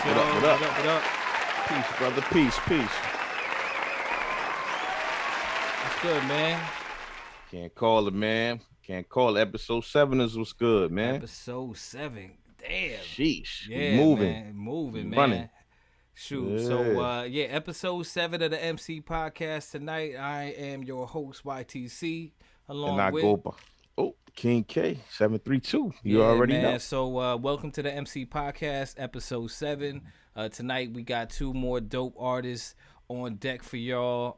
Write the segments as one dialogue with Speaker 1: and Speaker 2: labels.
Speaker 1: Peace,
Speaker 2: What up?
Speaker 1: y'all.
Speaker 2: What up?
Speaker 1: What up?
Speaker 2: Peace, brother. Peace, peace.
Speaker 1: What's good, man?
Speaker 2: Can't call it, man. Can't call it. Episode 7 is what's good, man.
Speaker 1: Episode 7. Damn.
Speaker 2: Sheesh. We
Speaker 1: Yeah,
Speaker 2: moving.
Speaker 1: man. Moving,
Speaker 2: We running.
Speaker 1: man. Shoot. So,
Speaker 2: Yeah.
Speaker 1: episode 7 of the MC podcast tonight. I am your host, YTC,
Speaker 2: And
Speaker 1: along
Speaker 2: I
Speaker 1: with.
Speaker 2: go by King K 732. You
Speaker 1: Yeah,
Speaker 2: already
Speaker 1: man.
Speaker 2: know.
Speaker 1: So, welcome to the MC podcast, episode 7. Tonight, we got 2 more dope artists on deck for y'all.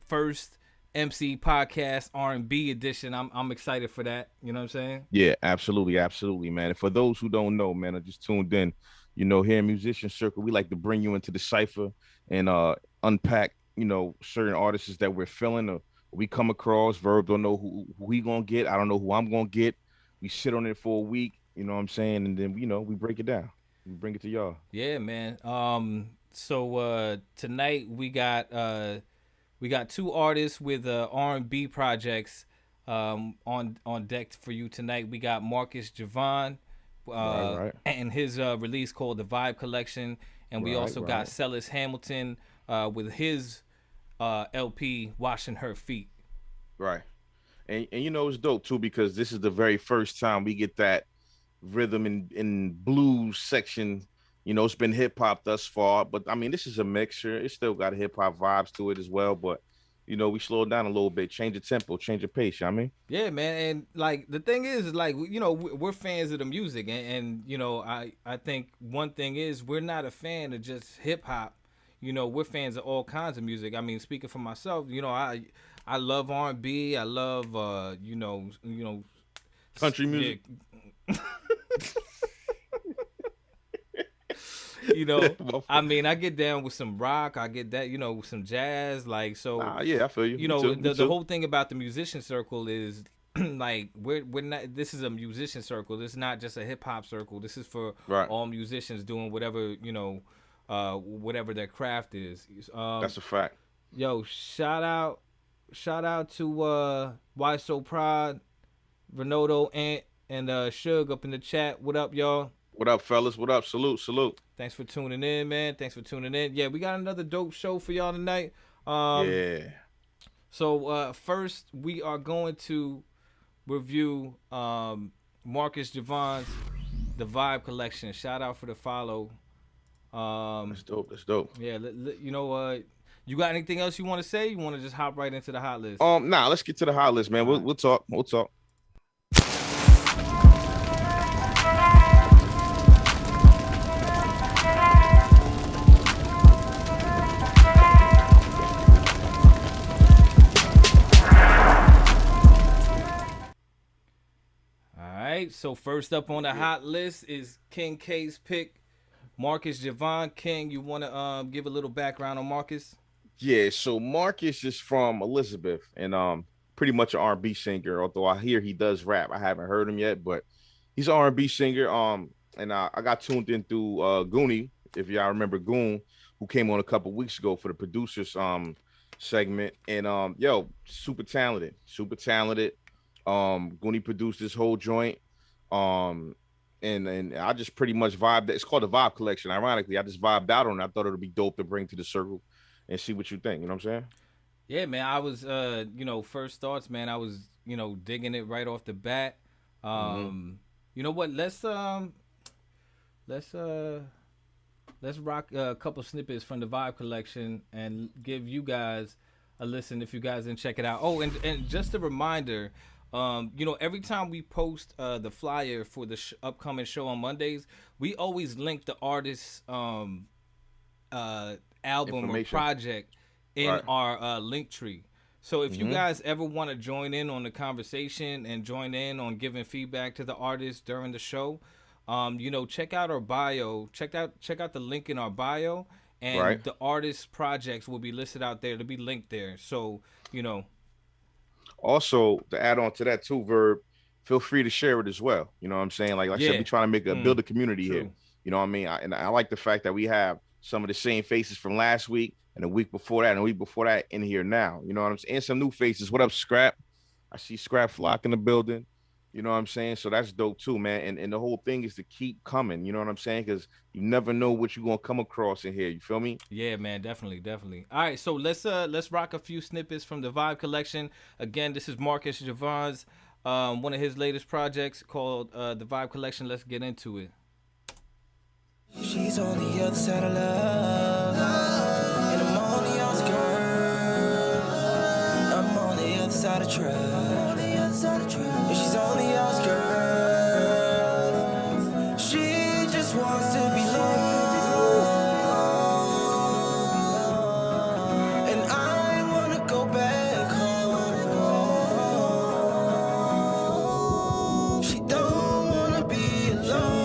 Speaker 1: First MC podcast R&B edition. I'm excited for that. You know what I'm saying?
Speaker 2: Yeah, absolutely, absolutely, man. And for those who don't know, man, I just tuned in. You know, here in Musician Circle, we like to bring you into the cipher and unpack, certain artists that we're feeling or we come across. Verb don't know who he gonna get. I don't know who I'm gonna get. We sit on it for a week, you know what I'm saying, and then we break it down. We bring it to y'all.
Speaker 1: Yeah, man. So tonight we got 2 artists with R&B projects on deck for you tonight. We got Marcus Javon
Speaker 2: Right.
Speaker 1: and his release called The Vibe Collection, and we also got Cellus Hamilton with his LP Washing Her Feet.
Speaker 2: Right. And it's dope too because this is the very first time we get that rhythm and blues section. It's been hip hop thus far, but I mean, this is a mixture. It's still got hip hop vibes to it as well, but we slow it down a little bit, change the tempo, change the pace. You know what I mean,
Speaker 1: Yeah, man, and like the thing is, like we're fans of the music, and I think one thing is we're not a fan of just hip hop. We're fans of all kinds of music. I mean, speaking for myself, I love R&B. I love
Speaker 2: country music.
Speaker 1: Yeah. I mean, I get down with some rock. I get that, with some jazz. Like, so,
Speaker 2: Yeah, I feel you.
Speaker 1: The whole thing about the musician circle is like we're not. This is a musician circle. This is not just a hip hop circle. This is for all musicians doing whatever whatever their craft is.
Speaker 2: That's a fact.
Speaker 1: Yo, shout out to Why So Proud, Renato, Ant, and Suge up in the chat. What up, y'all?
Speaker 2: What up, fellas? What up? Salute.
Speaker 1: Thanks for tuning in, man. Thanks for tuning in. Yeah, we got another dope show for y'all tonight.
Speaker 2: Yeah.
Speaker 1: So first, we are going to review Marcus Javon's The Vibe Collection. Shout out for the follow.
Speaker 2: That's dope.
Speaker 1: Yeah, you got anything else you want to say? You want to just hop right into the hot list?
Speaker 2: Nah, let's get to the hot list, man. We'll talk.
Speaker 1: So first up on the hot list is King K's pick, Marcus Javon. King, you want to give a little background on Marcus?
Speaker 2: Yeah, so Marcus is from Elizabeth and pretty much an R&B singer. Although I hear he does rap, I haven't heard him yet, but he's an R&B singer. And I got tuned in through Goonie, if y'all remember Goon, who came on a couple weeks ago for the producers segment. And super talented. Goonie produced this whole joint. And I just pretty much vibed. It's called the Vibe Collection. Ironically, I just vibed out on it. I thought it would be dope to bring to the circle and see what you think. You know what I'm saying?
Speaker 1: Yeah, man. I was, first thoughts, man. I was, digging it right off the bat. You know what? Let's rock a couple snippets from the Vibe Collection and give you guys a listen if you guys didn't check it out. Oh, and just a reminder. Every time we post the flyer for the upcoming show on Mondays, we always link the artist's album or project in our link tree. So if you guys ever want to join in on the conversation and join in on giving feedback to the artist during the show, check out our bio. Check out the link in our bio, and the artist's projects will be listed out there. It'll be linked there. So
Speaker 2: Also, to add on to that too, Verb, feel free to share it as well. You know what I'm saying? Like I said, we trying to build a community here. You know what I mean? I like the fact that we have some of the same faces from last week and a week before that and a week before that in here now. You know what I'm saying? And some new faces. What up, Scrap? I see Scrap Flock in the building. You know what I'm saying? So that's dope too, man. And the whole thing is to keep coming. You know what I'm saying? Because you never know what you're gonna come across in here. You feel me?
Speaker 1: Yeah, man, definitely, definitely. All right, so let's rock a few snippets from the Vibe Collection. Again, this is Marcus Javon's one of his latest projects called the Vibe Collection. Let's get into it.
Speaker 3: She's on the other side of love, and I'm on the outskirts. I'm on the other side of trust, and she's on the outskirts. She just wants to be loved, and I wanna go back home. She don't wanna be alone.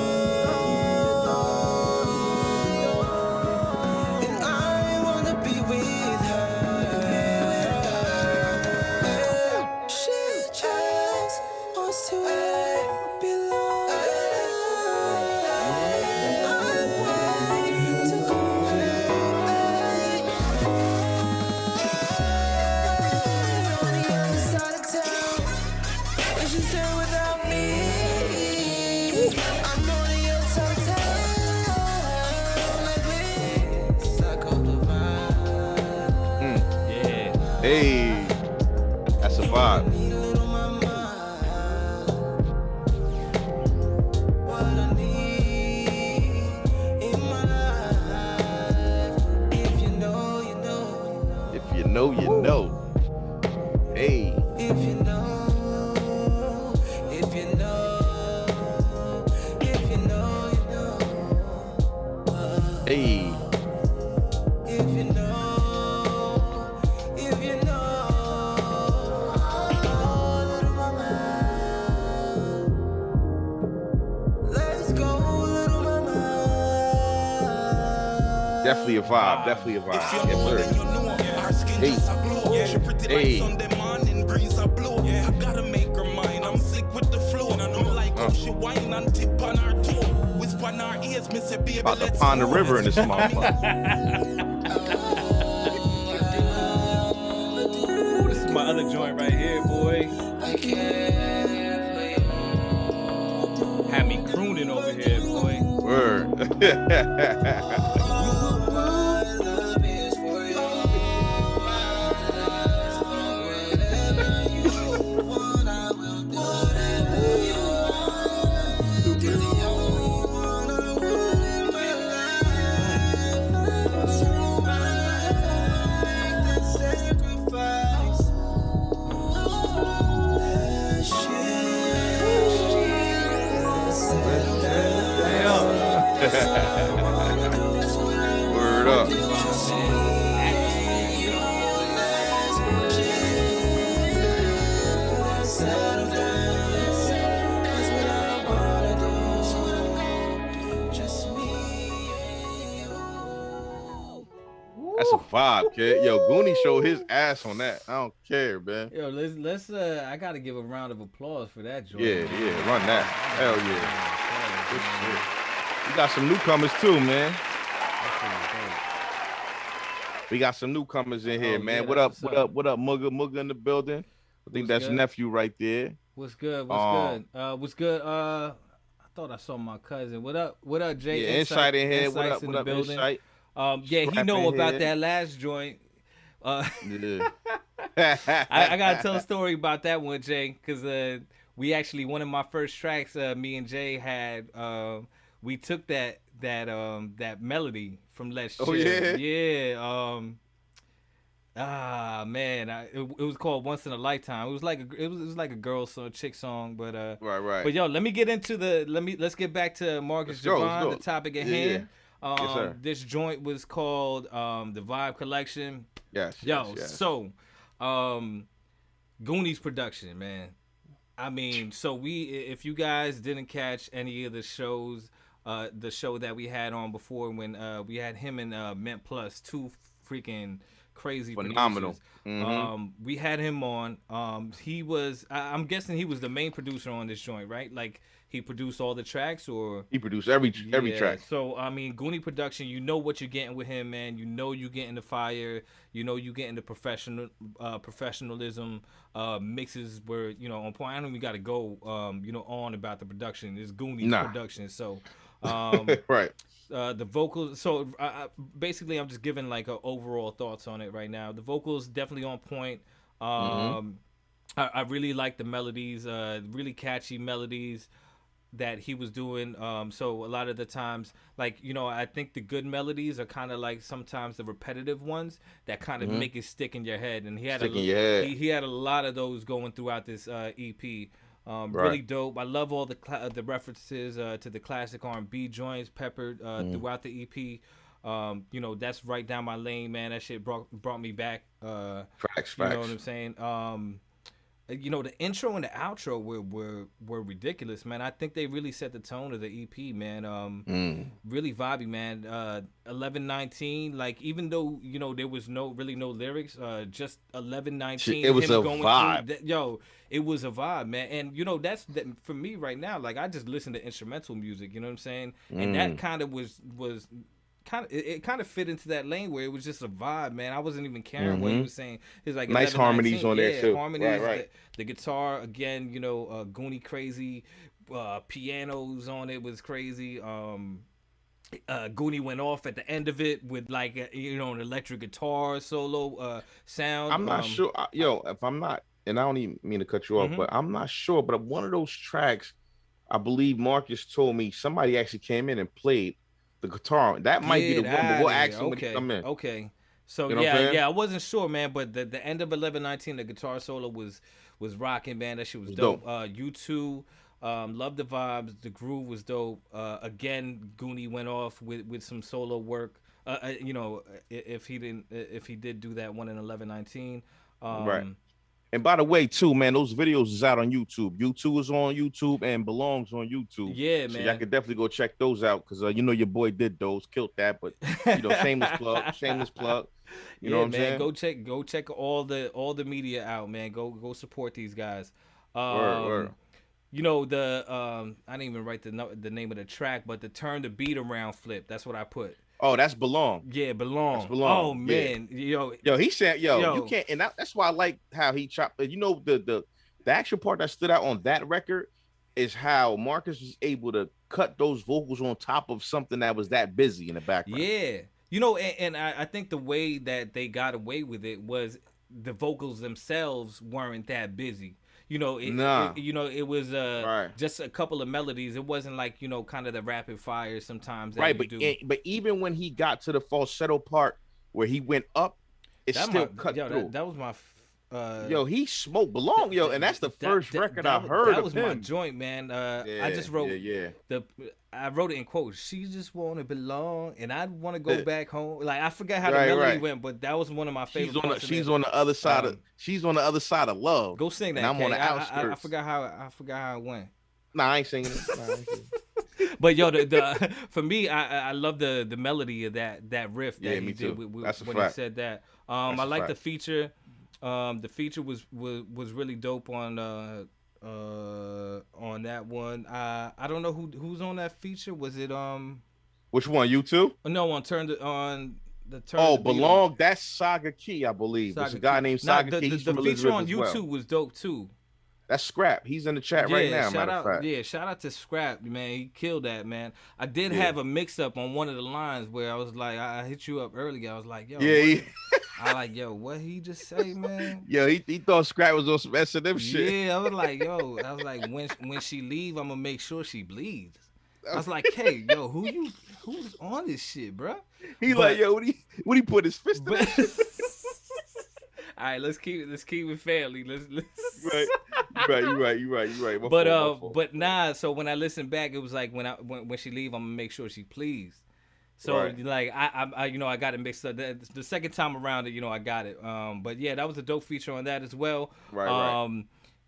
Speaker 2: Hey, that's a vibe. If you know, you know. Hey. If you know, if you know, if you know, you know. Hey. If you know. Definitely a vibe. Definitely a vibe. Yes, sir. Hey. Hey. I gotta make her mine. I'm sick with the flow. And I know like she wine and tip on our toe. Whisper on our ears, miss a baby. About to pond the river in this motherfucker.
Speaker 1: This is my other joint right here, boy. Had me crooning over here, boy.
Speaker 2: Word. Word up. That's a vibe, kid. Yo, Goonie showed his ass on that. I don't care, man.
Speaker 1: Yo, let's I gotta give a round of applause for that joint.
Speaker 2: Yeah, run that. Hell yeah. We got some newcomers too, man. We got some newcomers in here, man. What up, Mugga in the building. I think that's good? Nephew right there.
Speaker 1: What's good? What's good? I thought I saw my cousin. What up, Jay?
Speaker 2: Yeah, Insight in here. What up,
Speaker 1: Insight? Yeah, he know about that last joint.
Speaker 2: Yeah.
Speaker 1: I gotta tell a story about that one, Jay, because we actually, one of my first tracks, me and Jay had, we took that melody from Let's Chill.
Speaker 2: Oh yeah.
Speaker 1: Yeah. Man, it was called Once in a Lifetime. It was like a girl song, chick song, but
Speaker 2: right.
Speaker 1: But yo, let me get into let's get back to Marcus Javon, the topic at hand.
Speaker 2: Yes, sir.
Speaker 1: This joint was called the Vibe Collection.
Speaker 2: Yes.
Speaker 1: So Goonies production, man. I mean, so if you guys didn't catch any of the shows, the show that we had on before when we had him and Mint Plus, two freaking crazy
Speaker 2: phenomenal
Speaker 1: producers.
Speaker 2: Mm-hmm.
Speaker 1: We had him on. He was, I'm guessing he was the main producer on this joint, right? Like he produced all the tracks, or
Speaker 2: He produced every track.
Speaker 1: So I mean, Goonie production, you know what you're getting with him, man. You know you getting the fire. You know you getting the professionalism. Mixes where on point. I don't even got to go on about the production. It's Goonies production. So
Speaker 2: right.
Speaker 1: The vocals. So basically, I'm just giving like a overall thoughts on it right now. The vocals definitely on point. I really like the melodies. Really catchy melodies that he was doing. So a lot of the times, like, I think the good melodies are kind of like sometimes the repetitive ones that kind of make it stick in your head. And he had he had a lot of those going throughout this EP. Really dope. I love all the references to the classic R&B joints peppered throughout the EP. That's right down my lane, man. That shit brought me back.
Speaker 2: Facts.
Speaker 1: You know what I'm saying? The intro and the outro were ridiculous, man. I think they really set the tone of the EP, man. Really vibey, man. 1119, like, even though there was no lyrics, just 1119.
Speaker 2: It was a vibe.
Speaker 1: It was a vibe, man. And that's for me right now. Like, I just listen to instrumental music. You know what I'm saying? And that kind of was it kind of fit into that lane where it was just a vibe, man. I wasn't even caring what he was saying. It's like
Speaker 2: nice harmonies on there too.
Speaker 1: Harmonies, right. The guitar again, Goonie crazy, pianos on it was crazy. Goonie went off at the end of it with like an electric guitar solo sound.
Speaker 2: I'm not sure, if I'm not, and I don't even mean to cut you off, but I'm not sure. But one of those tracks, I believe Marcus told me somebody actually came in and played the guitar. That might be the one, but we'll ask him when he come in.
Speaker 1: Okay. So I wasn't sure, man, but the end of 1119, the guitar solo was rocking, man. That shit was dope. U2, loved the vibes. The groove was dope. Again, Goonie went off with some solo work. If he did do that one in 1119.
Speaker 2: Right. And by the way, too, man, those videos is out on YouTube. U2 is on YouTube and Belongs on YouTube.
Speaker 1: Yeah,
Speaker 2: so
Speaker 1: man.
Speaker 2: Y'all could definitely go check those out because your boy did those, killed that. But shameless plug. You know what I'm saying?
Speaker 1: Go check all the media out, man. Go support these guys.
Speaker 2: Word.
Speaker 1: I didn't even write the name of the track, but the turn the beat around flip. That's what I put.
Speaker 2: Oh, that's Belong.
Speaker 1: Yeah, Belong.
Speaker 2: That's Belong.
Speaker 1: Oh man,
Speaker 2: Yo, he said, you can't, and that's why I like how he chopped. The actual part that stood out on that record is how Marcus was able to cut those vocals on top of something that was that busy in the background.
Speaker 1: Yeah, and I think the way that they got away with it was the vocals themselves weren't that busy. It was just a couple of melodies. It wasn't like kind of the rapid fire sometimes.
Speaker 2: Right, but even when he got to the falsetto part where he went up, it still cut through.
Speaker 1: That was my.
Speaker 2: He smoked Belong, and that's the first record I heard.
Speaker 1: That was my joint, man. I just wrote I wrote it in quotes. She just want to belong, and I want to go back home. Like, I forgot how the melody went, but that was one of my favorite.
Speaker 2: She's on the other side of. She's on the other side of love.
Speaker 1: Go sing that.
Speaker 2: And I'm on the outskirts.
Speaker 1: I forgot how it went.
Speaker 2: Nah, I ain't singing it.
Speaker 1: But for me, I love the melody of that riff that he did when he said that. I like the feature. The feature was really dope on that one. I don't know who's on that feature. Was it
Speaker 2: which one? U2?
Speaker 1: No, on the turn.
Speaker 2: Oh, Belong. That's Saga Key, I believe. There's a guy named Saga Key.
Speaker 1: The feature on U2 was dope too.
Speaker 2: That's Scrap. He's in the chat right now.
Speaker 1: Shout out to Scrap, man. He killed that, man. I did have a mix up on one of the lines where I was like, I hit you up earlier. I was like, yo, I like, yo, what he just say, man?
Speaker 2: Yo, he thought Scrap was on some S&M shit.
Speaker 1: Yeah, I was like, when she leave, I'm gonna make sure she bleeds. I was like, hey, yo, who's on this shit, bro?
Speaker 2: Like, yo, what he put his fist in?
Speaker 1: All right, let's keep it family. Let's
Speaker 2: Right. You're right.
Speaker 1: But nah. So when I listen back, it was like when she leave, I'm gonna make sure she pleased. So like I got it mixed up. The second time around, I got it. But yeah, that was a dope feature on that as well.
Speaker 2: Right.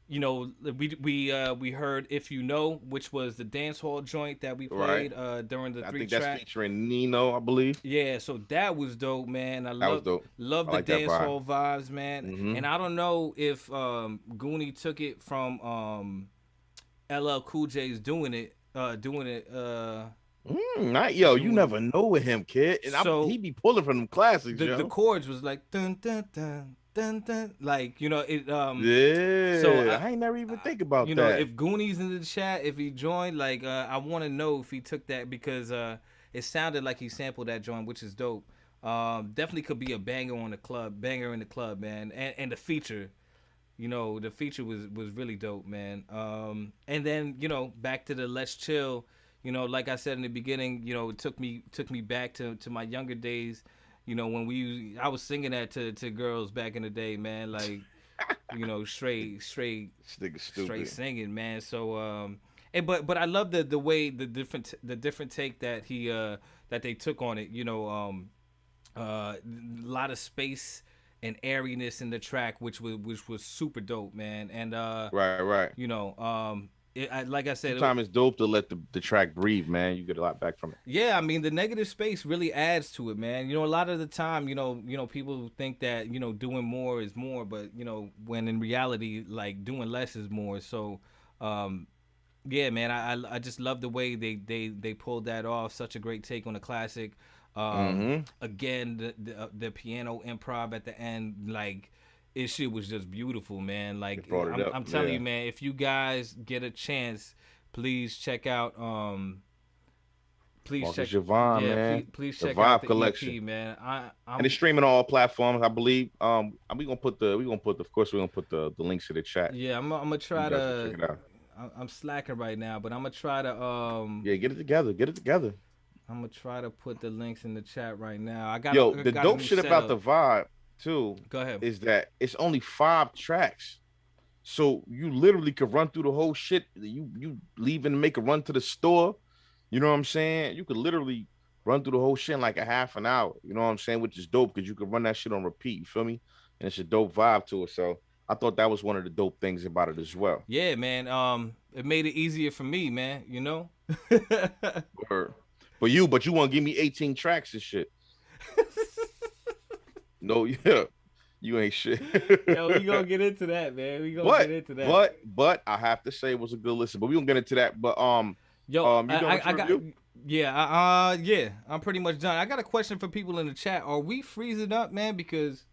Speaker 1: We heard If You Know, which was the dance hall joint that we played during the 3 track. I think that's
Speaker 2: featuring Nino, I believe.
Speaker 1: Yeah, so that was dope, man. Love the dance hall vibes, man. And I don't know if Goonie took it from LL Cool J's doing it.
Speaker 2: You never know with him, kid. And he be pulling from them classics,
Speaker 1: the chords was like dun dun dun dun dun, like it.
Speaker 2: Yeah. So I ain't never even think about that.
Speaker 1: You know, if Goonies in the chat, if he joined, like I want to know if he took that because it sounded like he sampled that joint, which is dope. Definitely could be a banger in the club, man. And the feature, the feature was really dope, man. And then back to the Let's Chill. Like I said in the beginning, it took me back to my younger days. When I was singing that to girls back in the day, man. Like, straight singing, man. So but I love the way the different take that he that they took on it. A lot of space and airiness in the track, which was super dope, man. And
Speaker 2: right.
Speaker 1: Like I said,
Speaker 2: sometimes it's dope to let the track breathe, man. You get a lot back from it.
Speaker 1: Yeah, I mean the negative space really adds to it, man. A lot of the time, people think that doing more is more, but when in reality, like doing less is more. So, yeah, man, I just love the way they pulled that off. Such a great take on a classic. Again, the piano improv at the end, like. This shit was just beautiful, man. Like I'm telling you, man. If you guys get a chance, please check out.
Speaker 2: Please check Javon, man.
Speaker 1: Please check
Speaker 2: the
Speaker 1: out the
Speaker 2: collection,
Speaker 1: EP, man.
Speaker 2: And it's streaming on all platforms, I believe. We gonna put the links to the chat.
Speaker 1: Yeah, I'm gonna try to. Check it out. I'm slacking right now, but I'm gonna try to.
Speaker 2: Yeah, get it together.
Speaker 1: I'm gonna try to put the links in the chat right now. I got.
Speaker 2: The dope shit about the vibe. Too,
Speaker 1: go ahead.
Speaker 2: Is that it's only 5 tracks, so you literally could run through the whole shit. You leave and make a run to the store, you know what I'm saying? You could literally run through the whole shit in like a half an hour, you know what I'm saying? Which is dope because you could run that shit on repeat. You feel me? And it's a dope vibe to it. So I thought that was one of the dope things about it as well.
Speaker 1: Yeah, man. It made it easier for me, man.
Speaker 2: For you, but you want to give me 18 tracks and shit. No, yeah, you ain't shit.
Speaker 1: Yo, we gonna get into that, man. We gonna get into that.
Speaker 2: But I have to say it was a good listen. But we gonna get into that. But
Speaker 1: I'm pretty much done. I got a question for people in the chat. Are we freezing up, man? Because,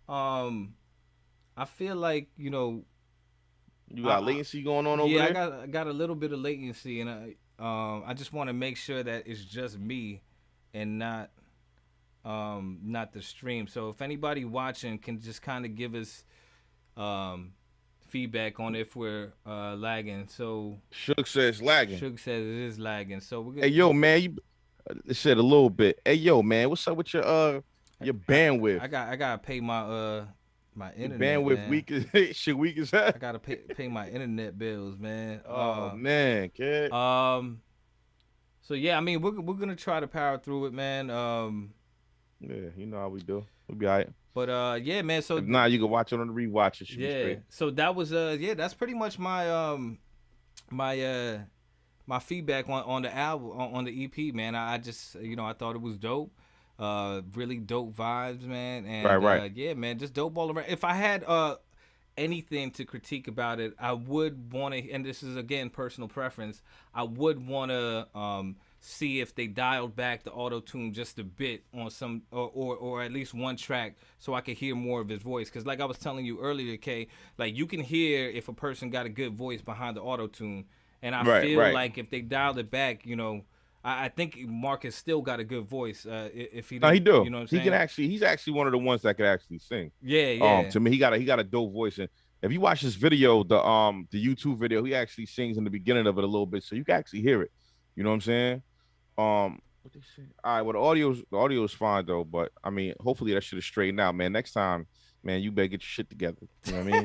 Speaker 1: I feel like you
Speaker 2: got latency going on over there.
Speaker 1: Yeah, I got a little bit of latency, and I just want to make sure that it's just me, and not the stream. So if anybody watching can just kind of give us feedback on if we're lagging. So
Speaker 2: Suge says lagging.
Speaker 1: Suge says it is lagging. So we're
Speaker 2: gonna... Hey yo, man, you said a little bit. Hey yo, man, what's up with your bandwidth?
Speaker 1: I gotta pay my my internet.
Speaker 2: Bandwidth
Speaker 1: man.
Speaker 2: weak as hell.
Speaker 1: I gotta pay my internet bills, man.
Speaker 2: Oh man, kid.
Speaker 1: So yeah, I mean we're gonna try to power through it, man.
Speaker 2: Yeah, you know how we do. We'll be all right.
Speaker 1: But yeah, man. So
Speaker 2: now you can watch it on the rewatch. It should be straight.
Speaker 1: So that was that's pretty much my my feedback on the album, on the EP, man. I just I thought it was dope. Really dope vibes, man. And
Speaker 2: right.
Speaker 1: Yeah, man, just dope all around. If I had anything to critique about it, I would want to, and this is again personal preference, I would want to see if they dialed back the auto-tune just a bit on some or at least one track so I could hear more of his voice. Because like I was telling you earlier, Kay, like you can hear if a person got a good voice behind the auto-tune. And I feel like if they dialed it back, I think Marcus still got a good voice. If he
Speaker 2: he do.
Speaker 1: You know what I'm saying?
Speaker 2: He can actually, he's actually one of the ones that can actually sing.
Speaker 1: Yeah.
Speaker 2: To me, he got a dope voice. And if you watch this video, the YouTube video, he actually sings in the beginning of it a little bit, so you can actually hear it. You know what I'm saying? What they say? All right, well the audio is fine though, but I mean, hopefully that shit is straightened out, man. Next time, man, you better get your shit together. You know what I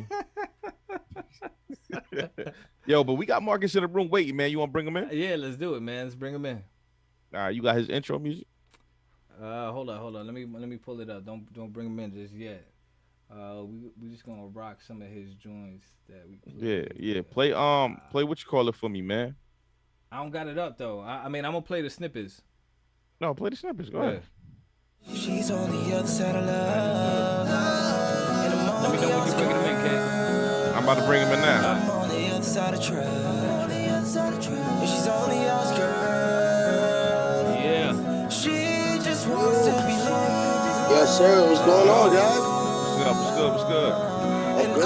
Speaker 2: mean? Yo, but we got Marcus in the room waiting, man. You want to bring him in?
Speaker 1: Yeah, let's do it, man. Let's bring him in.
Speaker 2: All right, you got his intro music?
Speaker 1: Hold on. Let me pull it up. Don't bring him in just yet. We just gonna rock some of his joints that we
Speaker 2: play. Yeah. Play what you call it for me, man.
Speaker 1: I don't got it up though. I mean I'm gonna play the snippets.
Speaker 2: No, play the snippets. Go ahead.
Speaker 3: She's on the other side of love.
Speaker 1: Let me know when you bring him in, Kay.
Speaker 2: I'm about to bring him in now.
Speaker 3: I'm on the other side of trust. she's on the outskirts.
Speaker 1: Yeah.
Speaker 3: She just wants to be loved.
Speaker 4: Yes, sir. What's going on, guys?
Speaker 2: What's good?
Speaker 3: And I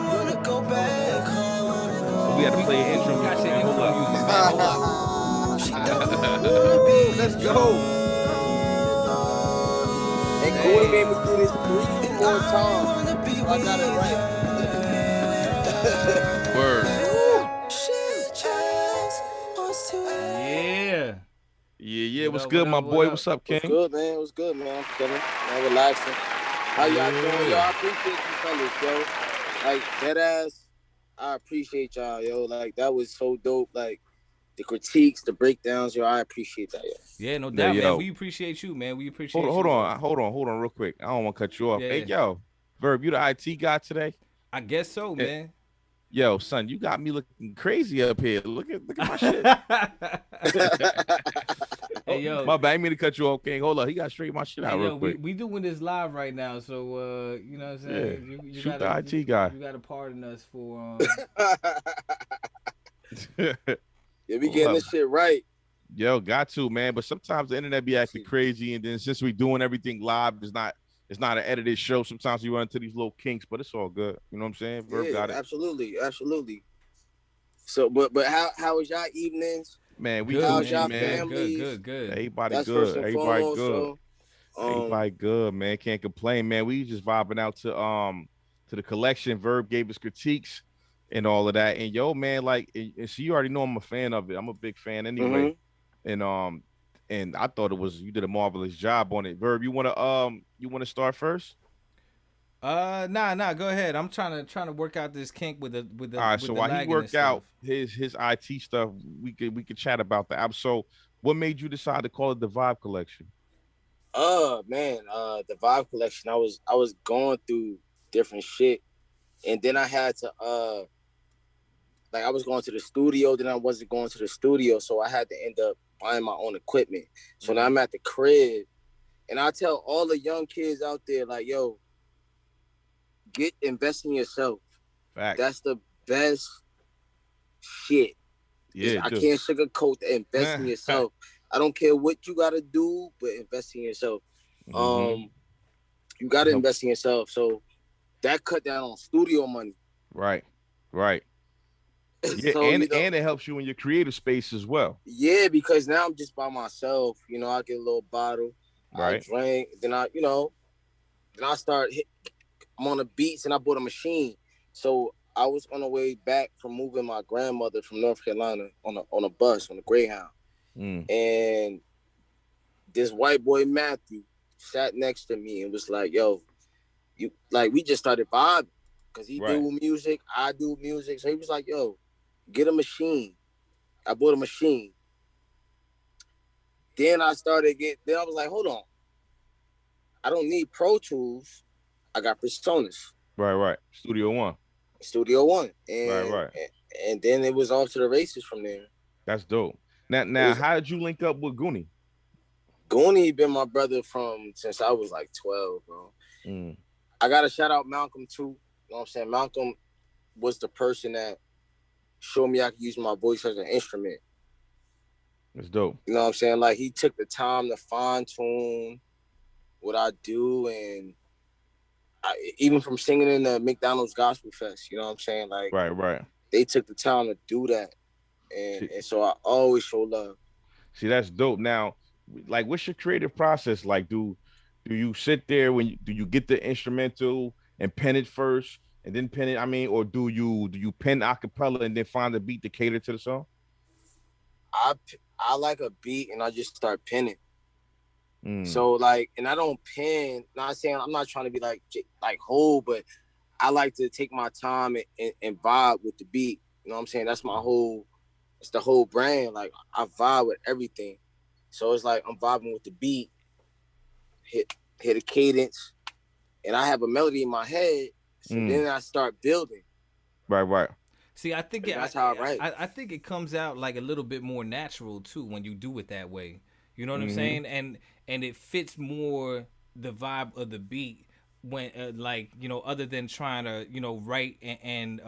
Speaker 3: wanna go back home.
Speaker 2: We had to play an intro
Speaker 1: Got
Speaker 2: music,
Speaker 1: your
Speaker 2: man. Hold
Speaker 1: intro
Speaker 2: up.
Speaker 1: music, man. Hold up.
Speaker 3: She don't wanna be.
Speaker 2: Let's go.
Speaker 4: And Goody made me do this 3
Speaker 3: And
Speaker 4: more
Speaker 3: I
Speaker 4: times.
Speaker 3: wanna be
Speaker 4: So I got it
Speaker 3: with
Speaker 4: right.
Speaker 2: Word.
Speaker 3: She just wants to.
Speaker 2: Yeah.
Speaker 1: What
Speaker 2: What's
Speaker 1: up,
Speaker 2: good,
Speaker 1: what
Speaker 2: my
Speaker 1: up,
Speaker 2: boy?
Speaker 1: what up?
Speaker 2: What's up, King?
Speaker 4: What's good, man? What's good, man? I'm chilling. I'm relaxing. How y'all doing? Yo, I appreciate you fellas, yo. Like, that ass, I appreciate y'all, yo. Like, that was so dope. Like, the critiques, the breakdowns, yo, I appreciate that, yo.
Speaker 1: Yeah, no doubt,
Speaker 2: yo.
Speaker 1: man. We appreciate you, man. We appreciate
Speaker 2: Hold
Speaker 1: you.
Speaker 2: on, real quick. I don't want to cut you off.
Speaker 1: Yeah.
Speaker 2: Hey, yo, Verb, you the IT guy today?
Speaker 1: I guess so, man.
Speaker 2: Yo, son, you got me looking crazy up here. Look at my shit.
Speaker 1: Hey, yo.
Speaker 2: My bad. I didn't mean to cut you off, King. Hold up. He got to straighten my shit out real quick.
Speaker 1: We doing this live right now, so you know what I'm saying?
Speaker 2: Yeah.
Speaker 1: You
Speaker 2: Shoot
Speaker 1: gotta,
Speaker 2: the IT guy.
Speaker 1: You gotta pardon us for
Speaker 4: Yeah, we getting this shit right.
Speaker 2: Yo, got to, man. But sometimes the internet be acting crazy, and then since we doing everything live, it's not an edited show. Sometimes you run into these little kinks, but it's all good. You know what I'm saying? Verb got it.
Speaker 4: Absolutely. So, but how was y'all evenings?
Speaker 2: Man, we
Speaker 1: good,
Speaker 4: how's y'all
Speaker 2: man.
Speaker 4: families?
Speaker 1: Good.
Speaker 2: Everybody
Speaker 4: That's
Speaker 2: good.
Speaker 4: first and
Speaker 2: Everybody
Speaker 4: foremost,
Speaker 2: good.
Speaker 4: so,
Speaker 2: Everybody good, man. Can't complain, man. We just vibing out to the collection. Verb gave us critiques and all of that. And yo, man, like, and so you already know I'm a fan of it. I'm a big fan anyway. And I thought you did a marvelous job on it. Verb, you wanna start first?
Speaker 1: Nah. Go ahead. I'm trying to work out this kink with the.
Speaker 2: All right. So while he worked out his IT stuff, we could chat about that. So, what made you decide to call it the Vibe Collection?
Speaker 4: Man, the Vibe Collection. I was going through different shit, and then I had to like I was going to the studio, then I wasn't going to the studio, so I had to end up buying my own equipment. So now I'm at the crib, and I tell all the young kids out there, like, yo, invest in yourself.
Speaker 2: Fact.
Speaker 4: That's the best shit.
Speaker 2: Yeah,
Speaker 4: I can't sugarcoat the invest in yourself. I don't care what you gotta do, but invest in yourself. You gotta invest in yourself. So that cut down on studio money.
Speaker 2: Right. Yeah,
Speaker 4: So,
Speaker 2: and it helps you in your creative space as well.
Speaker 4: Yeah, because now I'm just by myself. You know, I get a little bottle, I drink, then I start I'm on the beats, and I bought a machine. So I was on the way back from moving my grandmother from North Carolina on a bus, on a Greyhound. And this white boy Matthew sat next to me and was like, yo, you like, we just started vibing because he do music, I do music. So he was like, yo, get a machine. I bought a machine. Then I was like, hold on. I don't need Pro Tools. I got Personas.
Speaker 2: Right. Studio One.
Speaker 4: And then it was off to the races from there.
Speaker 2: That's dope. Now, how did you link up with Goonie?
Speaker 4: Goonie been my brother since I was like 12, bro. I gotta shout out Malcolm too. You know what I'm saying? Malcolm was the person that showed me I could use my voice as an instrument.
Speaker 2: That's dope.
Speaker 4: You know what I'm saying? Like, he took the time to fine tune what I do, and even from singing in the McDonald's Gospel Fest, you know what I'm saying? Like,
Speaker 2: right.
Speaker 4: They took the time to do that, and so I always show love.
Speaker 2: See, that's dope. Now, like, what's your creative process like? Do you sit there do you get the instrumental and pen it first and then pen it? I mean, or do you pen a cappella and then find the beat to cater to the song?
Speaker 4: I like a beat and I just start penning. So like, and I don't pen. Not saying I'm not trying to be like whole, but I like to take my time and vibe with the beat. You know what I'm saying? That's it's the whole brand. Like, I vibe with everything. So it's like I'm vibing with the beat, hit a cadence, and I have a melody in my head. So then I start building.
Speaker 2: Right.
Speaker 1: See, I think
Speaker 4: that's how I write.
Speaker 1: I think it comes out like a little bit more natural too when you do it that way. You know what I'm saying? And it fits more the vibe of the beat when like, you know, other than trying to, you know, write and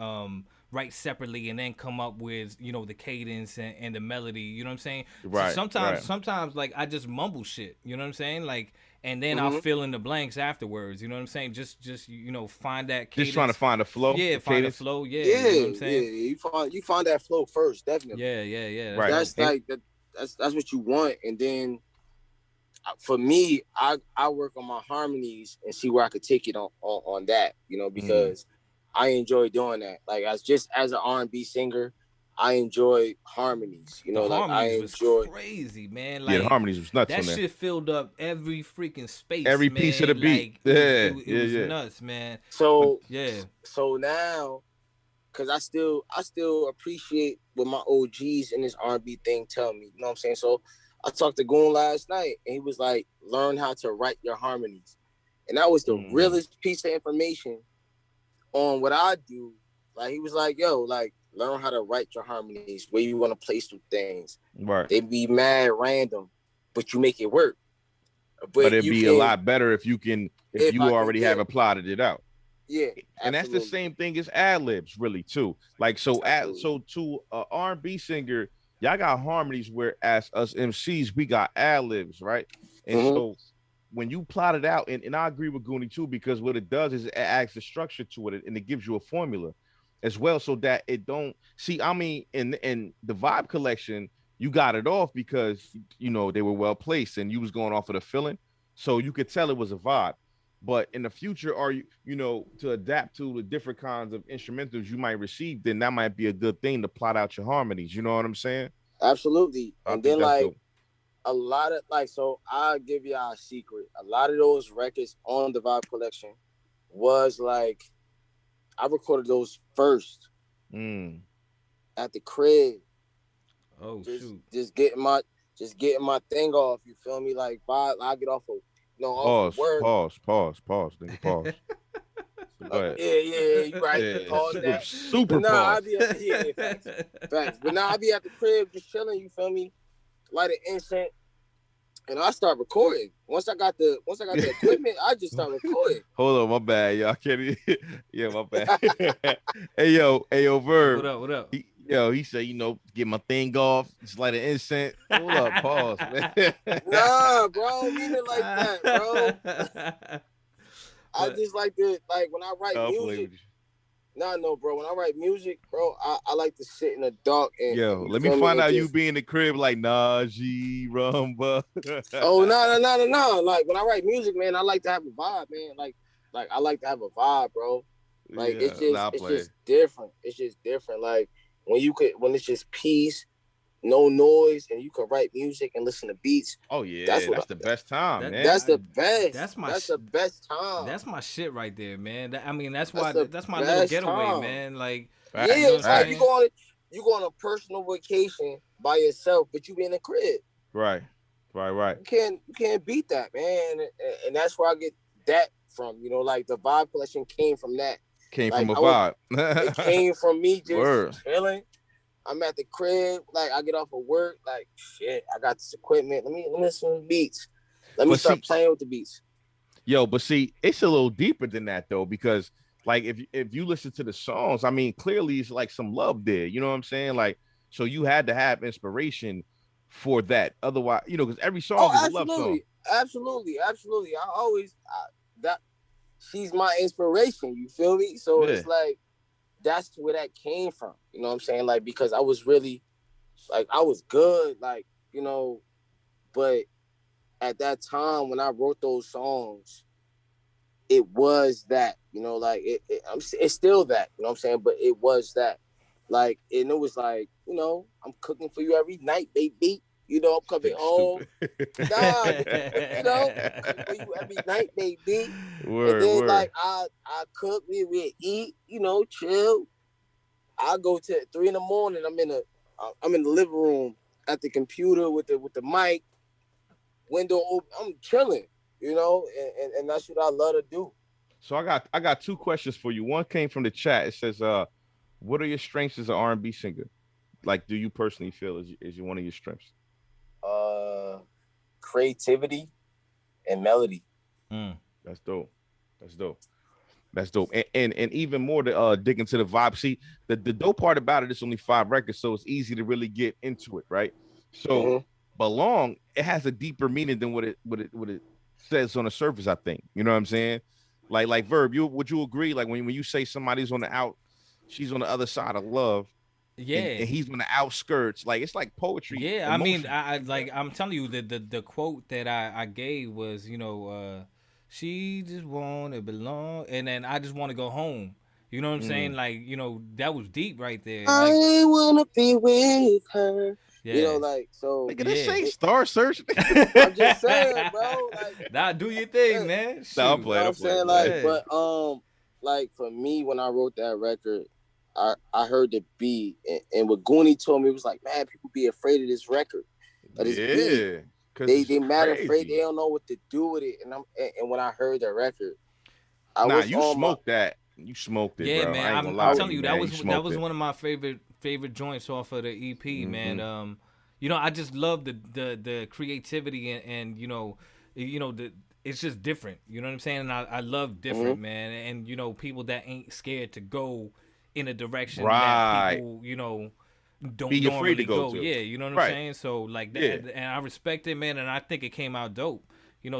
Speaker 1: write separately and then come up with, you know, the cadence and the melody, you know what I'm saying? So
Speaker 2: Right.
Speaker 1: sometimes like I just mumble shit, you know what I'm saying? Like, and then I'll fill in the blanks afterwards, you know what I'm saying? Just you know, find that cadence.
Speaker 2: Just trying to find the flow,
Speaker 1: Yeah,
Speaker 2: the
Speaker 1: find the
Speaker 2: cadence.
Speaker 1: flow, yeah,
Speaker 4: Yeah,
Speaker 1: you know what I'm saying?
Speaker 4: you find that flow first, definitely.
Speaker 1: Yeah.
Speaker 2: Right.
Speaker 4: That's like that's what you want, and then for me, I work on my harmonies and see where I could take it on that, you know, because I enjoy doing that. Like as an R&B singer, I enjoy harmonies. You know,
Speaker 1: The
Speaker 4: like I
Speaker 1: harmonies
Speaker 4: enjoy.
Speaker 1: was crazy, man. Like
Speaker 2: Yeah, the harmonies was nuts
Speaker 1: that
Speaker 2: on there.
Speaker 1: shit filled up every freaking space,
Speaker 2: Every
Speaker 1: man.
Speaker 2: piece of the beat.
Speaker 1: Like
Speaker 2: Yeah,
Speaker 1: it was nuts, man.
Speaker 4: So
Speaker 1: Yeah.
Speaker 4: So now, cause I still appreciate what my OGs in this R&B thing tell me. You know what I'm saying? So I talked to Goon last night, and he was like, "Learn how to write your harmonies," and that was the realest piece of information on what I do. Like he was like, "Yo, like learn how to write your harmonies, where you want to place some things.
Speaker 2: Right.
Speaker 4: They be mad random, but you make it work.
Speaker 2: But it'd be a lot better if you already have plotted it out.
Speaker 4: Yeah,
Speaker 2: and that's the same thing as ad libs, really, too. Like so to a R&B singer, y'all got harmonies, whereas us MCs, we got ad libs, right? And so when you plot it out, and I agree with Goonie too, because what it does is it adds a structure to it, and it gives you a formula as well, so that it don't see. I mean, in the Vibe Collection, you got it off because you know they were well placed, and you was going off of the feeling, so you could tell it was a vibe. But in the future, are you know, to adapt to the different kinds of instrumentals you might receive, then that might be a good thing to plot out your harmonies. You know what I'm saying?
Speaker 4: Absolutely. And then like a lot of like, so I'll give y'all a secret. A lot of those records on the Vibe Collection was like, I recorded those first at the crib.
Speaker 1: Oh, shoot.
Speaker 4: Just getting my thing off. You feel me? Like Vibe, I get off of off work.
Speaker 2: Pause. Nigga, pause.
Speaker 4: Yeah, you right.
Speaker 2: Yeah,
Speaker 4: Pause that.
Speaker 2: super
Speaker 4: but
Speaker 2: pause.
Speaker 4: Facts. But now I be at the crib just chilling. You feel me? Light an incense, and I start recording. Once I got the equipment, I just start recording.
Speaker 2: Hold on, my bad, y'all. Can't. Yeah, my bad. hey yo, Verb.
Speaker 1: What up?
Speaker 2: He said, you know, get my thing off, just light an incense. Hold up, pause, man.
Speaker 4: Nah, bro, mean it like that, bro. I just like to, like, when I write music. No, bro. When I write music, bro, I like to sit in the dark and
Speaker 2: let me find out you be in the crib like Najee Rumba.
Speaker 4: Oh no. Like when I write music, man, I like to have a vibe, man. Like I like to have a vibe, bro. Like it's just different. It's just different. Like when it's just peace, no noise, and you can write music and listen to beats.
Speaker 2: Oh yeah, that's the best time, man.
Speaker 4: That's the best.
Speaker 1: That's
Speaker 4: the best time.
Speaker 1: That's my shit right there, man. I mean, that's my little getaway,
Speaker 4: time.
Speaker 1: Man. Like,
Speaker 4: yeah, it's like you go on a personal vacation by yourself, but you be in the crib.
Speaker 2: Right.
Speaker 4: You can't beat that, man. And that's where I get that from. You know, like the Vibe Collection came from that.
Speaker 2: Came from a vibe.
Speaker 4: It came from me just chilling. I'm at the crib, like I get off of work, like shit, I got this equipment. Let me listen to beats. Let me start playing with the beats.
Speaker 2: Yo, but see, it's a little deeper than that though, because like if you listen to the songs, I mean, clearly it's like some love there. You know what I'm saying? Like, so you had to have inspiration for that. Otherwise, you know, because every song is a love song.
Speaker 4: Absolutely. I always that she's my inspiration. You feel me? So it's like that's where that came from. You know what I'm saying? Like, because I was really, like, I was good, like, you know, but at that time when I wrote those songs, it was that, you know, like, it's still that, you know what I'm saying? But it was that, like, and it was like, you know, I'm cooking for you every night, baby. You know, I'm coming home. You know, I'm cooking for you every night, baby. And then, like, I cook, we eat, you know, chill. I go to 3 a.m. I'm in the living room at the computer with the mic, window open. I'm chilling, you know, and that's what I love to do.
Speaker 2: So I got 2 questions for you. One came from the chat. It says, what are your strengths as an R&B singer? Like, do you personally feel is one of your strengths?
Speaker 4: Creativity and melody.
Speaker 2: That's dope. That's dope. And even more to dig into the vibe. See, the dope part about it is only 5 records, so it's easy to really get into it, right? So Belong, it has a deeper meaning than what it says on the surface, I think. You know what I'm saying? Like Verb, would you agree? Like when you say somebody's on the out, she's on the other side of love, and he's on the outskirts, like it's like poetry.
Speaker 1: Yeah, I mean, I like I'm telling you the quote that I gave was, she just wanna belong, and then I just want to go home. You know what I'm saying? Like, that was deep right there.
Speaker 4: I wanna be with her.
Speaker 1: Yeah.
Speaker 4: Like, so.
Speaker 2: Look at this say Star Search.
Speaker 4: I'm just saying, bro. Like,
Speaker 1: nah, do your thing, man.
Speaker 2: Nah, I'm playing.
Speaker 4: I'm saying, like, but like for me, when I wrote that record, I heard the beat, and what Goonie told me was like, man, people be afraid of this record, of this beat. They mad afraid, they don't know what to do with it. And when I heard that record,
Speaker 2: you smoked that. You smoked it,
Speaker 1: yeah,
Speaker 2: bro.
Speaker 1: man. I'm telling you, that was one of my favorite joints off of the EP, man. I just love the creativity and it's just different. You know what I'm saying? And I love different, man. And people that ain't scared to go in a direction that people, don't
Speaker 2: be
Speaker 1: normally
Speaker 2: afraid to go to.
Speaker 1: Yeah, you know what I'm saying? So like that, and I respect it, man, and I think it came out dope.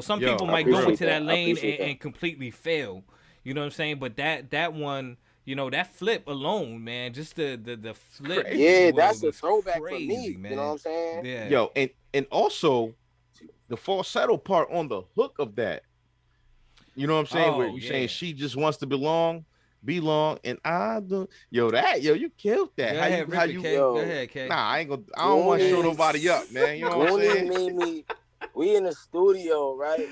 Speaker 1: Some people might go into that lane and completely fail. You know what I'm saying? But that one, that flip alone, man, just the flip.
Speaker 4: Yeah, that's a throwback for me, man. You know what I'm saying?
Speaker 2: Yeah. Yo, and also the falsetto part on the hook of that. You know what I'm saying? Where you saying she just wants to belong, and I do. Yo, you killed that.
Speaker 1: Go ahead, K.
Speaker 2: Nah, I don't want to show nobody up, man. You know what I'm saying?
Speaker 4: Made me. We in the studio, right?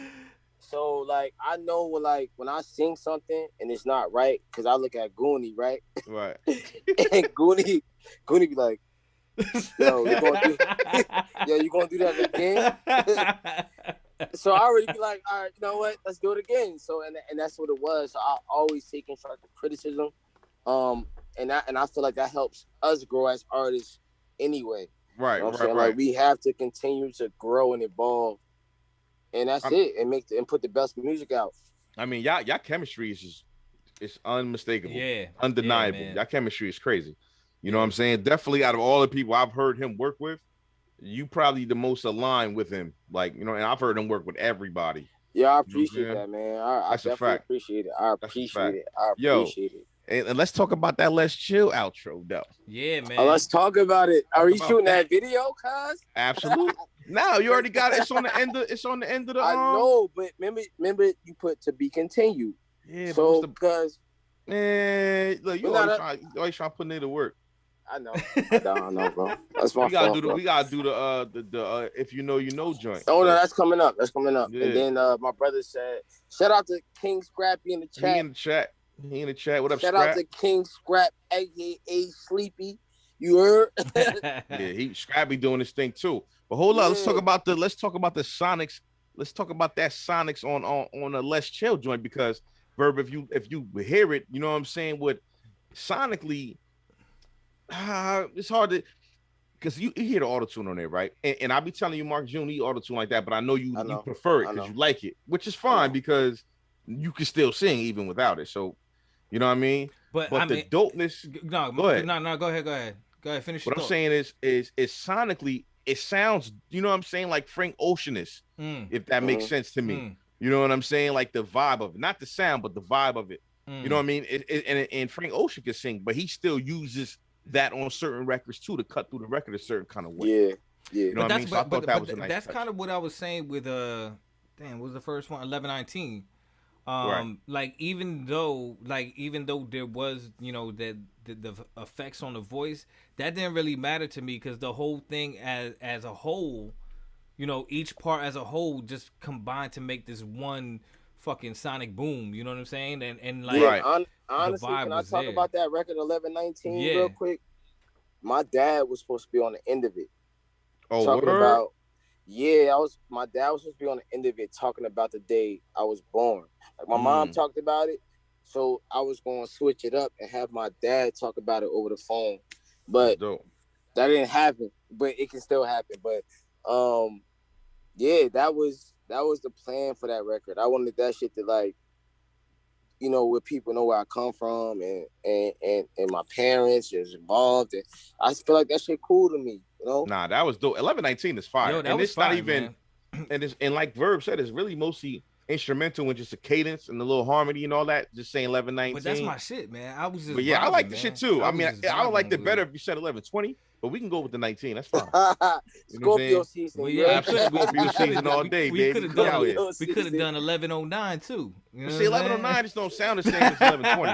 Speaker 4: So like I know when I sing something and it's not right, because I look at Goonie, right?
Speaker 2: Right.
Speaker 4: And Goonie be like, yo, you gonna do that again? So I already be like, all right, you know what? Let's do it again. So and that's what it was. So I always take constructive criticism. And I feel like that helps us grow as artists anyway.
Speaker 2: Right,
Speaker 4: you know
Speaker 2: right.
Speaker 4: Like we have to continue to grow and evolve. And that's it. And put the best music out.
Speaker 2: I mean, y'all chemistry is unmistakable.
Speaker 1: Yeah.
Speaker 2: Undeniable.
Speaker 1: Yeah,
Speaker 2: y'all chemistry is crazy. You know what I'm saying? Definitely out of all the people I've heard him work with, you probably the most aligned with him. Like, and I've heard him work with everybody.
Speaker 4: Yeah, I appreciate that, man. I definitely appreciate it. I appreciate it.
Speaker 2: And let's talk about that Let's Chill outro, though.
Speaker 1: Yeah, man.
Speaker 4: Let's talk about it. Are you shooting that video, cuz?
Speaker 2: Absolutely. No, you already got it. It's on the end of the
Speaker 4: I know, but remember you put to be continued.
Speaker 2: Yeah,
Speaker 4: so because
Speaker 2: look, you always trying to put it to work.
Speaker 4: I know, bro. That's my fault.
Speaker 2: We gotta do the if you know joint.
Speaker 4: Oh no, that's coming up. Yeah. And then my brother said, shout out to King Scrappy in the chat.
Speaker 2: He in the chat. What up,
Speaker 4: Shout
Speaker 2: Scrap?
Speaker 4: out to King Scrap, aka Sleepy. You heard?
Speaker 2: Yeah, Scrappy doing this thing too. But hold on, let's talk about the Sonics. Let's talk about that Sonics on a Let's Chill joint, because Verb, if you hear it, you know what I'm saying, with sonically, it's hard to, because you hear the auto-tune on there, right? And I'll be telling you, Mark June, he auto-tune like that, but I know you prefer it because you like it, which is fine because you can still sing even without it. So, you know what I mean? But the dopeness.
Speaker 1: Go ahead. Finish.
Speaker 2: What I'm saying is sonically, it sounds, you know what I'm saying, like Frank Oceanist, if that makes sense to me. You know what I'm saying? Like the vibe of it, not the sound, but the vibe of it. You know what I mean? And Frank Ocean can sing, but he still uses that on certain records too to cut through the record a certain kind of way.
Speaker 4: Yeah.
Speaker 2: You know what I mean? So I thought that was a nice
Speaker 1: that's
Speaker 2: touch.
Speaker 4: Uh-huh.
Speaker 1: kind of what I was saying with what was the first one? 1119.
Speaker 2: Right.
Speaker 1: Like even though there was, the effects on the voice, that didn't really matter to me, because the whole thing as a whole, each part as a whole just combined to make this one fucking sonic boom. You know what I'm saying? And like,
Speaker 2: right.
Speaker 4: Honestly, can I talk about that record 1119 real quick? My dad was supposed to be on the end of it.
Speaker 2: Oh,
Speaker 4: talking about. Yeah, my dad was supposed to be on the end of it, talking about the day I was born. Like my mom talked about it, so I was going to switch it up and have my dad talk about it over the phone. But that didn't happen. But it can still happen. But yeah, that was the plan for that record. I wanted that shit to like you know, where people know where I come from, and my parents is involved, and I feel like that shit cool to me, you know.
Speaker 2: Nah, that was dope. 1119 is fire.
Speaker 1: Yo, that
Speaker 2: and
Speaker 1: was
Speaker 2: it's
Speaker 1: fire,
Speaker 2: not even
Speaker 1: man.
Speaker 2: and like Verb said, it's really mostly instrumental and just a cadence and a little harmony and all that. Just saying 1119.
Speaker 1: But that's my shit, man. I was just
Speaker 2: But yeah,
Speaker 1: vibing,
Speaker 2: I like the
Speaker 1: man.
Speaker 2: shit too. I mean, I would like it better
Speaker 1: it.
Speaker 2: if you said 1120, but we can go with the 19. That's fine.
Speaker 4: Scorpio season.
Speaker 1: Well,
Speaker 2: yeah, Scorpio season all day, baby.
Speaker 1: We could have done 1109 too. You know
Speaker 2: see, 1109 just don't sound the same as 1120.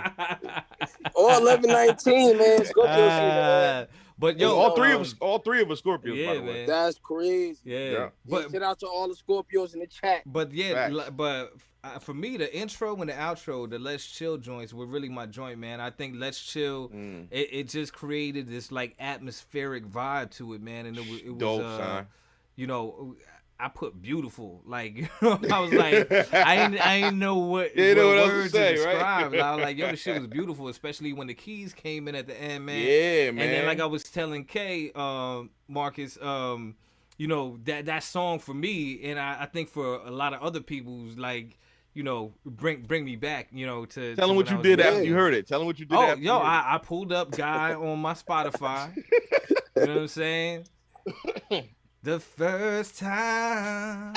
Speaker 4: Or 1119, man. Scorpio season, man.
Speaker 1: But yo,
Speaker 2: all three of us Scorpios,
Speaker 1: yeah,
Speaker 2: by the way.
Speaker 1: man.
Speaker 4: That's crazy.
Speaker 1: Yeah.
Speaker 4: But shout out to all the Scorpios in the chat.
Speaker 1: But yeah, but for me, the intro and the outro, the Let's Chill joints were really my joint, man. I think Let's Chill, it just created this like atmospheric vibe to it, man, and it was
Speaker 2: dope, son.
Speaker 1: You know, I put beautiful, like, you know, I was like, I ain't know what, words to describe. Right? I was like, yo, the shit was beautiful, especially when the keys came in at the end, man.
Speaker 2: Yeah, man.
Speaker 1: And then, like I was telling Kay, Marcus, you know, that song for me, and I think for a lot of other people's, like, you know, bring me back, you know, to
Speaker 2: tell them what you did after you heard it. Tell them what you did. After
Speaker 1: yo, I pulled up Guy on my Spotify. You know what I'm saying? The first time.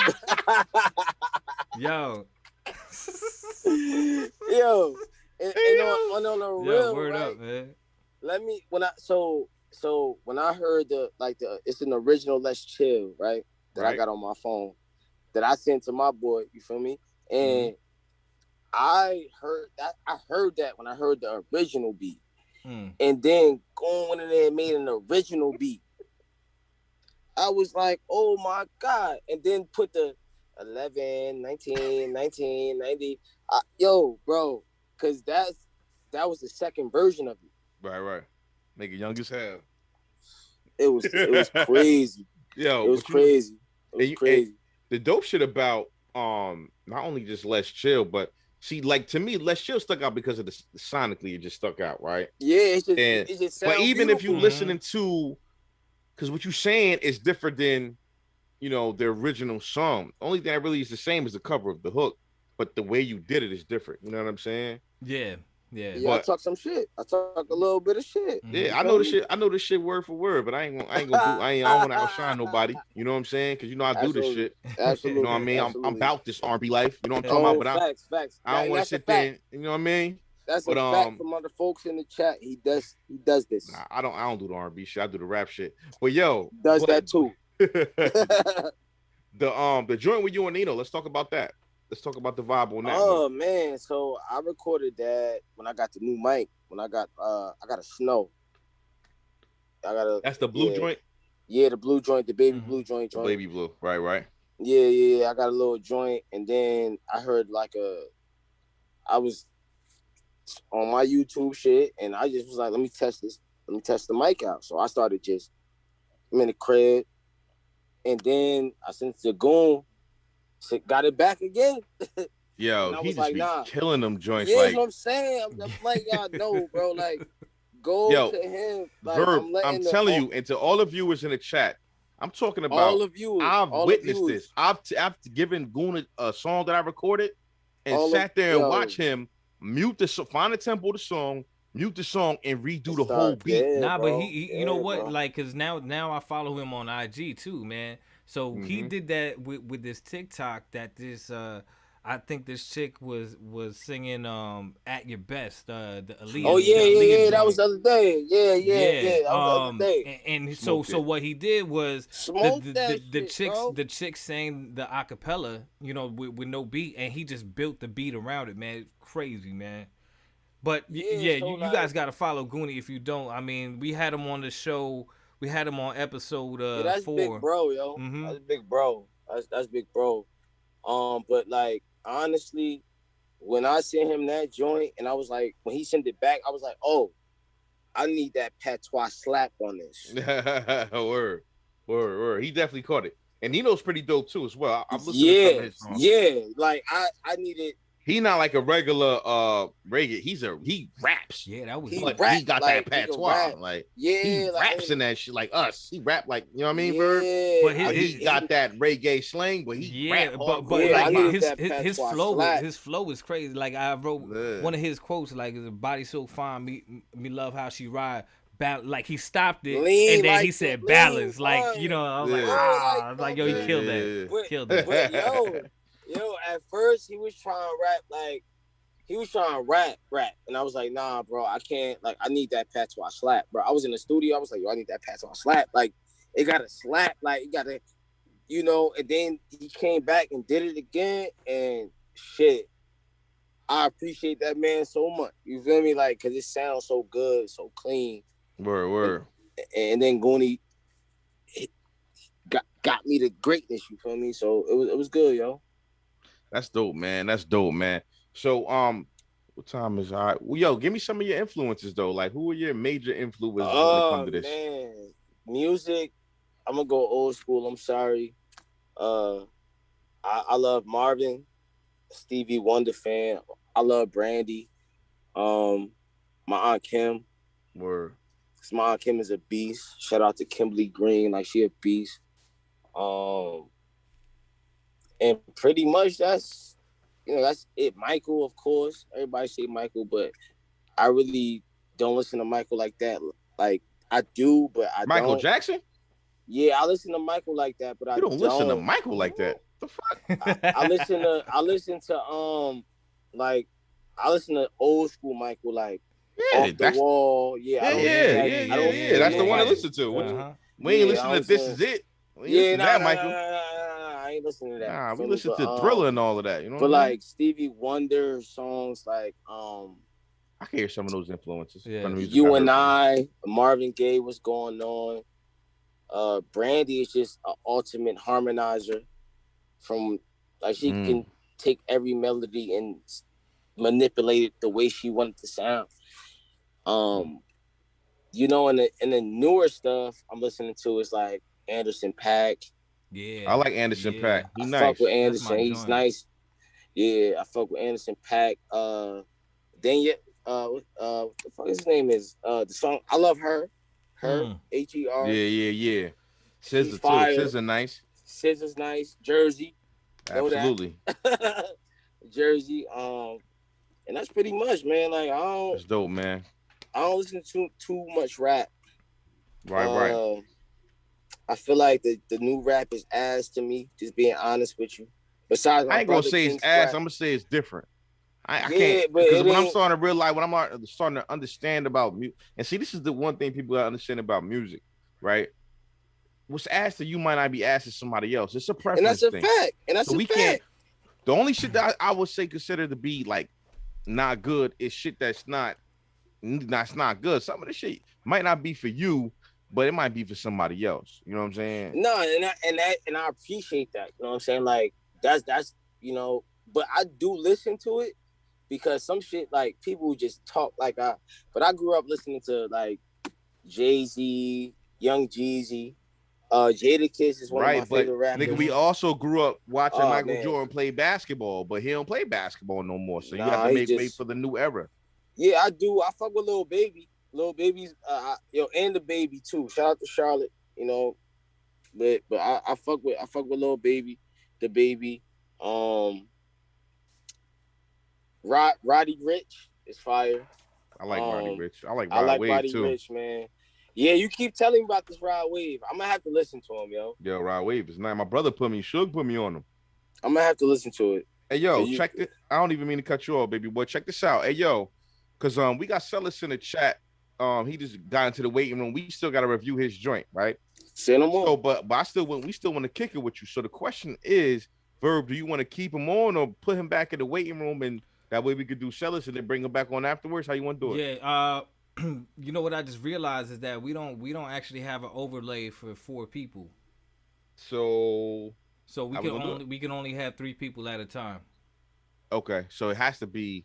Speaker 1: Yo.
Speaker 4: Yo. And on the real,
Speaker 1: word
Speaker 4: right?
Speaker 1: up, man.
Speaker 4: Let me when I heard it's an original Let's Chill, right? That I got on my phone that I sent to my boy, you feel me? And I heard that when I heard the original beat. And then going in there and made an original beat. I was like, oh my God. And then put the 11, 19, 19, 90. Yo, bro, because that was the second version of it.
Speaker 2: Right. Make it young as hell.
Speaker 4: It was crazy.
Speaker 2: Yo,
Speaker 4: it was crazy.
Speaker 2: The dope shit about not only just Let's Chill, but see, like to me, Let's Chill stuck out because of the sonically, it just stuck out, right?
Speaker 4: Yeah, it just sounds
Speaker 2: but even
Speaker 4: beautiful.
Speaker 2: if you're listening to, because what you're saying is different than, you know, the original song. The only thing that really is the same is the cover of the hook, but the way you did it is different. You know what I'm saying?
Speaker 1: Yeah.
Speaker 4: But, I talk some shit. I talk a little bit of shit.
Speaker 2: Yeah, I know the shit. I know this shit word for word, but I don't want to outshine nobody. You know what I'm saying? Because you know I do this shit.
Speaker 4: Absolutely.
Speaker 2: You know what I mean? I'm about this R&B life. You know what I'm talking about? But
Speaker 4: facts.
Speaker 2: I don't want to sit there. You know what I mean?
Speaker 4: That's a fact from other folks in the chat. He does this.
Speaker 2: Nah, I don't do the R&B shit. I do the rap shit. But yo,
Speaker 4: that too.
Speaker 2: The joint with you and Nino. Let's talk about that. Let's talk about the vibe on that.
Speaker 4: Oh man, so I recorded that when I got the new mic. When I got a Snow.
Speaker 2: That's the blue joint.
Speaker 4: Yeah, the blue joint, the baby blue joint.
Speaker 2: The baby blue, right.
Speaker 4: Yeah. I got a little joint, and then I heard I was on my YouTube shit, and I just was like, let me test this. Let me test the mic out. So I started I'm in the crib, and then I sent it to Goon. Got it back again.
Speaker 2: Yo, he just be killing them joints.
Speaker 4: Yeah,
Speaker 2: like,
Speaker 4: that's what I'm saying. I'm like, y'all know, bro. Like, go to him. Like,
Speaker 2: Verb, I'm telling you, and to all the viewers in the chat, I'm talking about
Speaker 4: all of you.
Speaker 2: I've witnessed this. I've given Goon a song that I recorded and sat there and watched him mute find the tempo of the song, mute the song, and redo the whole beat.
Speaker 1: Yeah, but he you know what? Bro. Like, cause now I follow him on IG too, man. So he did that with this TikTok that this I think this chick was singing "At Your Best." The Aaliyah.
Speaker 4: Oh yeah. That was the other day. Yeah. That was the other day.
Speaker 1: And so what he did was the chick sang the acapella, you know, with no beat, and he just built the beat around it, man. It's crazy, man. But you guys got to follow Goonie if you don't. I mean, we had him on the show. We had him on episode 4.
Speaker 4: That's big bro, yo. That's big bro. That's big bro. But like honestly, when I sent him that joint, and I was like, when he sent it back, I was like, oh, I need that patois slap on this.
Speaker 2: Word. He definitely caught it, and Nino's pretty dope too as well. I'm listening
Speaker 4: to his songs. Yeah. Like I needed.
Speaker 2: he not like a regular reggae. He raps.
Speaker 1: Yeah, that was.
Speaker 4: He
Speaker 2: But
Speaker 4: rap,
Speaker 2: he got
Speaker 4: like,
Speaker 2: that patois. Like he raps in that shit like us. He rap like, you know what I mean, Verb?
Speaker 1: But
Speaker 2: He got that reggae slang, but he rap hardcore
Speaker 1: like
Speaker 2: like
Speaker 1: his flow is crazy. Like I wrote one of his quotes, like "His body so fine, me love how she ride." Like he stopped it, and then he said balance. Like, you know, I was like, yo, he killed that. Killed it.
Speaker 4: But yo, at first he was trying to rap like. He was trying to rap, and I was like, nah, bro, I can't. Like, I need that patois slap, bro. I was in the studio. I was like, yo, I need that patois slap. Like, it got to slap. Like, it got to, you know. And then he came back and did it again, and shit, I appreciate that man so much. You feel me? Like, cause it sounds so good, so clean.
Speaker 2: Word.
Speaker 4: And then Goonie got me to greatness. You feel me? So it was good, yo.
Speaker 2: That's dope, man. So, what time is all right? Well, yo, give me some of your influences though. Like, who are your major influences when it comes to this?
Speaker 4: Man, music. I'm gonna go old school. I'm sorry. I love Marvin, Stevie Wonder fan. I love Brandy. My Aunt Kim.
Speaker 2: Word.
Speaker 4: Cause my Aunt Kim is a beast. Shout out to Kimberly Green, like she a beast. And pretty much that's it. Michael, of course. Everybody say Michael, but I really don't listen to Michael like that. Like I do, but I
Speaker 2: Michael
Speaker 4: don't.
Speaker 2: Jackson?
Speaker 4: Yeah, I listen to Michael like that, but I don't
Speaker 2: listen to Michael like that. The fuck?
Speaker 4: I listen to old school Michael, like Off the Wall.
Speaker 2: Yeah. That's the one to listen to. We ain't listening to This Is It. Michael.
Speaker 4: I ain't listening to that.
Speaker 2: Nah, we listen to Thriller and all of that. You know.
Speaker 4: But like Stevie Wonder songs, like
Speaker 2: I can hear some of those influences.
Speaker 4: Yeah. You and I, Marvin Gaye, what's going on? Brandy is just an ultimate harmonizer. From like she can take every melody and manipulate it the way she wanted to sound. You know, and the newer stuff I'm listening to is like Anderson .Paak.
Speaker 2: Yeah, I like Anderson .Paak. He's nice.
Speaker 4: I fuck with Anderson. He's nice. Yeah, I fuck with Anderson .Paak. Then what the fuck his name is? The song I Love Her. Her Her.
Speaker 2: Yeah. SZA too. SZA nice.
Speaker 4: SZA's nice. Jersey.
Speaker 2: Absolutely.
Speaker 4: Jersey. And that's pretty much, man. Like
Speaker 2: That's dope, man.
Speaker 4: I don't listen to too much rap.
Speaker 2: Right.
Speaker 4: I feel like the new rap is ass to me, just being honest with you. Besides,
Speaker 2: I ain't gonna say it's ass, I'm gonna say it's different. I can't, because when I'm starting to realize, when I'm starting to understand about music, and see, this is the one thing people gotta understand about music, right? What's ass to you might not be ass to somebody else. It's a preference thing.
Speaker 4: And that's a fact.
Speaker 2: The only shit that I would say consider to be like not good is shit that's not good. Some of the shit might not be for you, but it might be for somebody else. You know what I'm saying?
Speaker 4: No, and I appreciate that. You know what I'm saying? Like that's you know, but I do listen to it because some shit like people just talk like but I grew up listening to like Jay-Z, Young Jeezy, Jadakiss is one of my favorite rappers.
Speaker 2: Nigga, we also grew up watching Michael Jordan play basketball, but he don't play basketball no more. So you have to make way for the new era.
Speaker 4: Yeah, I do. I fuck with Lil Baby. Lil Baby's and the Baby too. Shout out to Charlotte, you know. But I fuck with Lil Baby, the Baby. Roddy Ricch is fire.
Speaker 2: I like Roddy Ricch. I like Roddy too.
Speaker 4: Ricch, man. Yeah, you keep telling me about this Rod Wave. I'm gonna have to listen to him, yo.
Speaker 2: Yo, Rod Wave is nice. My brother put me on him.
Speaker 4: I'm gonna have to listen to it.
Speaker 2: Hey, yo, check it. I don't even mean to cut you off, baby boy. Check this out. Hey, yo, because we got Cellus in the chat. He just got into the waiting room. We still got to review his joint, right?
Speaker 4: Send him on.
Speaker 2: So, but we still want to kick it with you. So the question is, Verb, do you want to keep him on or put him back in the waiting room, and that way we could do Cellus and then bring him back on afterwards? How you want to do it?
Speaker 1: Yeah. You know what I just realized is that we don't actually have an overlay for 4 people.
Speaker 2: So
Speaker 1: we can only have 3 people at a time.
Speaker 2: Okay, so it has to be.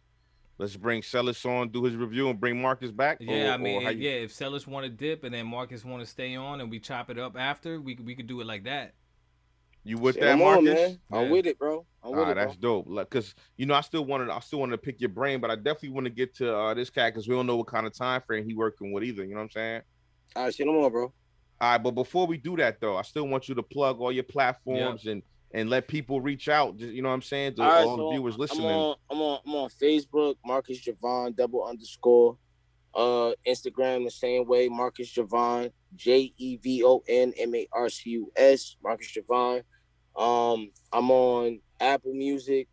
Speaker 2: Let's bring Cellus on, do his review, and bring Marcus back.
Speaker 1: Yeah, if Cellus want to dip and then Marcus want to stay on, and we chop it up after, we could do it like that.
Speaker 2: You with that, Marcus? Man.
Speaker 4: I'm with it, bro.
Speaker 2: That's dope. Like, cause I still wanted to pick your brain, but I definitely want to get to this cat because we don't know what kind of time frame he working with either. You know what I'm saying?
Speaker 4: All right, shit, no more, bro.
Speaker 2: All right, but before we do that though, I still want you to plug all your platforms and let people reach out. Just, you know what I'm saying? To all the viewers listening.
Speaker 4: I'm on Facebook, Marcus Javon _ Instagram the same way, Marcus Javon, JEVONMARCUS, Marcus Javon. I'm on Apple Music,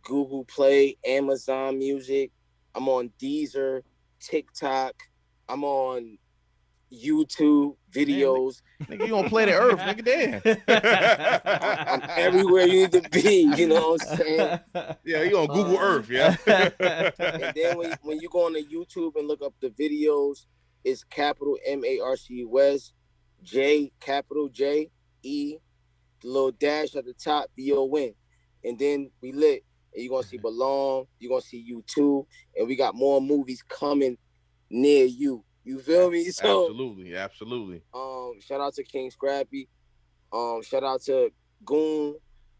Speaker 4: Google Play, Amazon Music. I'm on Deezer, TikTok. I'm on YouTube videos.
Speaker 2: Nigga, you gonna play the earth, nigga? Damn.
Speaker 4: I'm everywhere you need to be. You know what I'm saying?
Speaker 2: Yeah, you on Google Earth, yeah.
Speaker 4: And then when you go on the YouTube and look up the videos, it's capital MARCUS, capital J E, the little dash at the top, VON, and then we lit. And you're gonna see Belong. You're gonna see U2, and we got more movies coming near you. You feel me? So
Speaker 2: absolutely.
Speaker 4: Shout out to King Scrappy. Shout out to Goon.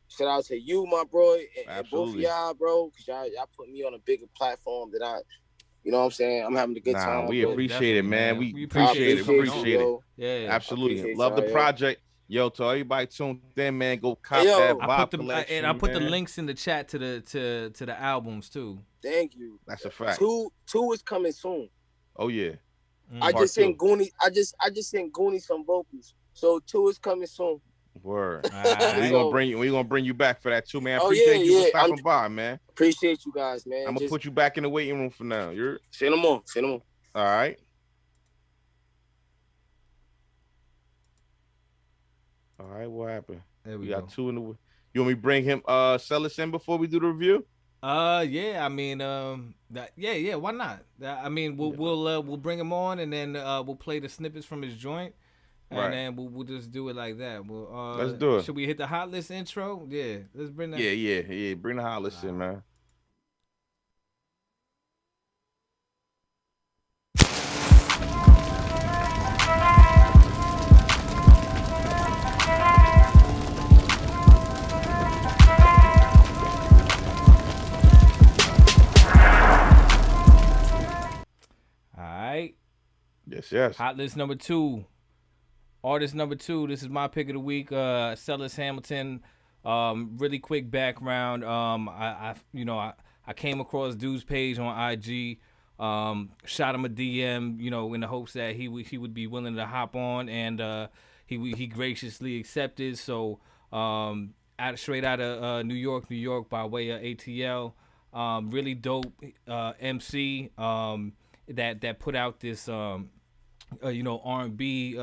Speaker 4: Shout out to you, my bro, and both of y'all, bro, because y'all put me on a bigger platform that you know what I'm saying? I'm having a good time.
Speaker 2: We appreciate it, man. We
Speaker 4: appreciate it.
Speaker 2: We appreciate it.
Speaker 1: Yeah,
Speaker 2: absolutely. Love the project. Yo, to everybody tuned in, man, go cop that Bob collection.
Speaker 1: And I put the links in the chat to the albums too.
Speaker 4: Thank you.
Speaker 2: That's a fact.
Speaker 4: Two is coming soon.
Speaker 2: Oh yeah.
Speaker 4: I just sent Goonies. I just sent Goonies some vocals. So 2 is coming soon.
Speaker 2: Word. We're gonna bring you back for that too, man. Appreciate you for stopping by, man.
Speaker 4: Appreciate you guys, man.
Speaker 2: I'm gonna put you back in the waiting room for now. You're
Speaker 4: say no more.
Speaker 2: All right. All right, what happened?
Speaker 1: There we
Speaker 2: got 2 in the. You want me to bring him Cellus in before we do the review?
Speaker 1: Yeah, I mean, why not? I mean, we'll bring him on and then we'll play the snippets from his joint, and then we'll just do it like that.
Speaker 2: Let's do it.
Speaker 1: Should we hit the hot list intro? Yeah, let's bring that.
Speaker 2: Yeah. Bring the hot list in, man. Yes.
Speaker 1: Hot list number 2. Artist number 2. This is my pick of the week. Cellus Hamilton. Really quick background. I came across dude's page on IG. Shot him a DM. In the hopes that he would be willing to hop on, and he graciously accepted. So straight out of New York by way of ATL. Really dope MC. That put out this R&B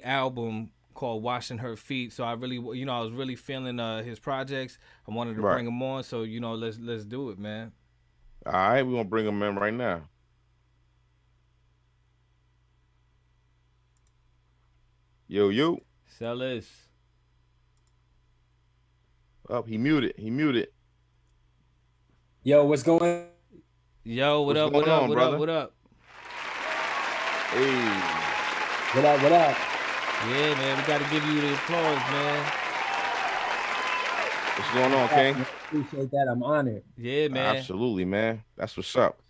Speaker 1: album called Washing Her Feet. So I was really feeling his projects. I wanted to bring him on, so let's do it, man.
Speaker 2: All right, we're gonna bring him in right now. Yo.
Speaker 1: Cellus.
Speaker 2: Oh, he muted.
Speaker 5: Yo, what's going?
Speaker 1: Yo, what up? What up?
Speaker 2: Hey.
Speaker 5: What up?
Speaker 1: Yeah, man, we got to give you the applause, man.
Speaker 2: What's going on, King?
Speaker 5: Appreciate that. I'm honored.
Speaker 1: Yeah, man.
Speaker 2: Absolutely, man. That's what's up.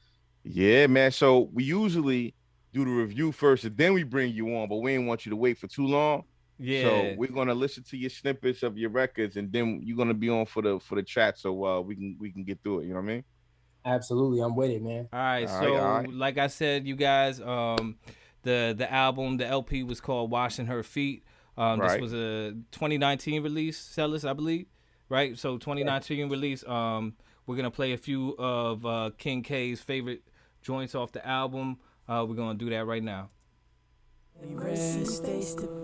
Speaker 2: Yeah, man. So we usually do the review first, and then we bring you on, but we didn't want you to wait for too long.
Speaker 1: Yeah.
Speaker 2: So we're gonna listen to your snippets of your records, and then you're gonna be on for the chat, so we can get through it. You know what I mean?
Speaker 5: Absolutely, I'm with it, man.
Speaker 1: All right, like I said, you guys, the album, the LP was called Washing Her Feet. This was a 2019 release, Cellus, I believe, right? So 2019 release. We're gonna play a few of King K's favorite joints off the album. We're gonna do that right now.
Speaker 3: Rest,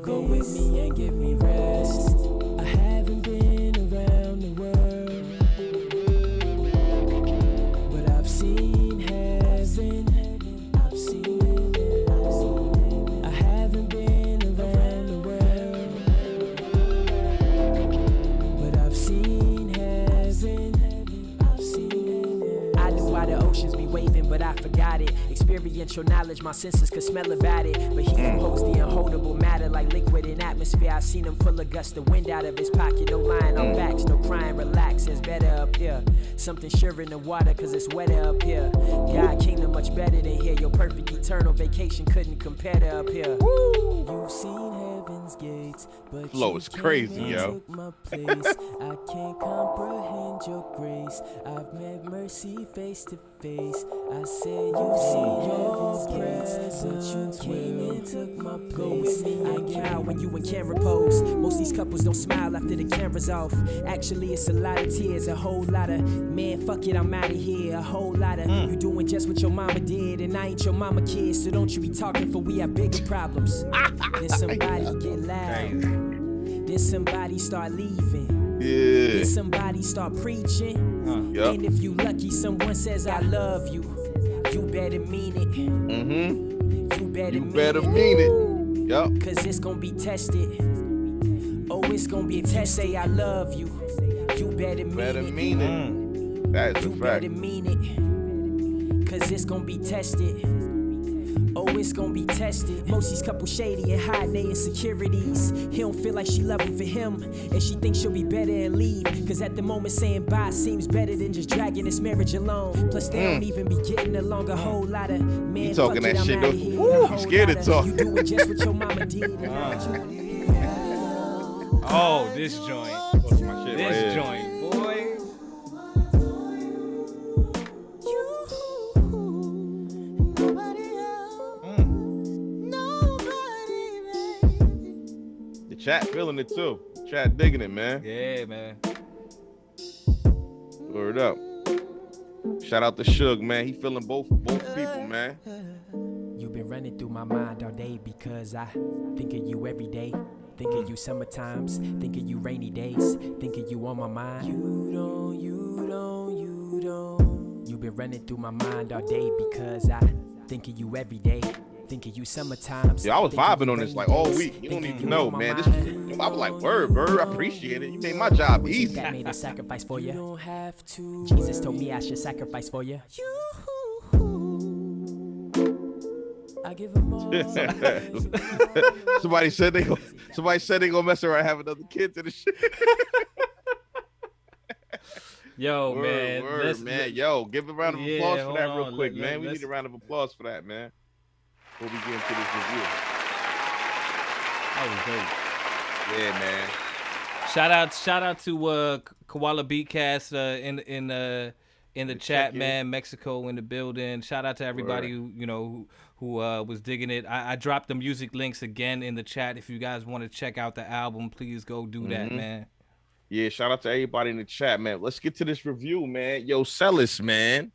Speaker 3: go with me and give me rest. I haven't been around the world, but I've seen heaven. I've seen it. I haven't been around the world, but I've seen heaven. I've seen it. I knew why the oceans be waving.
Speaker 6: but I forgot it. Experiential knowledge, my senses could smell about it. But he who holds the unholdable matter like liquid in atmosphere. I seen him pull a gust of wind out of his pocket. No lying on facts, no crying, relax. It's better up here. Something sure in the water, cause it's wetter up here. God kingdom much better than here. Your perfect eternal vacation couldn't compare to up here. You've seen heaven's gates, but
Speaker 2: flow is crazy, yo.
Speaker 6: took my place. I can't comprehend your grace. I've met mercy face to face. I said you've seen heaven's gates, but you came and took my place. I cow when you in camera pose. Most these couples don't smile after the camera's off. Actually, it's a lot of tears, a whole lot of man, fuck it, I'm out of here. A whole lot of you doing just what your mama did, and I ain't your mama kid, so don't you be talking, for we have bigger problems. Then somebody get loud. Then somebody start leaving.
Speaker 2: Yeah.
Speaker 6: Then somebody start preaching.
Speaker 2: Yep.
Speaker 6: And if you lucky, someone says I love you. You better mean it.
Speaker 2: Mm-hmm.
Speaker 6: You better
Speaker 2: Better
Speaker 6: mean
Speaker 2: mean it. Yep.
Speaker 6: Cause it's gonna be tested. Oh, it's gonna be a test. Say I love you. You better mean it.
Speaker 2: That is a
Speaker 6: You
Speaker 2: fact.
Speaker 6: better mean it. Cause it's gonna be tested. Oh, it's gonna be tested. Most these couples shady and hiding their insecurities. He don't feel like she loving for him, and she thinks she'll be better and leave. Cause at the moment saying bye seems better than just dragging this marriage alone. Plus they don't even be getting along a whole lot of man.
Speaker 2: You talking
Speaker 6: fuck
Speaker 2: that
Speaker 6: it,
Speaker 2: shit
Speaker 6: I'm
Speaker 2: though?
Speaker 6: outta here.
Speaker 2: Woo,
Speaker 6: A
Speaker 2: I'm
Speaker 6: whole
Speaker 2: scared to
Speaker 6: lot
Speaker 2: talk.
Speaker 6: You doing just what your mama did.
Speaker 1: Oh, this joint.
Speaker 2: That's my shit right
Speaker 1: This
Speaker 2: here.
Speaker 1: joint, boy.
Speaker 2: The chat feeling it too. Chat digging it, man.
Speaker 1: Yeah, man.
Speaker 2: Word up. Shout out to Suge, man. He feeling both people, man.
Speaker 6: You've been running through my mind all day because I think of you every day. Think of you summer times, think of you rainy days, think of you on my mind. You don't. You've been running through my mind all day because I think of you every day. Think of you summer times.
Speaker 2: Yeah, I was
Speaker 6: think of
Speaker 2: vibing
Speaker 6: you
Speaker 2: on this
Speaker 6: rainy
Speaker 2: like all
Speaker 6: days,
Speaker 2: week. You don't
Speaker 6: think of
Speaker 2: even know,
Speaker 6: on my
Speaker 2: man.
Speaker 6: mind.
Speaker 2: I was like, word, I appreciate it. You made my job easy.
Speaker 6: That made a sacrifice for you. You don't have to. Jesus told me I should sacrifice for you. I give him all.
Speaker 2: Somebody said they gonna mess around and have another kid to the shit.
Speaker 1: Yo,
Speaker 2: Word,
Speaker 1: man.
Speaker 2: word, man. Yo, give a round of
Speaker 1: Yeah,
Speaker 2: applause for
Speaker 1: hold
Speaker 2: that
Speaker 1: on.
Speaker 2: real quick,
Speaker 1: Let-
Speaker 2: man. We
Speaker 1: let's-
Speaker 2: need a round of applause for that, man. Before we get into this review.
Speaker 1: That was dope.
Speaker 2: Yeah, man.
Speaker 1: Shout out to Koala Beatcast in the chat,
Speaker 2: check-in.
Speaker 1: man. Mexico in the building. Shout out to everybody who was digging it. I dropped the music links again in the chat. If you guys want to check out the album, please go do that, man.
Speaker 2: Yeah, shout out to everybody in the chat, man. Let's get to this review, man. Yo, Cellus, man.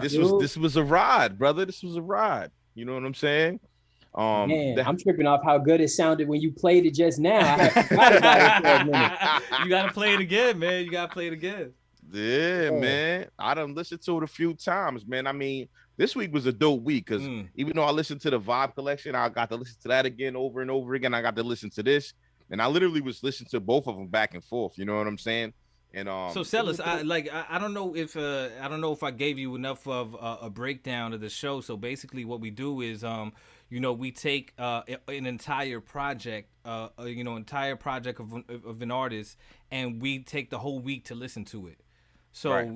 Speaker 2: This was a ride, brother. This was a ride. You know what I'm saying?
Speaker 5: Man, I'm tripping off how good it sounded when you played it just now. I had forgot about it for a minute.
Speaker 1: You gotta play it again, man. You gotta play it again.
Speaker 2: Yeah, man. I done listened to it a few times, man. I mean, this week was a dope week because even though I listened to the Vibe Collection, I got to listen to that again over and over again. I got to listen to this, and I literally was listening to both of them back and forth. You know what I'm saying? And
Speaker 1: so Cellus, I don't know if I gave you enough of a breakdown of the show. So basically, what we do is we take an entire project, of an artist, and we take the whole week to listen to it. So,
Speaker 2: right.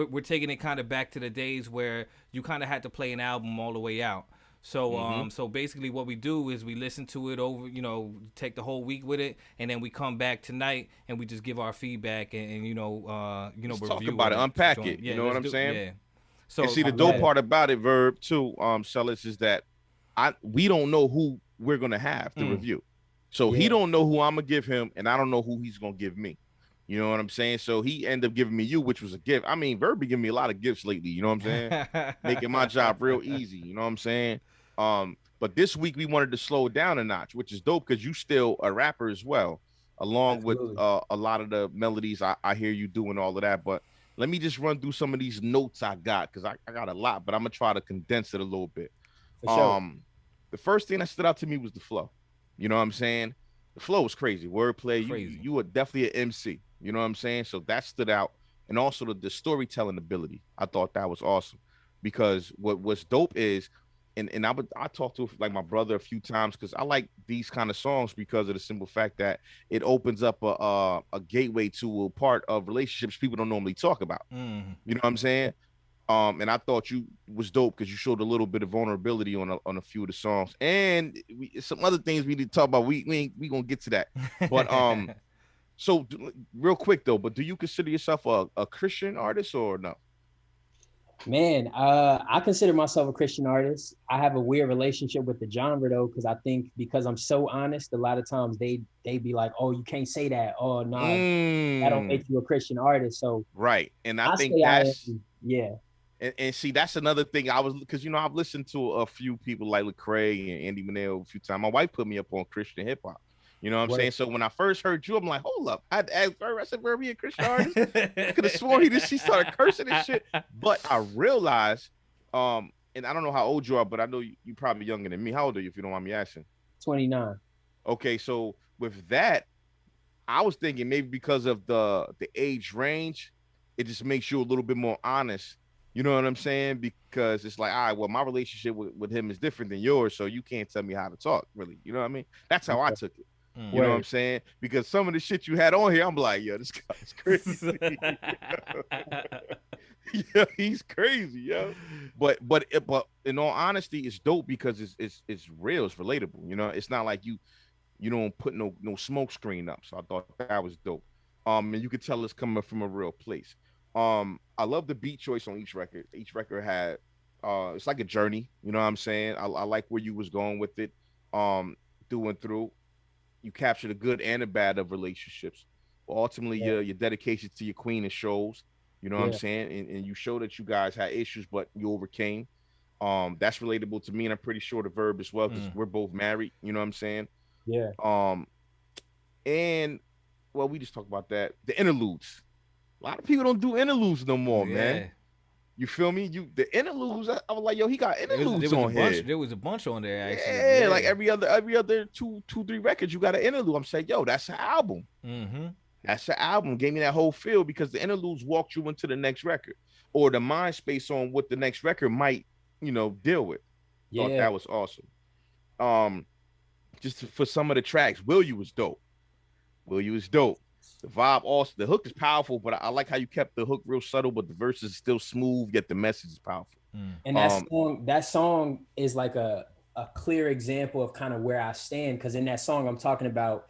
Speaker 1: We're taking it kind of back to the days where you kind of had to play an album all the way out. So, so basically what we do is we listen to it over, take the whole week with it, and then we come back tonight and we just give our feedback and
Speaker 2: let's talk
Speaker 1: review
Speaker 2: about it, unpack it.
Speaker 1: Yeah,
Speaker 2: You know what I'm saying?
Speaker 1: Yeah. So
Speaker 2: and see, the dope part about it, Verb, too, Cellus, is that we don't know who we're going to have to review. So he don't know who I'm going to give him, and I don't know who he's going to give me. You know what I'm saying? So he ended up giving me you, which was a gift. I mean, Verb be giving me a lot of gifts lately. You know what I'm saying? Making my job real easy. You know what I'm saying? But this week we wanted to slow it down a notch, which is dope because you still a rapper as well, along with a lot of the melodies I hear you doing all of that. But let me just run through some of these notes I got because I got a lot, but I'm gonna try to condense it a little bit.
Speaker 5: For sure.
Speaker 2: The first thing that stood out to me was the flow. You know what I'm saying? The flow was crazy. Wordplay.
Speaker 1: Crazy.
Speaker 2: You were definitely an MC. You know what I'm saying? So that stood out. And also the storytelling ability. I thought that was awesome. because what's dope is, and I talked to like my brother a few times because I like these kind of songs because of the simple fact that it opens up a gateway to a part of relationships people don't normally talk about. You know what I'm saying? And I thought you was dope because you showed a little bit of vulnerability on a few of the songs, and some other things we need to talk about. We gonna get to that, but so real quick though, but do you consider yourself a Christian artist or no?
Speaker 5: Man, I consider myself a Christian artist. I have a weird relationship with the genre though, because I think because I'm so honest, a lot of times they be like, "Oh, you can't say that." Oh, no, that don't make you a Christian artist. So
Speaker 2: right, and I think that's And see, that's another thing. I was because I've listened to a few people like Lecrae and Andy Mineo a few times. My wife put me up on Christian hip hop. You know what I'm saying? So when I first heard you, I'm like, hold up. I asked her, I said, "Where be a Christian artist?" I could have sworn she started cursing and shit. But I realized, and I don't know how old you are, but I know you probably younger than me. How old are you, if you don't mind me asking?
Speaker 5: 29.
Speaker 2: Okay, so with that, I was thinking maybe because of the age range, it just makes you a little bit more honest. You know what I'm saying? Because it's like, all right, well, my relationship with him is different than yours, so you can't tell me how to talk, really. You know what I mean? That's how I took it. You know what I'm saying? Because some of the shit you had on here, I'm like, yo, this guy's crazy. Yeah, he's crazy, yo. But in all honesty, it's dope because it's real, it's relatable. You know, it's not like you don't put no smoke screen up. So I thought that was dope. And you could tell it's coming from a real place. I love the beat choice on each record. Each record had it's like a journey, you know what I'm saying? I like where you was going with it. Through and through. You capture the good and the bad of relationships. But ultimately, your dedication to your queen it shows. You know what I'm saying? And you show that you guys had issues, but you overcame. That's relatable to me, and I'm pretty sure the verb as well, because we're both married. You know what I'm saying?
Speaker 5: Yeah.
Speaker 2: And well, we just talked about that. The interludes. A lot of people don't do interludes no more, man. You feel me? The interludes. I was like, yo, he got interludes on here.
Speaker 1: There was a bunch on there actually.
Speaker 2: Yeah, like every other two, 3 records, you got an interlude. I'm saying, yo, that's an album. That's an album. Gave me that whole feel because the interludes walked you into the next record or the mind space on what the next record might, deal with. Thought that was awesome. Just for some of the tracks, Will You was dope. The vibe also, the hook is powerful, but I like how you kept the hook real subtle, but the verse is still smooth, yet the message is powerful.
Speaker 5: And that song is like a clear example of kind of where I stand, because in that song I'm talking about,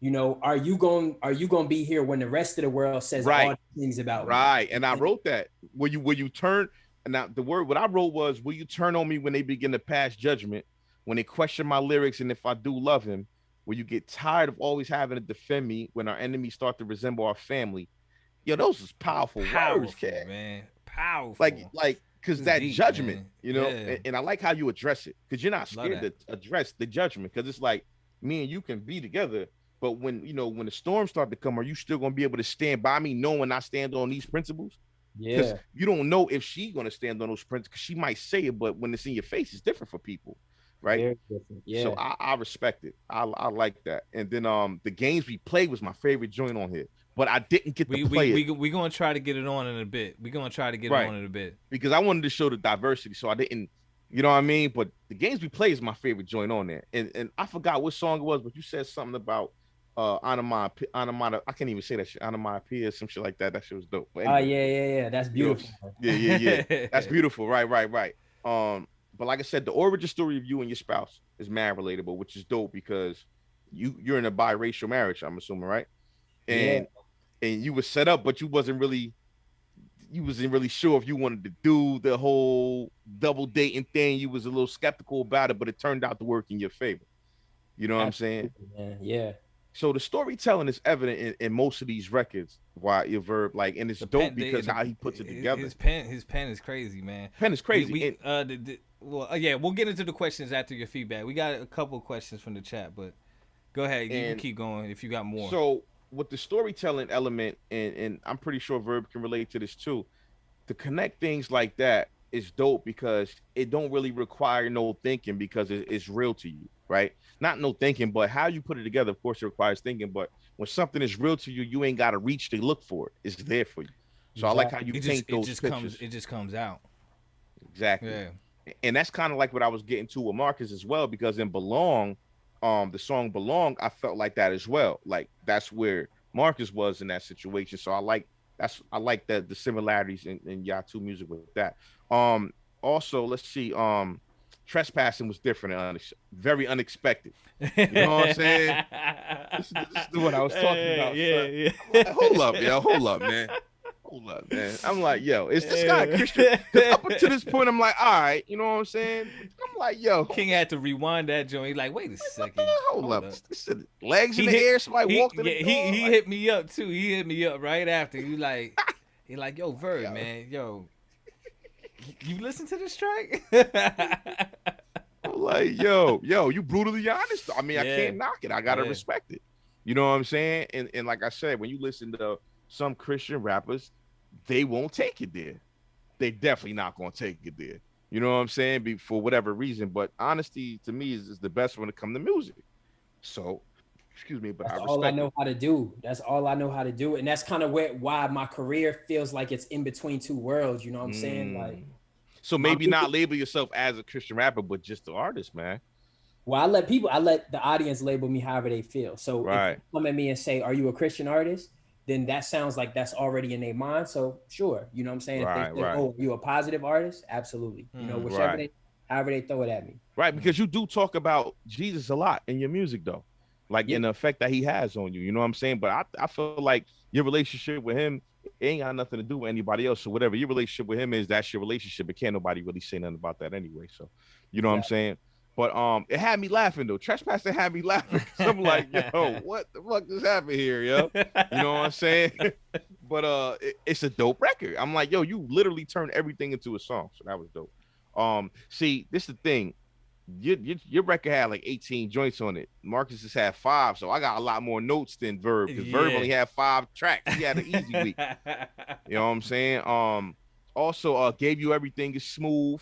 Speaker 5: are you going to be here when the rest of the world says all the things about me?
Speaker 2: Right. And I wrote that. Will you turn? And now the word what I wrote was, will you turn on me when they begin to pass judgment, when they question my lyrics, and if I do love him? Will you get tired of always having to defend me when our enemies start to resemble our family? Yo, those is powerful words, kid.
Speaker 1: Man. Powerful.
Speaker 2: Like, because that deep, judgment,
Speaker 1: man.
Speaker 2: and I like how you address it, because you're not scared to address the judgment, because it's like me and you can be together, but when the storms start to come, are you still going to be able to stand by me knowing I stand on these principles? Because you don't know if she's going to stand on those principles, because she might say it, but when it's in your face, it's different for people. Right. So I respect it. I like that. And then the games we played was my favorite joint on here, but I didn't get to play it.
Speaker 1: We're gonna try to get it on in a bit. Because
Speaker 2: I wanted to show the diversity, so I didn't, you know what I mean? But the games we play is my favorite joint on there. And I forgot what song it was, but you said something about Onomatopoeia. I can't even say that shit. Onomatopoeia, some shit like that. That shit was dope.
Speaker 5: Anyway, yeah. That's beautiful.
Speaker 2: Yeah. That's beautiful. Right. But like I said, the origin story of you and your spouse is mad relatable, which is dope because you're in a biracial marriage, I'm assuming, right? And you were set up, but you wasn't really sure if you wanted to do the whole double dating thing. You was a little skeptical about it, but it turned out to work in your favor. You know what I'm saying?
Speaker 5: Man. Yeah.
Speaker 2: So the storytelling is evident in most of these records. Why your verb, like, and it's dope because how he puts it together.
Speaker 1: His pen is crazy, man.
Speaker 2: Pen is crazy.
Speaker 1: We'll get into the questions after your feedback. We got a couple of questions from the chat, but go ahead. You can keep going if you got more.
Speaker 2: So with the storytelling element, and I'm pretty sure Verb can relate to this too, to connect things like that is dope because it don't really require no thinking because it's real to you, right? Not no thinking, but how you put it together, of course, it requires thinking. But when something is real to you, you ain't got to reach to look for it. It's there for you. So I like how you paint those pictures.
Speaker 1: It just comes out.
Speaker 2: Exactly.
Speaker 1: Yeah.
Speaker 2: And that's kind of like what I was getting to with Marcus as well, because in Belong, the song Belong, I felt like that as well. Like that's where Marcus was in that situation. So I like the similarities in y'all two music with that. Um Also, let's see, Trespassing was different and very unexpected. You know what I'm saying? This is what I was talking about, son.
Speaker 1: Yeah.
Speaker 2: I'm like, hold up, yo, hold up, man. Hold up, man. I'm like, yo, is this guy a Christian? Because up until this point, I'm like, all right, you know what I'm saying? I'm like, yo,
Speaker 1: King had to rewind that joint. He's like, wait a second.
Speaker 2: hold up. This is legs in the air. Somebody walked in the door.
Speaker 1: He hit me up too. He hit me up right after. He like, yo, Verb, man, yo, you listen to this track?
Speaker 2: I'm like, yo, you brutally honest. I mean, I can't knock it. I gotta respect it. You know what I'm saying? And like I said, when you listen to some Christian rappers, they won't take it there. They definitely not gonna take it there. You know what I'm saying? For whatever reason. But honesty to me is the best when it comes to music. So, excuse me, but
Speaker 5: that's
Speaker 2: I
Speaker 5: all I
Speaker 2: respect
Speaker 5: know
Speaker 2: it.
Speaker 5: how to do. That's all I know how to do. And that's kind of why my career feels like it's in between two worlds. You know what I'm saying? Like,
Speaker 2: so maybe not label yourself as a Christian rapper, but just the artist, man.
Speaker 5: well, I let the audience label me however they feel. So if you come at me and say, "Are you a Christian artist?" then that sounds like that's already in their mind. So sure, you know what I'm saying? If they say, "Oh, are you a positive artist?" Absolutely. You know, whichever however they throw it at me.
Speaker 2: Right, because you do talk about Jesus a lot in your music, though, like in the effect that he has on you. You know what I'm saying? But I feel like your relationship with him ain't got nothing to do with anybody else. So whatever your relationship with him is, that's your relationship. It can't nobody really say nothing about that anyway. So, you know what I'm saying? But it had me laughing though. Trespassing had me laughing. I'm like, yo, what the fuck just happened here, yo? You know what I'm saying? But it's a dope record. I'm like, yo, you literally turned everything into a song. So that was dope. See, this is the thing. Your record had like 18 joints on it. Marcus just had 5, so I got a lot more notes than Verb, because Verb only had 5 tracks. He had an easy week. You know what I'm saying? Also, Gave You Everything Is Smooth.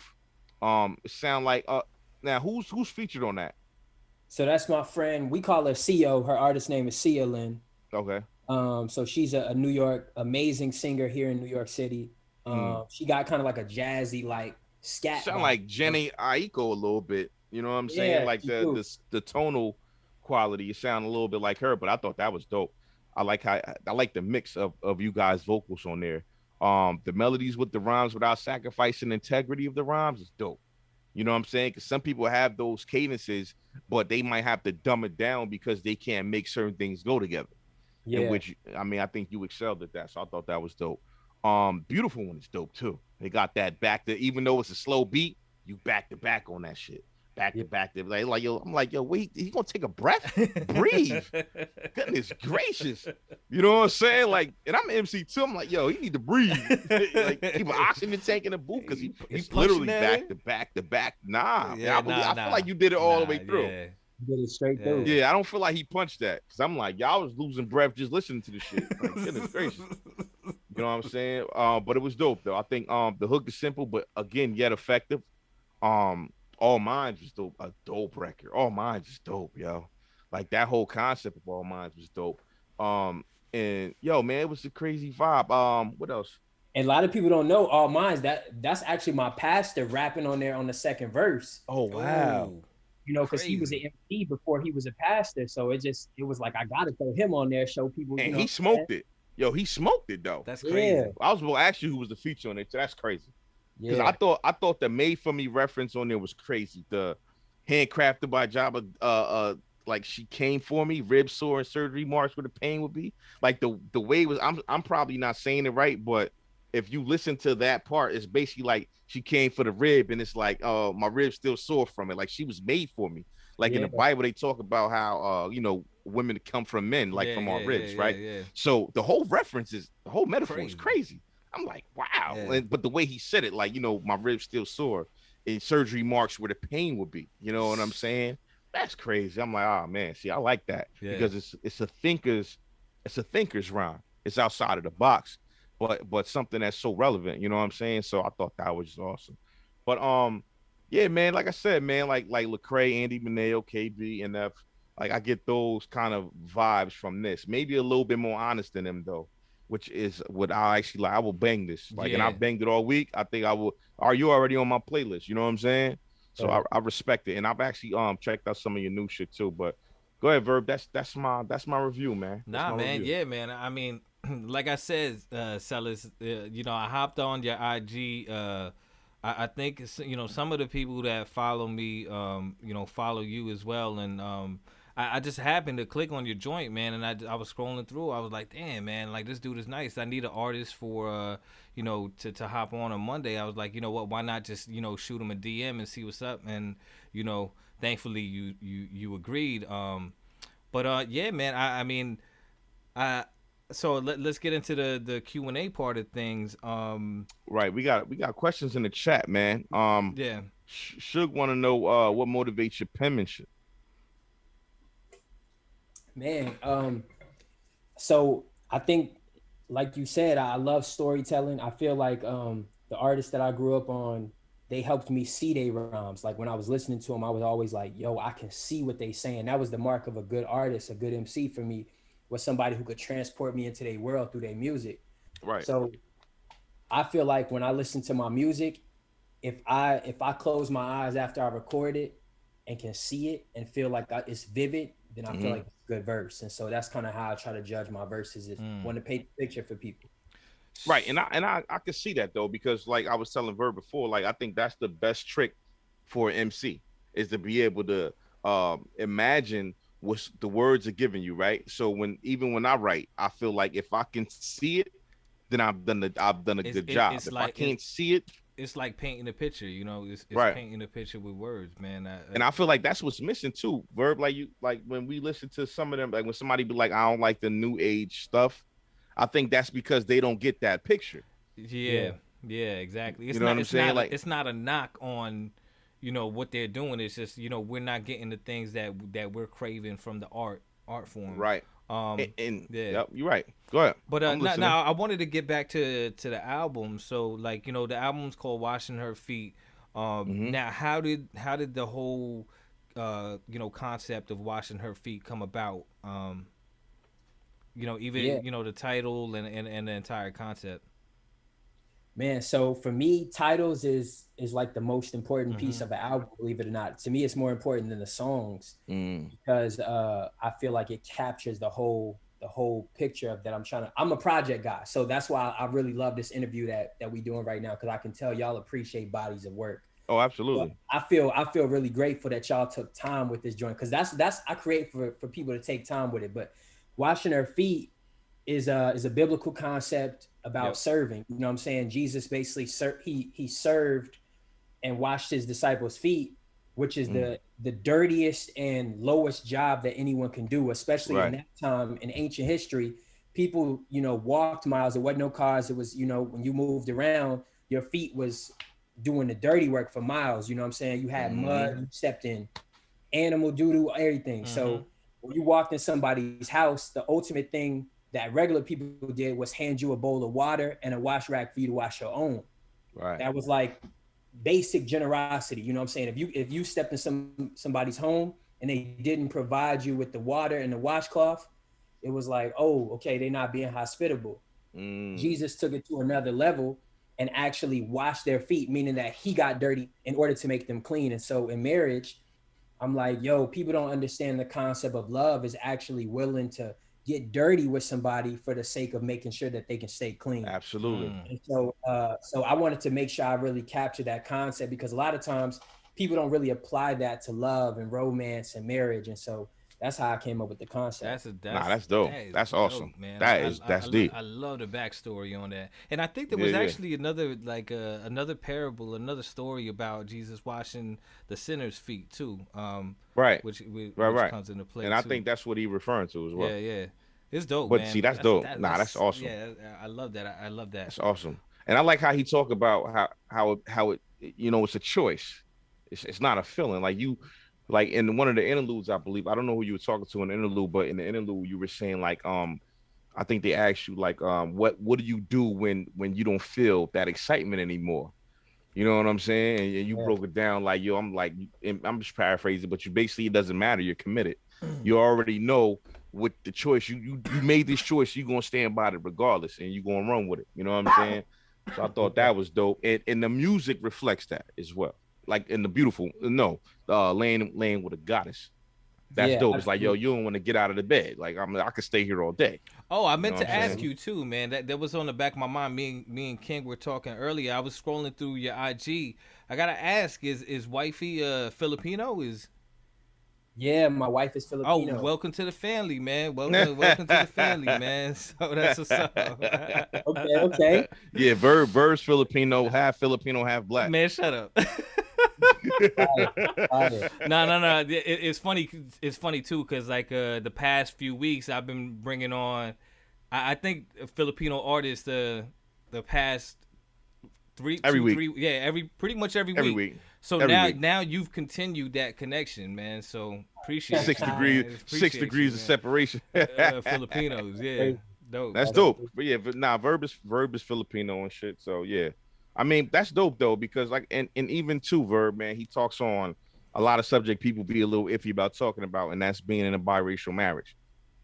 Speaker 2: It sound like now who's featured on that?
Speaker 5: So that's my friend. We call her CEO. Her artist name is Sia Lynn.
Speaker 2: Okay.
Speaker 5: So she's a New York amazing singer here in New York City. She got kind of like a jazzy like scat.
Speaker 2: Sound like Jenny Aiko a little bit. You know what I'm saying? Like the tonal quality. It sound a little bit like her, but I thought that was dope. I like the mix of you guys' vocals on there. The melodies with the rhymes without sacrificing the integrity of the rhymes is dope. You know what I'm saying? Because some people have those cadences, but they might have to dumb it down because they can't make certain things go together. Yeah. In which, I mean, I think you excelled at that. So I thought that was dope. Beautiful One is dope too. They got that back to, even though it's a slow beat, you back to back on that shit. Back to back. Like, yo, I'm like, yo, wait, he gonna take a breath? Breathe. Goodness gracious. You know what I'm saying? Like, and I'm MC too. I'm like, yo, he need to breathe. Like, keep an oxygen tank in the booth, because he's literally back to back to back. Nah, man, I feel like you did it all the way through.
Speaker 5: Yeah. Did it straight through.
Speaker 2: Yeah, I don't feel like he punched that, because I'm like, y'all was losing breath just listening to the shit. Like, goodness gracious. You know what I'm saying? But it was dope though. I think the hook is simple, but again, yet effective. All Minds was dope, a dope record. All Minds is dope, yo. Like that whole concept of All Minds was dope. And yo, man, it was a crazy vibe. What else?
Speaker 5: And a lot of people don't know All Minds. That's actually my pastor rapping on there on the second verse.
Speaker 2: Oh wow.
Speaker 5: You know, because he was an MC before he was a pastor. So it was like, I gotta throw him on there, show people.
Speaker 2: And he smoked it. Yo, he smoked it though.
Speaker 1: That's crazy.
Speaker 5: Yeah.
Speaker 2: I was going to ask you who was the feature on it. So that's crazy. Because
Speaker 5: Yeah.
Speaker 2: I thought the Made For Me reference on there was crazy. The handcrafted by Jabba, like she came for me, rib sore and surgery marks where the pain would be. Like the way it was, I'm probably not saying it right, but if you listen to that part, it's basically like she came for the rib, and it's like, my rib's still sore from it. Like she was made for me. Like in the Bible, they talk about how women come from men, like from our ribs, right? Yeah. So the whole metaphor is crazy. I'm like, wow. Yeah. But the way he said it, like, my ribs still sore, and surgery marks where the pain would be. You know what I'm saying? That's crazy. I'm like, oh man, see, I like that because it's a thinker's rhyme. It's outside of the box, but something that's so relevant. You know what I'm saying? So I thought that was just awesome. But yeah, man, like I said, man, like Lecrae, Andy Mineo, KB, NF, like I get those kind of vibes from this. Maybe a little bit more honest than them though, which is what I actually like. I will bang this, like, and I
Speaker 1: Yeah.
Speaker 2: banged it all week. I think I will. Are you already on my playlist? You know what I'm saying? So
Speaker 5: Right.
Speaker 2: I respect it, and I've actually checked out some of your new shit too. But go ahead, Verb. That's my review, man. That's
Speaker 1: Nah,
Speaker 2: my
Speaker 1: man.
Speaker 2: review.
Speaker 1: Yeah, man. I mean, like I said, Cellus, you know, I hopped on your IG. I think it's, you know, some of the people that follow me, you know, follow you as well, and I just happened to click on your joint, man, and I was scrolling through. I was like, damn, man, like this dude is nice. I need an artist for, you know, to hop on Monday. I was like, you know what? Why not just, you know, shoot him a DM and see what's up? And you know, thankfully you agreed. But yeah, man. I mean, I so let's get into the Q&A part of things.
Speaker 2: Right. We got questions in the chat, man.
Speaker 1: Yeah.
Speaker 2: Suge want to know what motivates your penmanship.
Speaker 5: Man, so I think, like you said, I love storytelling. I feel like the artists that I grew up on, they helped me see their rhymes. Like when I was listening to them, I was always like, yo, I can see what they saying. That was the mark of a good artist, a good MC for me, was somebody who could transport me into their world through their music.
Speaker 2: Right.
Speaker 5: So I feel like when I listen to my music, if I close my eyes after I record it and can see it and feel like it's vivid, then I feel like it's a good verse. And so that's kind of how I try to judge my verses, is want to paint the picture for people.
Speaker 2: Right. And I can see that though, because like I was telling Verb before, like I think that's the best trick for an MC, is to be able to imagine what the words are giving you, right? So when I write, I feel like if I can see it, then I've done a good job. If I can't see it,
Speaker 1: it's like painting a picture, you know. It's
Speaker 2: right.
Speaker 1: painting a picture with words, man.
Speaker 2: And I feel like that's what's missing too, Verb. Like when we listen to some of them, like when somebody be like, I don't like the new age stuff, I think that's because they don't get that picture.
Speaker 1: Yeah, exactly. It's
Speaker 2: You know what I'm saying? Like,
Speaker 1: it's not a knock on, you know, what they're doing. It's just, you know, we're not getting the things that we're craving from the art form.
Speaker 2: right.
Speaker 1: Yeah,
Speaker 2: yep, you're right. Go ahead.
Speaker 1: But now I wanted to get back to the album. So like, you know, the album's called Washing Her Feet. Now how did the whole you know, concept of washing her feet come about? You know, even you know, the title and the entire concept.
Speaker 5: Man, so for me, titles is like the most important piece of an album, believe it or not. To me, it's more important than the songs, because I feel like it captures the whole picture of that I'm a project guy. So that's why I really love this interview that we doing right now, because I can tell y'all appreciate bodies of work.
Speaker 2: Oh, absolutely.
Speaker 5: But I feel really grateful that y'all took time with this joint, because that's I create for people to take time with it. But Washing Her Feet is a biblical concept about serving. You know what I'm saying? Jesus basically he served and washed his disciples' feet, which is the dirtiest and lowest job that anyone can do, especially in that time in ancient history. People, you know, walked miles. There wasn't no cars. It was, you know, when you moved around, your feet was doing the dirty work for miles. You know what I'm saying? You had mud, you stepped in animal doo-doo, everything. So when you walked in somebody's house, the ultimate thing that regular people did was hand you a bowl of water and a wash rack for you to wash your own.
Speaker 2: Right.
Speaker 5: That was like basic generosity. You know what I'm saying? If you stepped in somebody's home and they didn't provide you with the water and the washcloth, it was like, oh, okay, they're not being hospitable. Jesus took it to another level and actually washed their feet, meaning that he got dirty in order to make them clean. And so in marriage, I'm like, yo, people don't understand the concept of love is actually willing to get dirty with somebody for the sake of making sure that they can stay clean.
Speaker 2: Absolutely.
Speaker 5: And so I wanted to make sure I really capture that concept, because a lot of times people don't really apply that to love and romance and marriage. And so that's how I came up with the concept.
Speaker 2: That's dope. That's awesome,
Speaker 1: dope, man.
Speaker 2: That's deep.
Speaker 1: I love the backstory on that, and I think there was actually another another parable, another story about Jesus washing the sinner's feet too.
Speaker 2: Right.
Speaker 1: Which
Speaker 2: right.
Speaker 1: comes into play.
Speaker 2: And I think that's what he referring to as well.
Speaker 1: Yeah. It's dope,
Speaker 2: but
Speaker 1: man.
Speaker 2: See, that's dope. That's awesome.
Speaker 1: Yeah, I love that. I love that.
Speaker 2: That's awesome. And I like how he talk about how it, you know, it's a choice. It's not a feeling. Like you, like in one of the interludes, I believe, I don't know who you were talking to in the interlude, but in the interlude you were saying like, I think they asked you like, what do you do when you don't feel that excitement anymore? You know what I'm saying? And you broke it down like, yo, I'm just paraphrasing, but you basically, it doesn't matter. You're committed. You already know with the choice. You made this choice. You're gonna stand by it regardless, and you're gonna run with it. You know what I'm saying? So I thought that was dope, and the music reflects that as well. Like in the beautiful, laying with a goddess. That's dope. It's like, yo, you don't want to get out of the bed. Like I could stay here all day.
Speaker 1: Oh, I meant to ask you too, man. That was on the back of my mind. Me and King were talking earlier. I was scrolling through your IG. I gotta ask, is wifey Filipino?
Speaker 5: Yeah, my wife is Filipino.
Speaker 1: Oh, welcome to the family, man. Welcome to the family, man. So that's what's up.
Speaker 5: Okay.
Speaker 2: Yeah, Verb's Filipino, half black.
Speaker 1: Man, shut up. No. It's funny. It's funny too, cause like the past few weeks I've been bringing on. I think Filipino artists the past
Speaker 2: every week.
Speaker 1: Pretty much every week. So now you've continued that connection, man. So appreciate
Speaker 2: 6 degrees, 6 degrees of separation.
Speaker 1: Filipinos, yeah, dope.
Speaker 2: That's dope. But yeah, Verb is Filipino and shit. So yeah, I mean that's dope though, because like and even too Verb, man, he talks on a lot of subject people be a little iffy about talking about, and that's being in a biracial marriage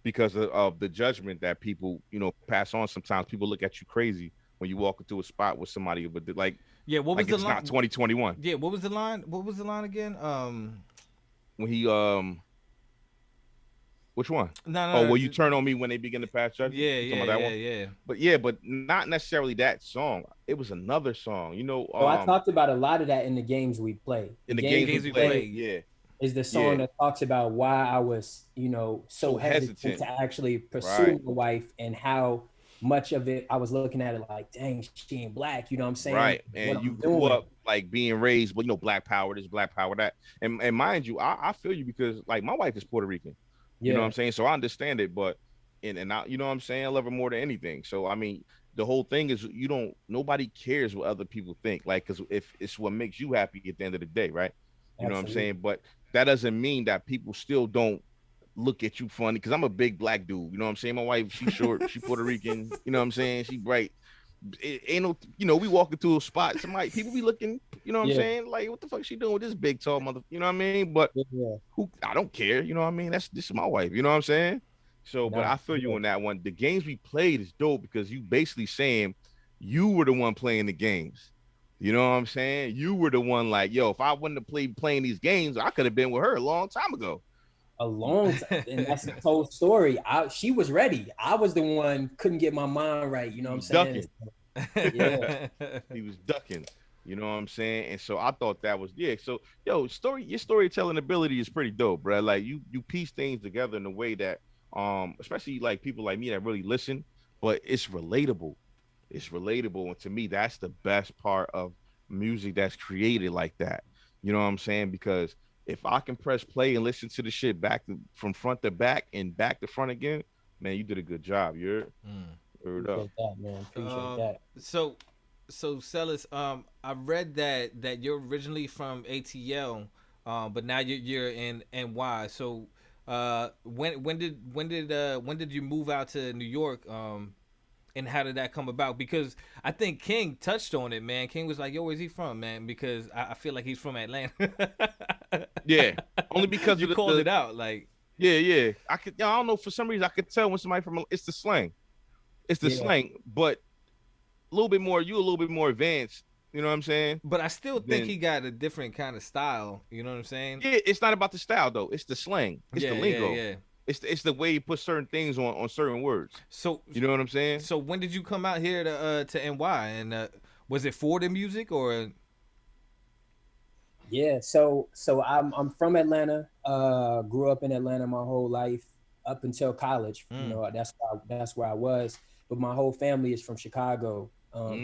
Speaker 2: because of the judgment that people pass on. Sometimes people look at you crazy when you walk into a spot with somebody, but like.
Speaker 1: Yeah, what was the
Speaker 2: line? It's not 2021.
Speaker 1: Yeah, what was the line? What was the line again?
Speaker 2: When he which one?
Speaker 1: No.
Speaker 2: Will you turn on me when they begin to pass judgment?
Speaker 1: Yeah.
Speaker 2: But not necessarily that song. It was another song.
Speaker 5: I talked about a lot of that in the games we play.
Speaker 2: In the games we play, yeah.
Speaker 5: Is the song that talks about why I was, so hesitant to actually pursue my wife, and how much of it I was looking at it like, dang, she ain't black, you know what I'm saying?
Speaker 2: Right. And you grew up like being raised, but black power this, black power that. And mind you, I feel you, because like my wife is Puerto Rican. You know what I'm saying? So I understand it, but and I, you know what I'm saying? I love her more than anything. So I mean, the whole thing is nobody cares what other people think. Like, because if it's what makes you happy at the end of the day, right? You know what I'm saying? But that doesn't mean that people still don't look at you funny, because I'm a big black dude. You know what I'm saying? My wife, she's short, she Puerto Rican. You know what I'm saying? She bright. It ain't no, we walk into a spot, people be looking, you know what I'm saying? Like, what the fuck she doing with this big tall mother? You know what I mean? But I don't care. You know what I mean? This is my wife. You know what I'm saying? So, but I feel you on that one. The games we played is dope, because you basically saying you were the one playing the games. You know what I'm saying? You were the one like, yo, if I wouldn't have playing these games, I could have been with her a long time ago.
Speaker 5: A long time, and that's the whole story. She was ready. I was the one couldn't get my mind right. You know what I'm saying?
Speaker 2: He was ducking. You know what I'm saying? And so I thought that was So your storytelling ability is pretty dope, bro. Like you piece things together in a way that especially like people like me that really listen, but it's relatable. It's relatable, and to me, that's the best part of music that's created like that. You know what I'm saying? Because if I can press play and listen to the shit from front to back and back to front again, man, you did a good job. You're heard up.
Speaker 5: That, man. Appreciate that.
Speaker 1: So Cellus, I read that you're originally from ATL, but now you're in NY. So when did you move out to New York? And how did that come about? Because I think King touched on it, man. King was like, yo, where's he from, man? Because I feel like he's from Atlanta.
Speaker 2: Yeah. Only because
Speaker 1: you called it out. Like,
Speaker 2: yeah. I don't know, for some reason I could tell when somebody it's the slang. It's the slang, but you're a little bit more advanced. You know what I'm saying?
Speaker 1: But I still think he got a different kind of style. You know what I'm saying?
Speaker 2: Yeah, it's not about the style though. It's the slang. It's the lingo.
Speaker 1: Yeah.
Speaker 2: It's the way you put certain things on certain words. So you know what I'm saying?
Speaker 1: So when did you come out here to NY, and was it for the music or?
Speaker 5: Yeah, so I'm from Atlanta. Grew up in Atlanta my whole life up until college. You know, that's where I was. But my whole family is from Chicago. So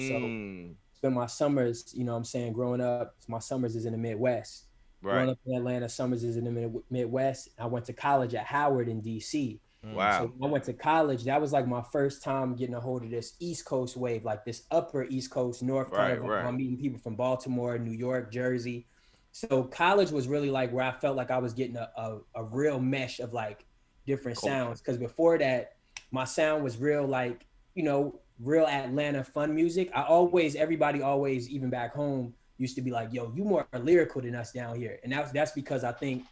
Speaker 5: spend my summers, you know what I'm saying, growing up, my summers is in the Midwest.
Speaker 2: Right.
Speaker 5: Growing up in Atlanta, summers is in the Midwest. I went to college at Howard in DC.
Speaker 2: Wow.
Speaker 5: So when I went to college, that was like my first time getting a hold of this East Coast wave, like this upper East Coast, North Carolina. Right. I'm meeting people from Baltimore, New York, Jersey. So college was really like where I felt like I was getting a real mesh of like different sounds. Because before that, my sound was real like, you know, real Atlanta fun music. Everybody always, even back home, used to be like, yo, you more lyrical than us down here. And that's because I think,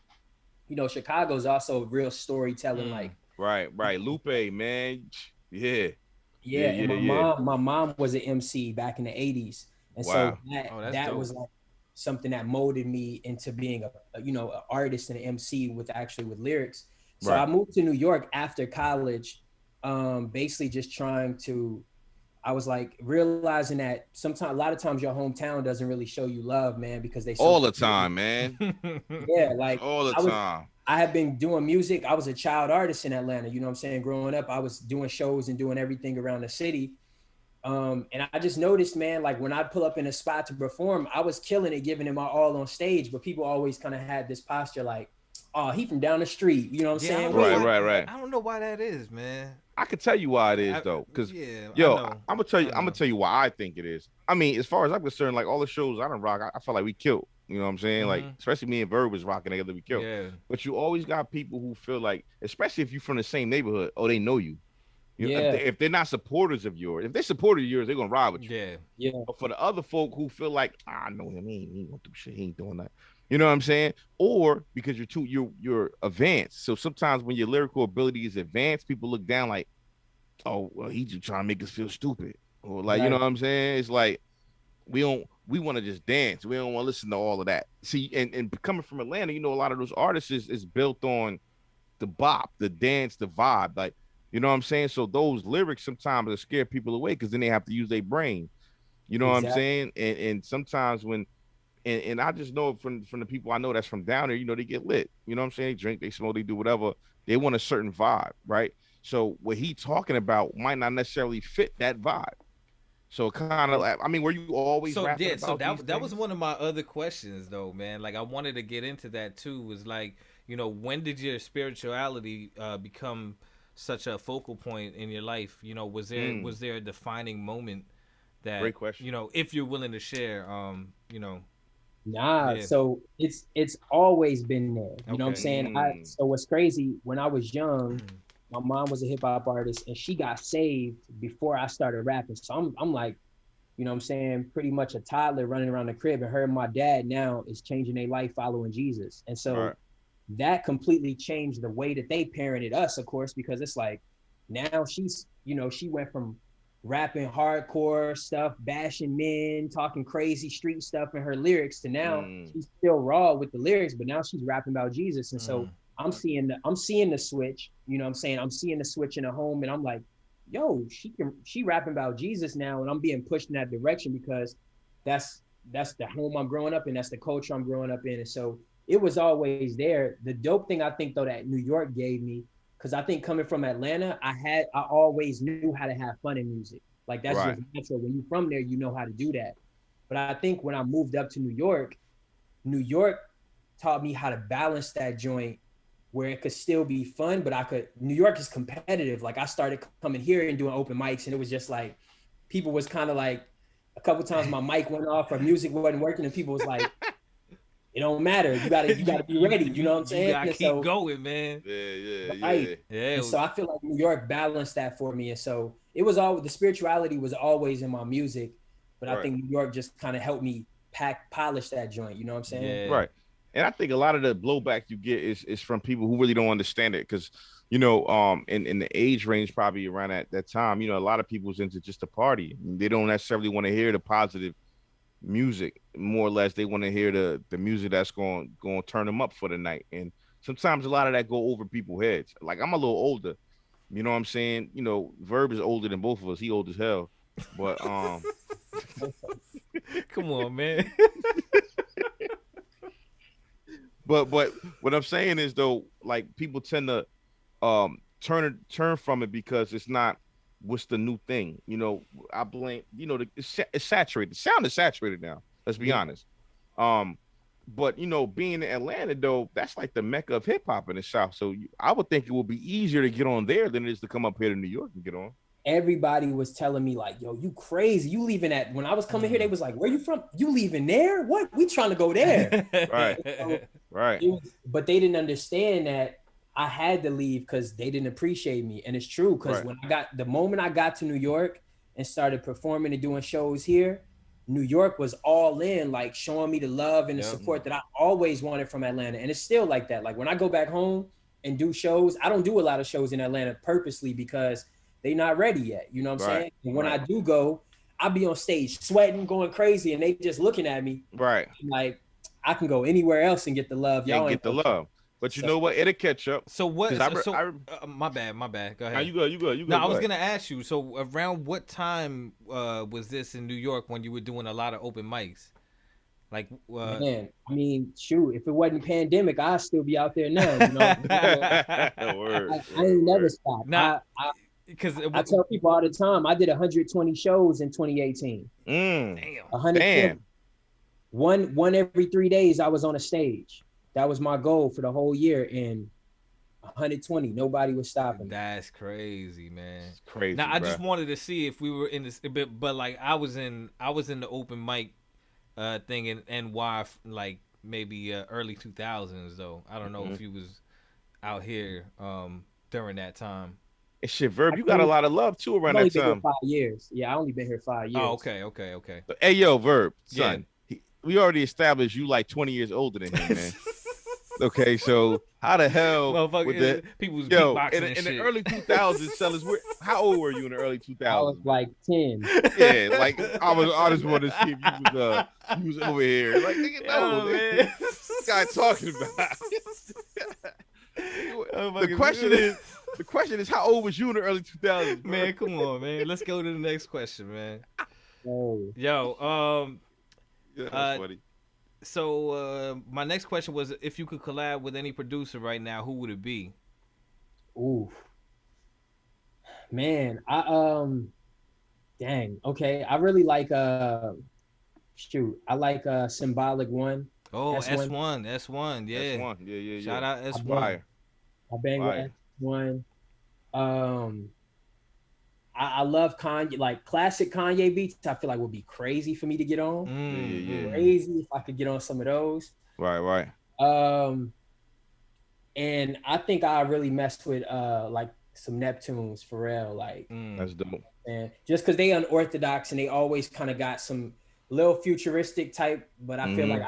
Speaker 5: you know, Chicago's also real storytelling, like
Speaker 2: Right. Lupe, man. Yeah.
Speaker 5: Yeah, and
Speaker 2: Yeah.
Speaker 5: my mom was an MC back in the 80s. And so
Speaker 2: Wow.
Speaker 1: That's
Speaker 5: that
Speaker 1: dope.
Speaker 5: was like something that molded me into being an artist and an MC with lyrics. So I
Speaker 2: Right.
Speaker 5: moved to New York after college, basically just trying to I was like realizing that sometimes a lot of times your hometown doesn't really show you love, man, because they so
Speaker 2: All the time, man.
Speaker 5: yeah, like
Speaker 2: All the
Speaker 5: I was
Speaker 2: time.
Speaker 5: I have been doing music. I was a child artist in Atlanta, you know what I'm saying? Growing up, I was doing shows and doing everything around the city. And I just noticed, man, like when I pull up in a spot to perform, I was killing it, giving it my all on stage, but people always kind of had this posture like, oh, he from down the street, you know what I'm saying?
Speaker 2: Right.
Speaker 1: I don't know why that is, man.
Speaker 2: I can tell you why it is though, because
Speaker 1: I
Speaker 2: yo,
Speaker 1: know.
Speaker 2: I'm gonna tell you why I think it is. I mean, as far as I'm concerned, like all the shows I done rock, I felt like we killed. You know what I'm saying? Like, especially me and Verb was rocking together, we killed.
Speaker 1: Yeah.
Speaker 2: But you always got people who feel like, especially if you're from the same neighborhood, oh, they know you. You know,
Speaker 5: Yeah.
Speaker 2: if they're not supporters of yours, if they're supporters of yours, they're gonna ride with you.
Speaker 1: Yeah.
Speaker 5: Yeah.
Speaker 2: But for the other folk who feel like, I know him, he ain't gonna do shit, he ain't doing that. You know what I'm saying? Or because you're advanced. So sometimes when your lyrical ability is advanced, people look down like, oh, well, he just trying to make us feel stupid. Or like, you know what I'm saying? It's like we want to just dance. We don't want to listen to all of that. See, and coming from Atlanta, you know, a lot of those artists is built on the bop, the dance, the vibe. Like, you know what I'm saying? So those lyrics sometimes scare people away because then they have to use their brain. You know what I'm saying? And sometimes when and I just know from the people I know that's from down there, you know, they get lit. You know what I'm saying? They drink, they smoke, they do whatever. They want a certain vibe, right? So what he talking about might not necessarily fit that vibe. So kind of, I mean, were you always rapping about
Speaker 1: so
Speaker 2: these
Speaker 1: that was
Speaker 2: things?
Speaker 1: one of my other questions though, man. Like I wanted to get into that too. Was like, you know, when did your spirituality become such a focal point in your life? You know, was there a defining moment that,
Speaker 2: Great question.
Speaker 1: you know, if you're willing to share, you know.
Speaker 5: Nah,
Speaker 1: Yeah.
Speaker 5: so it's always been there. You know what I'm
Speaker 1: Okay.
Speaker 5: saying? So what's crazy, when I was young, my mom was a hip hop artist and she got saved before I started rapping. So I'm like, you know what I'm saying, pretty much a toddler running around the crib, and her and my dad now is changing their life following Jesus. And so that completely changed the way that they parented us, of course, because it's like now she's, you know, she went from rapping hardcore stuff, bashing men, talking crazy street stuff in her lyrics to now she's still raw with the lyrics, but now she's rapping about Jesus. And so I'm seeing the switch, you know what I'm saying? I'm seeing the switch in the home, and I'm like, yo, she rapping about Jesus now, and I'm being pushed in that direction because that's the home I'm growing up in, that's the culture I'm growing up in. And so it was always there. The dope thing I think though that New York gave me, because I think coming from Atlanta, I always knew how to have fun in music. Like that's just natural. When you're from there, you know how to do that. But I think when I moved up to New York taught me how to balance that joint where it could still be fun, but New York is competitive. Like I started coming here and doing open mics, and it was just like, people was kind of like, a couple times my mic went off or music wasn't working, and people was like, it don't matter. You gotta be ready. You know what I'm saying?
Speaker 1: You gotta keep going, man.
Speaker 5: Yeah. And so I feel like New York balanced that for me. And so it was the spirituality was always in my music, but I think New York just kind of helped me polish that joint. You know what I'm saying?
Speaker 2: Right. And I think a lot of the blowback you get is from people who really don't understand it. Cause you know, in the age range, probably around that time, you know, a lot of people's into just a party. They don't necessarily want to hear the positive music. More or less they want to hear the music that's going to turn them up for the night. And sometimes a lot of that go over people's heads. Like I'm a little older, you know what I'm saying? You know, Verb is older than both of us. He old as hell. But
Speaker 1: come on, man.
Speaker 2: but what I'm saying is though, like people tend to turn from it because it's not what's the new thing. You know, I blame, you know, it's saturated. The sound is saturated now. Let's be honest. But you know, being in Atlanta though, that's like the mecca of hip hop in the South. So I would think it would be easier to get on there than it is to come up here to New York and get on.
Speaker 5: Everybody was telling me like, yo, you crazy. You leaving when I was coming here, they was like, where you from? You leaving there? What? We trying to go there.
Speaker 2: Right.
Speaker 5: But they didn't understand that I had to leave because they didn't appreciate me. And it's true, because when the moment I got to New York and started performing and doing shows here, New York was all in, like showing me the love and the support that I always wanted from Atlanta. And it's still like that. Like when I go back home, and do shows. I don't do a lot of shows in Atlanta purposely because they not ready yet. You know what I'm saying? And when I do go, I'll be on stage sweating, going crazy, and they just looking at me.
Speaker 2: Right.
Speaker 5: I'm like, I can go anywhere else and get the love. Y'all ain't
Speaker 2: get the love. But you know what? It'll catch up.
Speaker 1: So what? My bad. Go ahead.
Speaker 2: You go.
Speaker 1: No, I was gonna ask you. So around what time was this in New York when you were doing a lot of open mics? Like,
Speaker 5: man, I mean, shoot, if it wasn't pandemic, I'd still be out there now. You know, I ain't never stopped. Because I tell people all the time, I did 120 shows in 2018.
Speaker 2: Damn.
Speaker 5: 120. One every 3 days, I was on a stage. That was my goal for the whole year. And 120, nobody was stopping.
Speaker 1: That's crazy, man.
Speaker 2: It's crazy.
Speaker 1: Now, I just wanted to see if we were in this, but like I was in the open mic thing in NY, like maybe early 2000s though. I don't know if you was out here during that time.
Speaker 2: And shit, Verb, you got a lot of love too around that time.
Speaker 5: Been here 5 years. Yeah, I only been here 5 years.
Speaker 1: Oh, okay.
Speaker 2: But, hey, yo, Verb, son, we already established you like 20 years older than him, man. Okay, so how the hell
Speaker 1: people was beatboxing
Speaker 2: in the early 2000s, Cellus, how old were you in the early 2000s?
Speaker 5: I was like 10.
Speaker 2: Yeah, like I just want to see if you was over here. Like, nigga, no, man. This guy talking about. The question is, how old was you in the early 2000s?
Speaker 1: Man, come on, man. Let's go to the next question, man.
Speaker 5: Oh.
Speaker 1: Yo,
Speaker 2: that's funny.
Speaker 1: So my next question was, if you could collab with any producer right now, who would it be?
Speaker 5: Ooh, man, dang, okay, I really like I like Symbolic One.
Speaker 1: Oh, S1, yeah.
Speaker 2: S1, yeah.
Speaker 1: Shout out S1.
Speaker 5: I bang with S1. I love Kanye, like classic Kanye beats. I feel like would be crazy for me to get on. Crazy if I could get on some of those.
Speaker 2: Right.
Speaker 5: And I think I really messed with like some Neptunes, Pharrell, like
Speaker 2: that's dope.
Speaker 5: And just because they unorthodox and they always kind of got some little futuristic type, but I feel like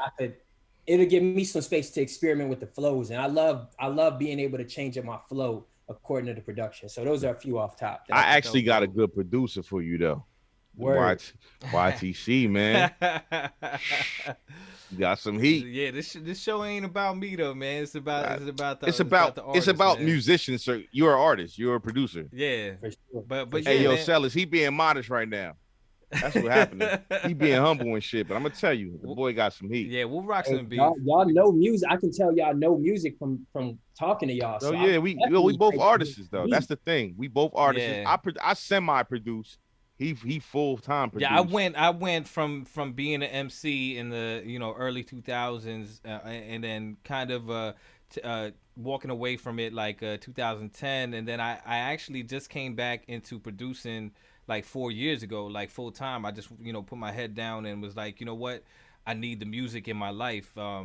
Speaker 5: it'll give me some space to experiment with the flows, and I love being able to change up my flow according to the production. So those are a few off top.
Speaker 2: I actually got a good producer for you though. YTC, man. You got some heat.
Speaker 1: Yeah, this show ain't about me though, man. It's about the
Speaker 2: artist, musicians. So you're an artist. You're a producer.
Speaker 1: Yeah,
Speaker 5: for sure.
Speaker 1: But
Speaker 2: hey,
Speaker 1: yo,
Speaker 2: Cellus, he being modest right now. That's what happening. He being humble and shit. But I'm gonna tell you, the boy got some heat.
Speaker 1: Yeah, we'll rock some beats.
Speaker 5: Y'all know music. I can tell y'all know music from talking to y'all.
Speaker 2: So yeah, we both artists though. That's the thing. We both artists. Yeah. I semi-produce. He full-time produce.
Speaker 1: Yeah, I went from being an MC in the early 2000s and then kind of walking away from it like 2010, and then I actually just came back into producing like 4 years ago, like full time. I just put my head down and was like, you know what, I need the music in my life. I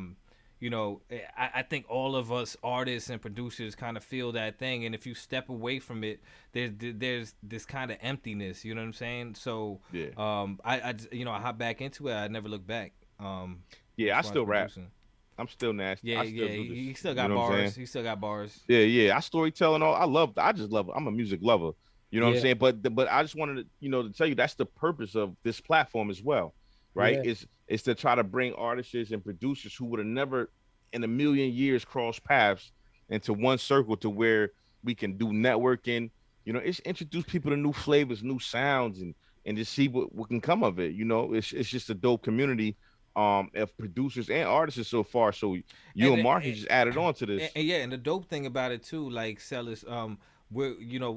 Speaker 1: think all of us artists and producers kind of feel that thing, and if you step away from it, there's this kind of emptiness. You know what I'm saying? So
Speaker 2: yeah,
Speaker 1: I hop back into it. I never look back.
Speaker 2: Yeah, I still rap. I'm still nasty.
Speaker 1: Yeah, he still got bars. He still got bars.
Speaker 2: Yeah. I storytelling all. I just love it. I'm a music lover. You know what I'm saying? But I just wanted to tell you that's the purpose of this platform as well, right? Yeah. It's to try to bring artists and producers who would have never in a million years crossed paths into one circle to where we can do networking. It's introduce people to new flavors, new sounds, and just see what can come of it. It's just a dope community of producers and artists so far. So you and Mark just added on to this.
Speaker 1: And the dope thing about it too, like Cellus, we're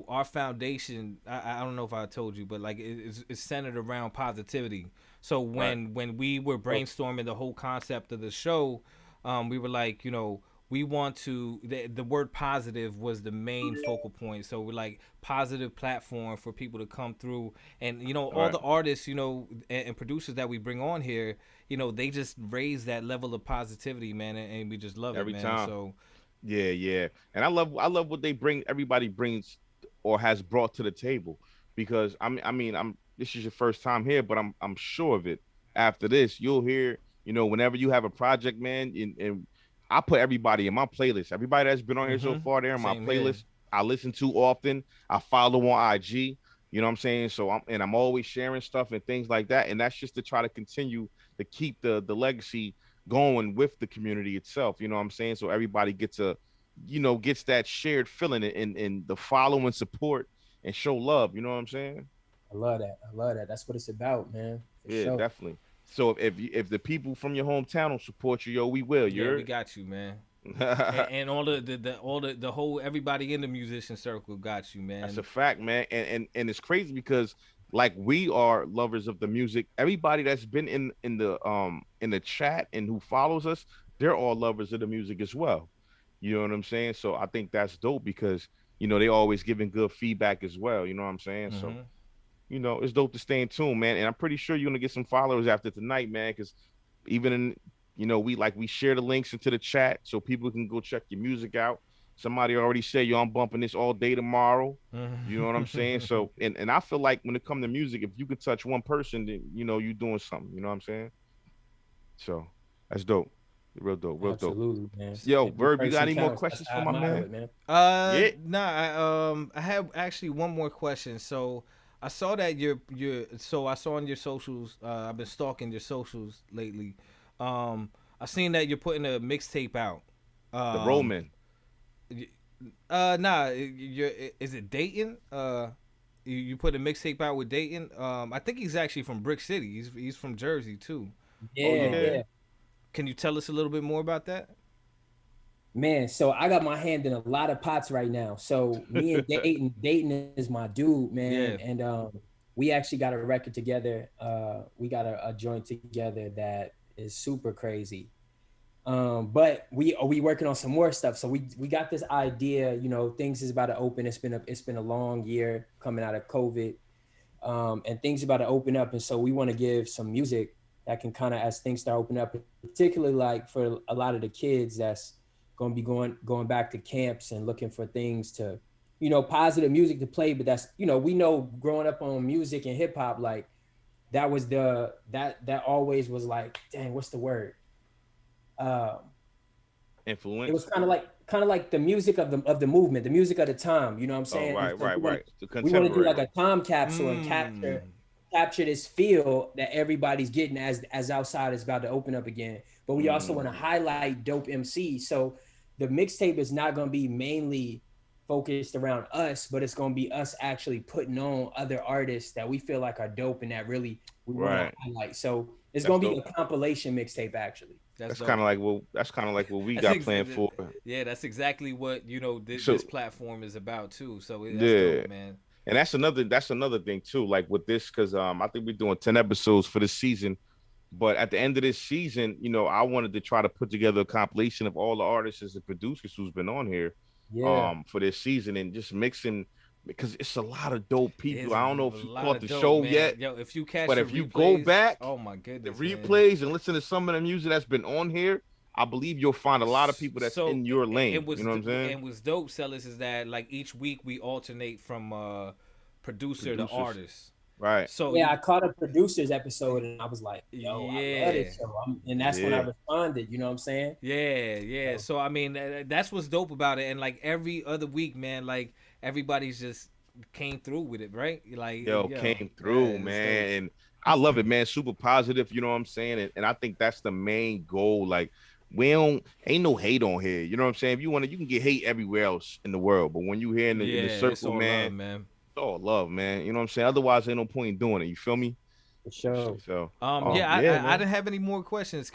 Speaker 1: our foundation, I don't know if I told you, but like it's centered around positivity. So when we were brainstorming the whole concept of the show, we were like, we want to, the word positive was the main focal point. So we're like positive platform for people to come through, and all the artists and producers that we bring on here, they just raise that level of positivity, man, and we just love
Speaker 2: every
Speaker 1: it, man.
Speaker 2: time.
Speaker 1: So
Speaker 2: yeah, and I love what they bring. Everybody brings or has brought to the table, because this is your first time here, but I'm sure of it. After this, you'll hear, whenever you have a project, man, and I put everybody in my playlist. Everybody that's been on here so
Speaker 1: Mm-hmm.
Speaker 2: far, they're in my
Speaker 1: Same
Speaker 2: playlist.
Speaker 1: here.
Speaker 2: I listen to often. I follow on IG. You know what I'm saying? So I'm always sharing stuff and things like that. And that's just to try to continue to keep the legacy going with the community itself. You know what I'm saying? So everybody gets gets that shared feeling and the follow and support and show love. You know what I'm saying?
Speaker 5: I love that. I love that. That's what it's about, man. For
Speaker 2: Yeah,
Speaker 5: sure.
Speaker 2: definitely. So if the people from your hometown don't support you, yo, we will.
Speaker 1: Yeah, we
Speaker 2: You're
Speaker 1: got you, man. And all the whole everybody in the musician circle got you, man.
Speaker 2: That's a fact, man. And it's crazy because like we are lovers of the music. Everybody that's been in the chat and who follows us, they're all lovers of the music as well. You know what I'm saying? So I think that's dope because they always giving good feedback as well. You know what I'm saying? So
Speaker 1: Mm-hmm.
Speaker 2: it's dope to stay in tune, man. And I'm pretty sure you're gonna get some followers after tonight, man. Because even in, we share the links into the chat so people can go check your music out. Somebody already said, yo, I'm bumping this all day tomorrow. You know what I'm saying? So, and I feel like when it comes to music, if you can touch one person, then you're doing something. You know what I'm saying? So that's dope. Real dope. Real dope.
Speaker 5: Absolutely, man.
Speaker 2: Yo,
Speaker 5: Every
Speaker 2: Verb, you got
Speaker 5: person
Speaker 2: any more
Speaker 5: counts.
Speaker 2: questions
Speaker 5: That's
Speaker 2: for
Speaker 5: how I
Speaker 2: my
Speaker 5: model
Speaker 2: man?
Speaker 5: it, man.
Speaker 2: Yeah.
Speaker 1: Nah, I have actually one more question. So I saw that so I saw on your socials, I've been stalking your socials lately. I seen that you're putting a mixtape out.
Speaker 2: The Roman.
Speaker 1: Nah, is it Dayton? You put a mixtape out with Dayton. I think he's actually from Brick City. He's from Jersey too.
Speaker 5: Yeah, yeah.
Speaker 1: Can you tell us a little bit more about that?
Speaker 5: Man, so I got my hand in a lot of pots right now. So me and Dayton is my dude, man.
Speaker 1: Yeah.
Speaker 5: And we actually got a record together. We got a joint together that is super crazy. But we working on some more stuff. So we got this idea, things is about to open. It's been a long year coming out of COVID. And things about to open up. And so we want to give some music that can kind of, as things start opening up, particularly like for a lot of the kids that's going to be going back to camps and looking for things to, positive music to play. But that's, we know growing up on music and hip hop, like that was that always was like, dang, what's the word?
Speaker 2: Influence.
Speaker 5: It was kind of like the music of the movement, the music of the time. You know what I'm saying?
Speaker 2: Oh, right.
Speaker 5: We want to do like a time capsule and capture this feel that everybody's getting as outside is about to open up again. But we also want to highlight dope MCs. So the mixtape is not going to be mainly focused around us, but it's going to be us actually putting on other artists that we feel like are dope and that really we want to highlight. So it's going to be a compilation mixtape actually.
Speaker 2: That's kind of like what we got planned for.
Speaker 1: Yeah, that's exactly what this platform is about too. So that's dope, man.
Speaker 2: And that's another thing too. Like with this, because I think we're doing 10 episodes for this season. But at the end of this season, I wanted to try to put together a compilation of all the artists and producers who's been on here, for this season and just mixing. Because it's a lot of dope people. I don't know if you caught the show yet.
Speaker 1: Yo, if you catch,
Speaker 2: but if you go back,
Speaker 1: oh my goodness,
Speaker 2: the replays and listen to some of the music that's been on here, I believe you'll find a lot of people that's in your lane. You know what I'm saying?
Speaker 1: And what's dope, Cellus, is that like each week we alternate from producer to artist.
Speaker 2: Right.
Speaker 5: So I caught a producer's episode and I was like, yo, I love it. And that's when I responded, you know what I'm saying?
Speaker 1: Yeah. So I mean, that's what's dope about it. And like every other week, man, like everybody's just came through with it, right? Like
Speaker 2: came through, man. And I love it, man. Super positive, you know what I'm saying? And I think that's the main goal. Like ain't no hate on here. You know what I'm saying? If you want to, you can get hate everywhere else in the world. But when you here in the circle, man, it's all love, man. You know what I'm saying? Otherwise, ain't no point in doing it. You feel me?
Speaker 5: For sure.
Speaker 2: So,
Speaker 1: I didn't have any more questions,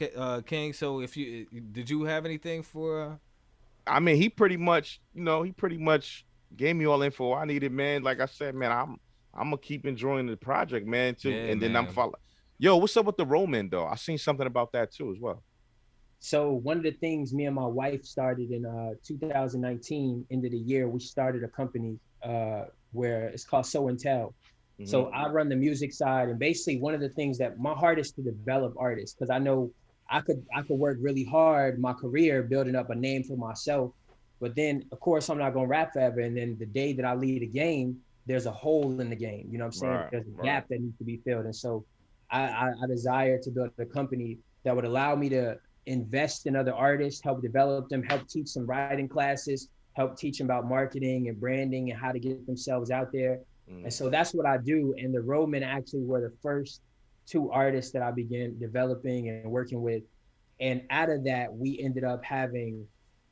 Speaker 1: King. So did you have anything for?
Speaker 2: I mean, he pretty much gave me all info I needed, man. Like I said, man, I'm gonna keep enjoying the project, man, too. And then I'm following. Yo, what's up with the Roman though? I seen something about that too as well.
Speaker 5: So one of the things me and my wife started in 2019, end of the year, we started a company where it's called Show and Tell. Mm-hmm. So I run the music side, and basically one of the things that my heart is to develop artists, because I know I could work really hard my career building up a name for myself, but then of course I'm not gonna rap forever. And then the day that I leave the game, there's a hole in the game. You know what I'm saying?
Speaker 2: Right,
Speaker 5: there's a gap that needs to be filled. And so I desire to build a company that would allow me to invest in other artists, help develop them, help teach some writing classes, help teach them about marketing and branding and how to get themselves out there. And so that's what I do. And the Roadmen actually were the first two artists that I began developing and working with. And out of that, we ended up having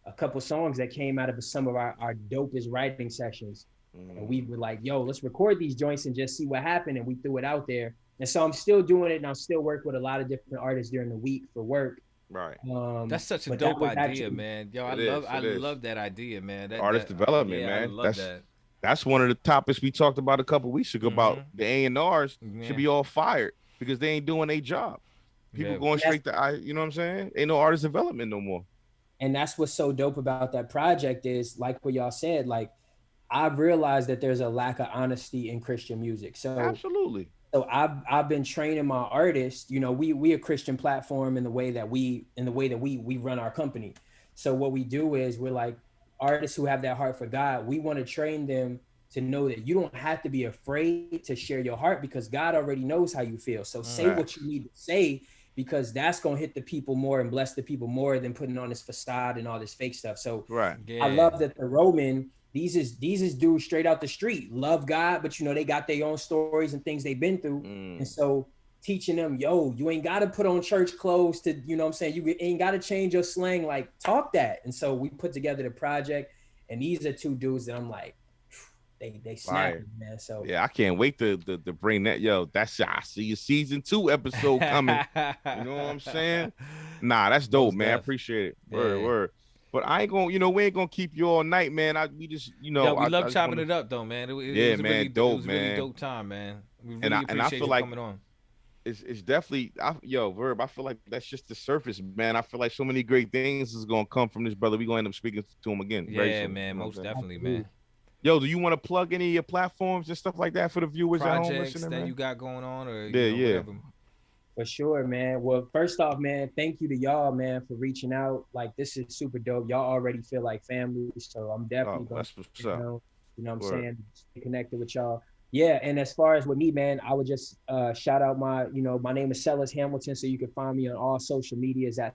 Speaker 5: a couple songs that came out of some of our dopest writing sessions. And we were like, yo, let's record these joints and just see what happened. And we threw it out there. And so I'm still doing it, and I'll still work with a lot of different artists during the week for work.
Speaker 2: Right.
Speaker 1: That's such a dope idea, man. Yo, I love that idea, man.
Speaker 2: Artist development,
Speaker 1: yeah,
Speaker 2: man.
Speaker 1: I love that.
Speaker 2: That's one of the topics we talked about a couple weeks ago about the A&Rs should be all fired because they ain't doing their job. People going straight to, you know what I'm saying? Ain't no artist development no more.
Speaker 5: And that's what's so dope about that project is, like what y'all said, like, I've realized that there's a lack of honesty in Christian music. So
Speaker 2: absolutely.
Speaker 5: So I've been training my artists. You know, we a Christian platform in the way that we run our company. So what we do is we're like artists who have that heart for God. We want to train them to know that you don't have to be afraid to share your heart because God already knows how you feel. So say what you need to say, because that's going to hit the people more and bless the people more than putting on this facade and all this fake stuff. So I love that the Roman, these is dudes straight out the street, love God, but you know, they got their own stories and things they've been through. And so teaching them, yo, you ain't got to put on church clothes to, you know what I'm saying? You ain't got to change your slang, like talk that. And so we put together the project, and these are two dudes that I'm like, they snapping, man. So
Speaker 2: yeah, I can't wait to bring that. Yo, that's, I see your season 2 episode coming. You know what I'm saying? Nah, that's dope, man. I appreciate it. Word. But I ain't gonna, you know, we ain't gonna keep you all night, man. We just, you know,
Speaker 1: we love chopping it up, though, man. It was
Speaker 2: man,
Speaker 1: really,
Speaker 2: dope,
Speaker 1: it was
Speaker 2: man.
Speaker 1: really dope time, man. We really
Speaker 2: and I feel like
Speaker 1: coming on.
Speaker 2: It's definitely, Verb, I feel like that's just the surface, man. I feel like so many great things is gonna come from this brother. We gonna end up speaking to him again.
Speaker 1: Yeah, man, most definitely, man.
Speaker 2: Yo, do you want to plug any of your platforms and stuff like that for the viewers
Speaker 1: projects
Speaker 2: at home listening,
Speaker 1: that
Speaker 2: man?
Speaker 1: you got going on, or
Speaker 2: whatever?
Speaker 5: For sure, man. Well, first off, man, thank you to y'all, man, for reaching out. Like, this is super dope. Y'all already feel like family, so I'm definitely going to, you know what I'm saying, stay connected with y'all. Yeah, and as far as with me, man, I would just shout out my name is Cellus Hamilton, so you can find me on all social medias at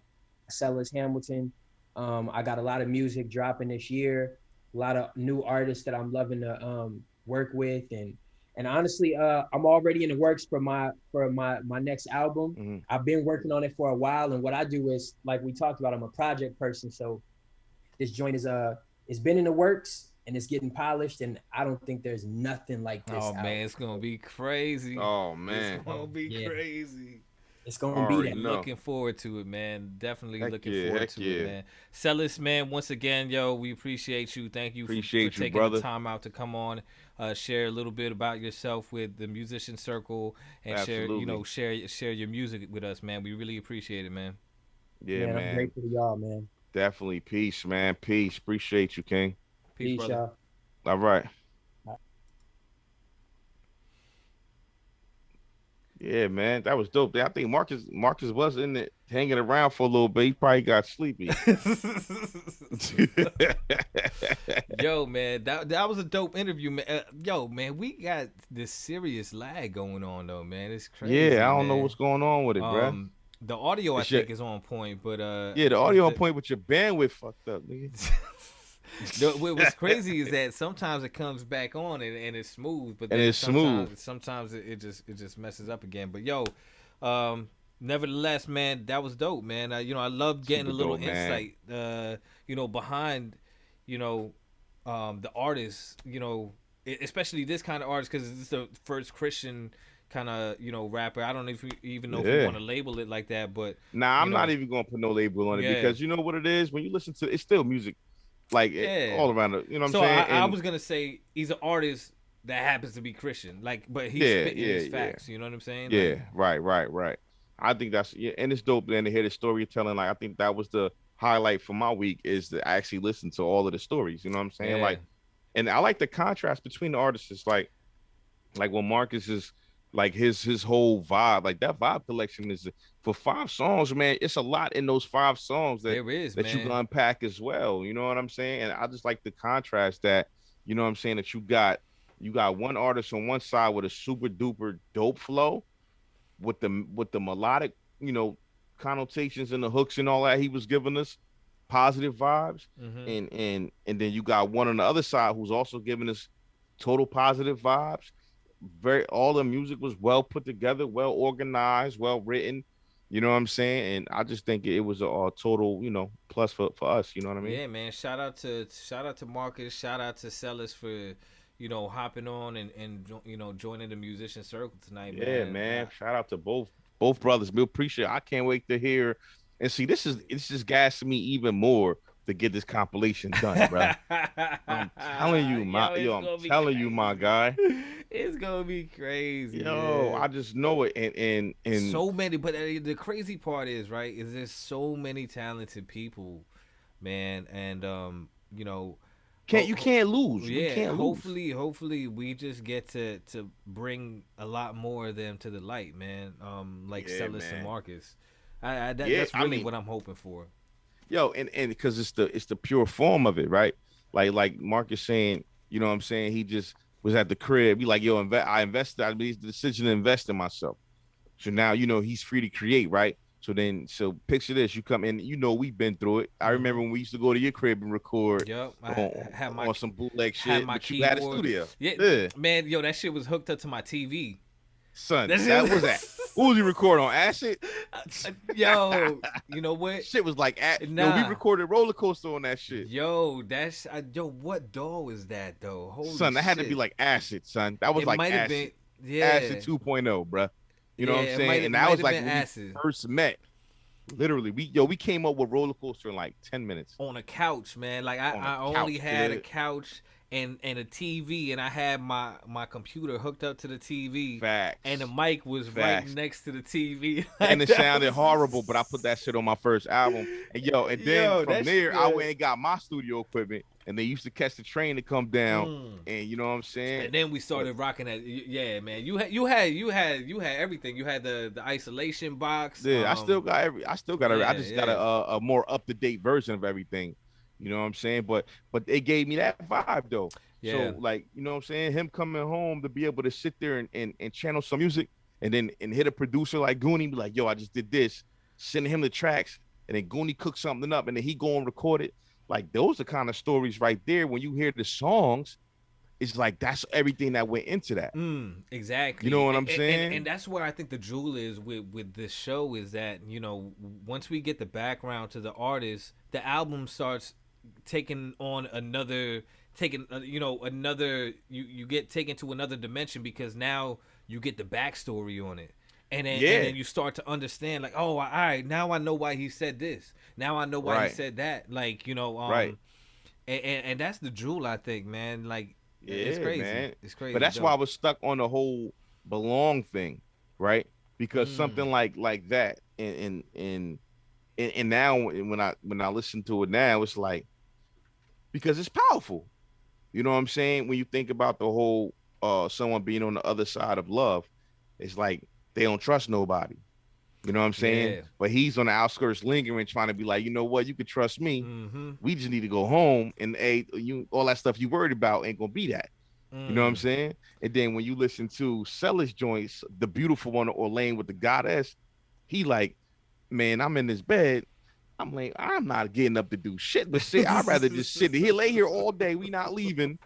Speaker 5: Cellus Hamilton. I got a lot of music dropping this year, a lot of new artists that I'm loving to work with, and honestly, I'm already in the works for my next album. I've been working on it for a while, and what I do is, like we talked about, I'm a project person. So this joint is it's been in the works and it's getting polished, and I don't think there's nothing like this.
Speaker 1: Oh man, it's gonna be crazy.
Speaker 2: Oh man,
Speaker 1: it's gonna be crazy.
Speaker 5: It's gonna be that.
Speaker 1: Looking forward to it, man. Definitely looking forward to it, man. Cellus, man, once again, yo, we appreciate you. Thank you for taking the time out to come on, share a little bit about yourself with the musician circle, and share your music with us, man. We really appreciate it, man.
Speaker 2: Yeah, man.
Speaker 5: I'm grateful to y'all, man.
Speaker 2: Definitely. Peace, man. Peace. Appreciate you, King.
Speaker 5: Peace, y'all.
Speaker 2: All right. Yeah, man, that was dope. I think Marcus was in it, hanging around for a little bit. He probably got sleepy.
Speaker 1: Yo, man, that was a dope interview, man. Yo, man, we got this serious lag going on though, man. It's crazy.
Speaker 2: Yeah, I don't know what's going on with it, bro.
Speaker 1: The audio I think is on point, but
Speaker 2: the audio on point, but your bandwidth fucked up, nigga.
Speaker 1: What's crazy is that sometimes it comes back on and it's smooth, but then sometimes it just messes up again. But yo, nevertheless, man, that was dope, man. I love getting a little insight, behind, the artists, especially this kind of artist, because it's the first Christian kind of rapper. I don't even know if you want to label it like that, but
Speaker 2: I'm not even gonna put no label on it because you know what it is. When you listen to it's still music. Like all around the, you know what I'm saying?
Speaker 1: I was gonna say he's an artist that happens to be Christian, but he's spitting his facts. You know what I'm saying?
Speaker 2: Yeah, right. I think that's and it's dope. Then to hear the storytelling, like I think that was the highlight for my week is to actually listen to all of the stories. You know what I'm saying? Like, and I like the contrast between the artists. It's like when Marcus is like his whole vibe, like that vibe collection is for 5 songs, man. It's a lot in those 5 songs that you can unpack as well. You know what I'm saying? And I just like the contrast that, you know what I'm saying, that you got one artist on one side with a super duper dope flow with the melodic, connotations and the hooks and all that he was giving us, positive vibes.
Speaker 1: Mm-hmm.
Speaker 2: And then you got one on the other side who's also giving us total positive vibes. All the music was well put together, well organized, well written. You know what I'm saying? And I just think it was a total, plus for us. You know what I mean?
Speaker 1: Yeah, man. Shout out to Marcus. Shout out to Cellus for, hopping on and joining the musician circle tonight, man.
Speaker 2: Yeah, man. Shout out to both brothers. We appreciate it. I can't wait to hear and see. This is gassing me even more to get this compilation done, bro. I'm telling you, my guy.
Speaker 1: It's gonna be crazy.
Speaker 2: Yo,
Speaker 1: man.
Speaker 2: I just know it, and
Speaker 1: so many. But the crazy part is, right, is there's so many talented people, man, and
Speaker 2: you can't lose.
Speaker 1: Yeah,
Speaker 2: you can't
Speaker 1: hopefully we just get to bring a lot more of them to the light, man. Like Cellus and Marcus. That's really what I'm hoping for.
Speaker 2: Yo, and because it's the pure form of it, right? Like Marcus saying, you know what I'm saying? He just was at the crib. He like, yo, I made the decision to invest in myself. So now, he's free to create, right? So picture this. You come in, we've been through it. I remember when we used to go to your crib and record on some bootleg shit.
Speaker 1: Had my
Speaker 2: but
Speaker 1: keyboard.
Speaker 2: You had a studio.
Speaker 1: Yeah, man, yo, that shit was hooked up to my TV.
Speaker 2: Son, that was that. What was you recording on acid?
Speaker 1: Yo, you know what?
Speaker 2: Shit was like,
Speaker 1: nah.
Speaker 2: Yo, we recorded Roller Coaster on that shit.
Speaker 1: Yo, what doll is that though? Holy
Speaker 2: son, that
Speaker 1: shit.
Speaker 2: had to be like acid, son. That was like acid. Acid 2.0, bro. You know what I'm saying? And that was like when we first met. Literally, we came up with Roller Coaster in like 10 minutes.
Speaker 1: On a couch, man. Like I only had a couch and a TV, and I had my computer hooked up to the TV.
Speaker 2: Facts.
Speaker 1: And the mic was right next to the TV.
Speaker 2: And it sounded horrible, but I put that shit on my first album. And then from there, I went and got my studio equipment. And they used to catch the train to come down, and you know what I'm saying.
Speaker 1: And then we started rocking that. Yeah, man. You had everything. You had the isolation box.
Speaker 2: Yeah, I still got everything. I just got a more up to date version of everything. You know what I'm saying? But they gave me that vibe though. Yeah. So like, you know what I'm saying? Him coming home to be able to sit there and channel some music, and then hit a producer like Goonie, be like, yo, I just did this, sending him the tracks, and then Goonie cook something up, and then he go and record it. Like, those are kind of stories right there. When you hear the songs, it's like that's everything that went into that.
Speaker 1: Exactly.
Speaker 2: You know what I'm saying?
Speaker 1: And that's where I think the jewel is with this show is that, once we get the background to the artist, the album starts taking on another, you get taken to another dimension, because now you get the backstory on it. And then you start to understand, like, oh, all right, now I know why he said this. Now I know why he said that. Like, right. And that's the jewel, I think, man. Like, it's crazy. Man. It's crazy.
Speaker 2: But that's why I was stuck on the whole belong thing, right? Because something like that, and now when I listen to it now, it's like, because it's powerful. You know what I'm saying? When you think about the whole someone being on the other side of love, it's like, they don't trust nobody. You know what I'm saying? Yeah. But he's on the outskirts lingering, trying to be like, you know what? You could trust me. Mm-hmm. We just need to go home, and all that stuff you worried about ain't gonna be that. You know what I'm saying? And then when you listen to Cellus joints, the beautiful one, or Lane with the goddess, he like, man, I'm in this bed. I'm like, I'm not getting up to do shit, but I'd rather just sit here, lay here all day. We not leaving.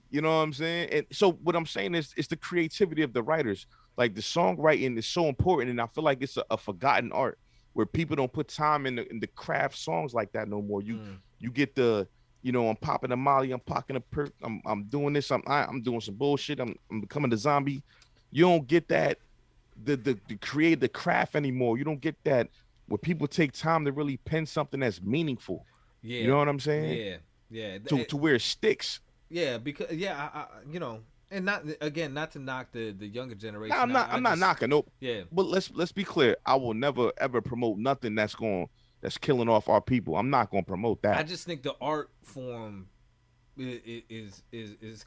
Speaker 2: You know what I'm saying? And so what I'm saying is, it's the creativity of the writers. Like, the songwriting is so important, and I feel like it's a forgotten art where people don't put time in the craft songs like that no more. You get the, I'm popping a Molly, I'm popping a perk, I'm doing this, I'm doing some bullshit, I'm becoming a zombie. You don't get that the create the craft anymore. You don't get that where people take time to really pen something that's meaningful. Yeah, you know what I'm saying?
Speaker 1: Yeah.
Speaker 2: To where it sticks.
Speaker 1: Yeah, because I and not to knock the younger generation.
Speaker 2: No, I'm not knocking. Nope.
Speaker 1: Yeah.
Speaker 2: But let's be clear. I will never ever promote nothing that's killing off our people. I'm not gonna promote that.
Speaker 1: I just think the art form is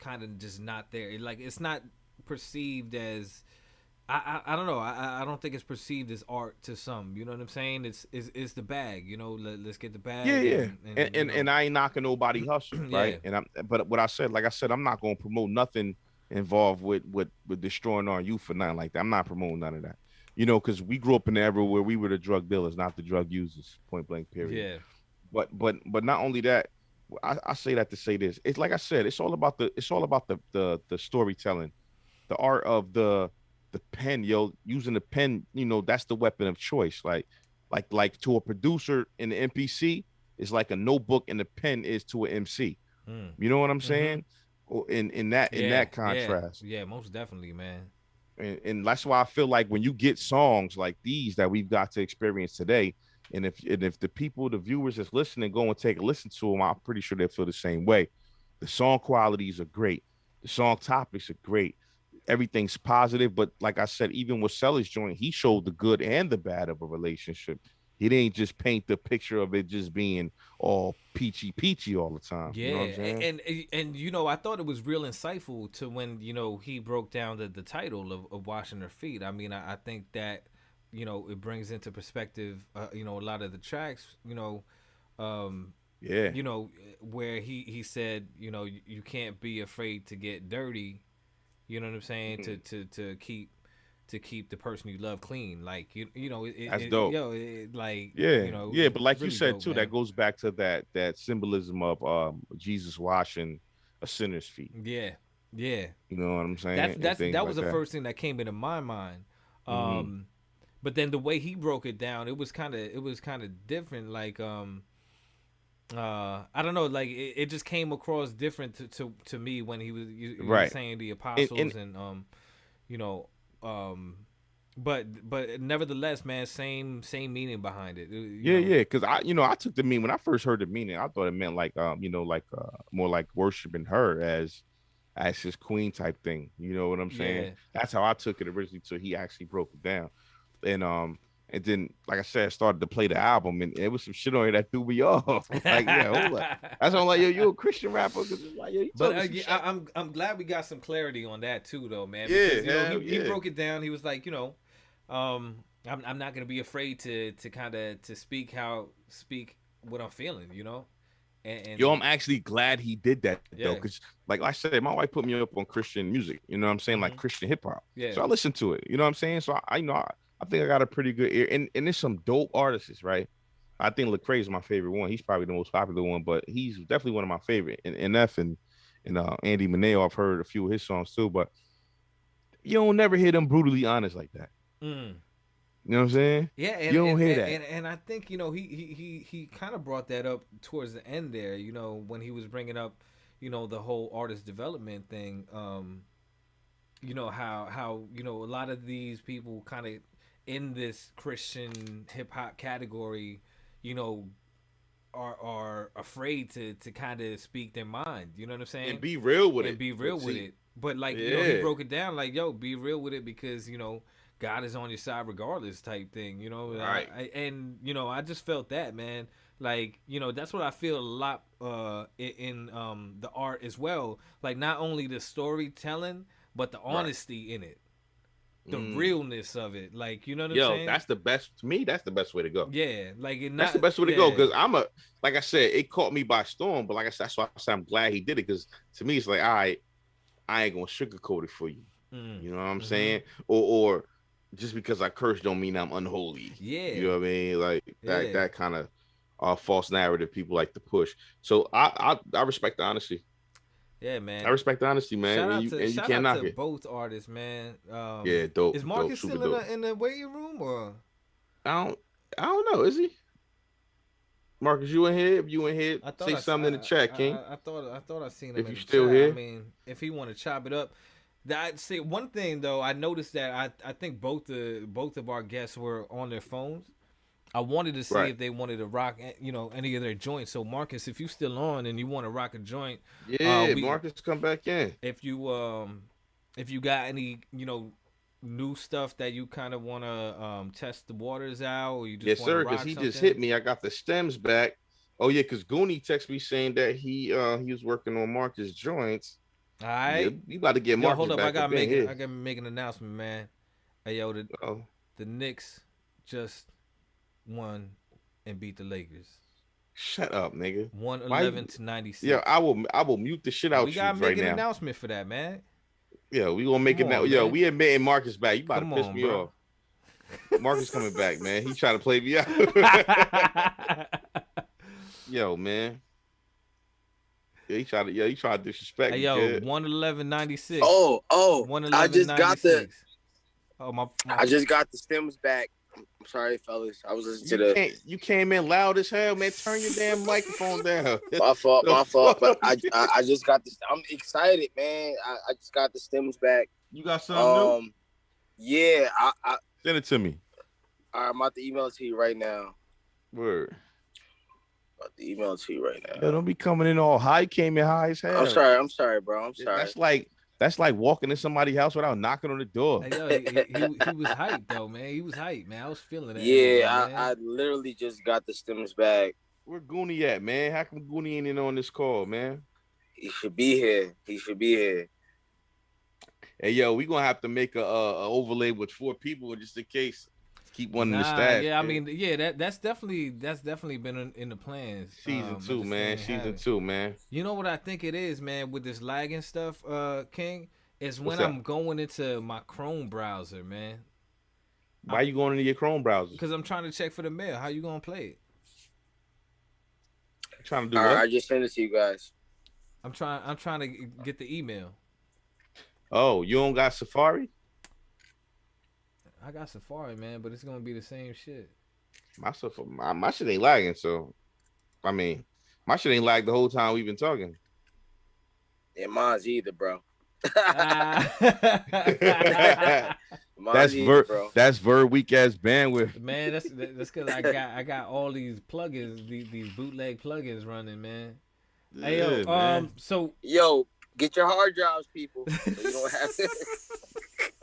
Speaker 1: kind of just not there. Like, it's not perceived as. I don't know. I don't think it's perceived as art to some. You know what I'm saying? It's the bag. Let's get the bag.
Speaker 2: Yeah. And I ain't knocking nobody hustle, right? Yeah. But what I said, like I said, I'm not gonna promote nothing involved with destroying our youth for nothing like that. I'm not promoting none of that. you know, because we grew up in an era where we were the drug dealers, not the drug users, point blank, period.
Speaker 1: Yeah.
Speaker 2: But not only that, I say that to say this. It's like I said, it's all about the storytelling, the art of the pen, yo, using the pen, you know, that's the weapon of choice. Like to a producer in the MPC, it's like a notebook and the pen is to an MC. You know what I'm saying? Or in that contrast.
Speaker 1: Yeah, most definitely, man.
Speaker 2: And that's why I feel like when you get songs like these that we've got to experience today, and if the people, the viewers that's listening, go and take a listen to them, I'm pretty sure they'll feel the same way. The song qualities are great. The song topics are great. Everything's positive. But like I said, even with Cellus joint, he showed the good and the bad of a relationship. He didn't just paint the picture of it just being all peachy all the time.
Speaker 1: Yeah,
Speaker 2: you know what I'm saying?
Speaker 1: and you know, I thought it was real insightful to when, you know, he broke down the title of Washing Her Feet. I mean, I think that, you know, it brings into perspective, you know, a lot of the tracks, you know, you know, where he said, you know, you can't be afraid to get dirty, you know what I'm saying, to keep the person you love clean. Like, you know,
Speaker 2: that's dope.
Speaker 1: Yo, like,
Speaker 2: you
Speaker 1: know,
Speaker 2: but like really you said dope, too, man. That goes back to that symbolism of Jesus washing a sinner's feet.
Speaker 1: Yeah.
Speaker 2: You know what I'm saying?
Speaker 1: That was the first thing that came into my mind. But then the way he broke it down, it was kind of different. Like, I don't know, like it just came across different to me when he was was saying the apostles and you know, but nevertheless, man, same meaning behind it.
Speaker 2: Because I took the meaning when I first heard the meaning. I thought it meant like more like worshiping her as his queen type thing. You know what I'm saying? Yeah. That's how I took it originally till he actually broke it down. And then, like I said, I started to play the album, and it was some shit on here that threw me off. Like, yeah, hold up. That's why I'm like, yo, you a Christian rapper? Because it's like, yo,
Speaker 1: I'm glad we got some clarity on that too, though, man. Because, you know, he broke it down. He was like, you know, I'm not gonna be afraid to kind of speak what I'm feeling, you know. And
Speaker 2: I'm actually glad he did that though, because like I said, my wife put me up on Christian music. You know what I'm saying, like Christian hip hop. Yeah. So I listened to it. You know what I'm saying. So I think I got a pretty good ear, and there's some dope artists, right? I think Lecrae is my favorite one. He's probably the most popular one, but he's definitely one of my favorite. And NF and Andy Mineo, I've heard a few of his songs too, but you don't never hear them brutally honest like that. You know what I'm saying?
Speaker 1: Yeah,
Speaker 2: you don't hear that.
Speaker 1: And I think, you know, he kind of brought that up towards the end there, you know, when he was bringing up, you know, the whole artist development thing. You know, how you know, a lot of these people kind of in this Christian hip hop category, you know, are afraid to kind of speak their mind. You know what I'm saying?
Speaker 2: And be real with it.
Speaker 1: Be real with it. But like, you know, he broke it down like, yo, be real with it because, you know, God is on your side regardless type thing, you know?
Speaker 2: Right.
Speaker 1: And, you know, I just felt that, man. Like, you know, that's what I feel a lot in the art as well. Like, not only the storytelling, but the honesty in it. The realness of it. Like, you know what I'm saying?
Speaker 2: That's the best, to me, that's the best way to go.
Speaker 1: Yeah. Like,
Speaker 2: that's the best way to go, because like I said, it caught me by storm, but like I said, that's why I said I'm glad he did it, because to me, it's like, all right, I ain't gonna sugarcoat it for you. You know what I'm saying? Or just because I curse don't mean I'm unholy.
Speaker 1: Yeah.
Speaker 2: You know what I mean? Like that kind of false narrative people like to push. So I respect the honesty.
Speaker 1: Yeah, man.
Speaker 2: I respect the honesty, man. You can't knock it.
Speaker 1: Both artists, man.
Speaker 2: Yeah, dope.
Speaker 1: Is Marcus still in the waiting room, or?
Speaker 2: I don't know. Is he? Marcus, you in here? If you in here, say something in the chat, King.
Speaker 1: I thought I seen him.
Speaker 2: If you still here,
Speaker 1: I mean, if he want to chop it up. I'd say one thing though. I noticed that I think both of our guests were on their phones. I wanted to see if they wanted to rock, you know, any of their joints. So Marcus, if you still on and you want to rock a joint,
Speaker 2: Marcus, come back in.
Speaker 1: If you got any, you know, new stuff that you kind of want to test the waters out, or you just
Speaker 2: because he just hit me. I got the stems back. Oh yeah, because Goonie texted me saying that he was working on Marcus joints.
Speaker 1: All right,
Speaker 2: you about to get Marcus
Speaker 1: hold up,
Speaker 2: back.
Speaker 1: I gotta make an announcement, man. Hey yo, the Knicks just won and beat the Lakers.
Speaker 2: Shut up, nigga.
Speaker 1: 111-96.
Speaker 2: Yeah, I will mute the shit out.
Speaker 1: We gotta make an announcement for that, man.
Speaker 2: Yeah, we gonna make it now. Yo, we admitting Marcus back. You about to piss me off. Marcus coming back, man. He trying to play me out. Yo, man. Yeah, he tried to disrespect
Speaker 1: hey,
Speaker 2: me.
Speaker 1: yo,
Speaker 2: kid.
Speaker 1: 111.96.
Speaker 4: Oh,
Speaker 1: 111.96.
Speaker 4: I just got the.
Speaker 1: Oh my.
Speaker 4: I just got the stems back. I'm sorry, fellas. I was listening to the.
Speaker 2: You came in loud as hell, man. Turn your damn microphone down.
Speaker 4: My fault. But I just got this. I'm excited, man. I just got the stems back.
Speaker 2: You got something new?
Speaker 4: Yeah. I
Speaker 2: Send it to me.
Speaker 4: All right, I'm about to email it to you right now.
Speaker 2: Word.
Speaker 4: About to email it to you right now.
Speaker 2: Yo, don't be coming in all high. Came in high as hell.
Speaker 4: I'm sorry, bro. I'm sorry.
Speaker 2: That's like walking in somebody's house without knocking on the door.
Speaker 1: Hey, yo, he was hyped though, man. He was hyped, man. I was feeling that.
Speaker 4: Yeah, I literally just got the stems back.
Speaker 2: Where Goonie at, man? How come Goonie ain't in on this call, man?
Speaker 4: He should be here.
Speaker 2: Hey, yo, we gonna have to make a overlay with 4 people just in case. Keep one in the staff.
Speaker 1: Yeah, man. I mean, yeah, that's definitely been in the plans.
Speaker 2: Season 2, man. Season 2, man.
Speaker 1: You know what I think it is, man, with this lagging stuff, King, is when
Speaker 2: I'm
Speaker 1: going into my Chrome browser, man.
Speaker 2: Why you going into your Chrome browser?
Speaker 1: Because I'm trying to check for the mail. How you gonna play it?
Speaker 2: Trying to do
Speaker 4: what?
Speaker 2: Right,
Speaker 4: I just sent it to you guys.
Speaker 1: I'm trying to get the email.
Speaker 2: Oh, you don't got Safari?
Speaker 1: I got Safari, man, but it's gonna be the same shit.
Speaker 2: My shit ain't lagging, so I mean, my shit ain't lagged the whole time we've been talking.
Speaker 4: Yeah, mine's either, bro.
Speaker 2: That's Ver weak ass bandwidth.
Speaker 1: Man, that's because I got all these plugins, these bootleg plugins running, man.
Speaker 2: Yeah,
Speaker 1: hey yo,
Speaker 2: man.
Speaker 1: So
Speaker 4: get your hard drives, people. So you don't have to.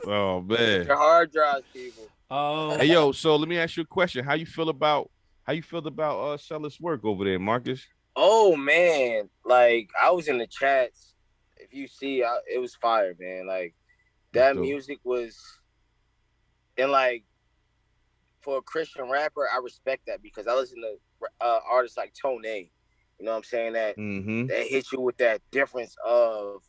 Speaker 2: Oh man,
Speaker 4: get your hard drives, people.
Speaker 1: Oh,
Speaker 2: hey yo, so let me ask you a question. How you feel about Cellus work over there, Marcus?
Speaker 4: Oh man, like I was in the chats. If you see, it was fire, man. Like that music was, and like for a Christian rapper, I respect that because I listen to artists like Tone. You know what I'm saying? That that hit you with that difference of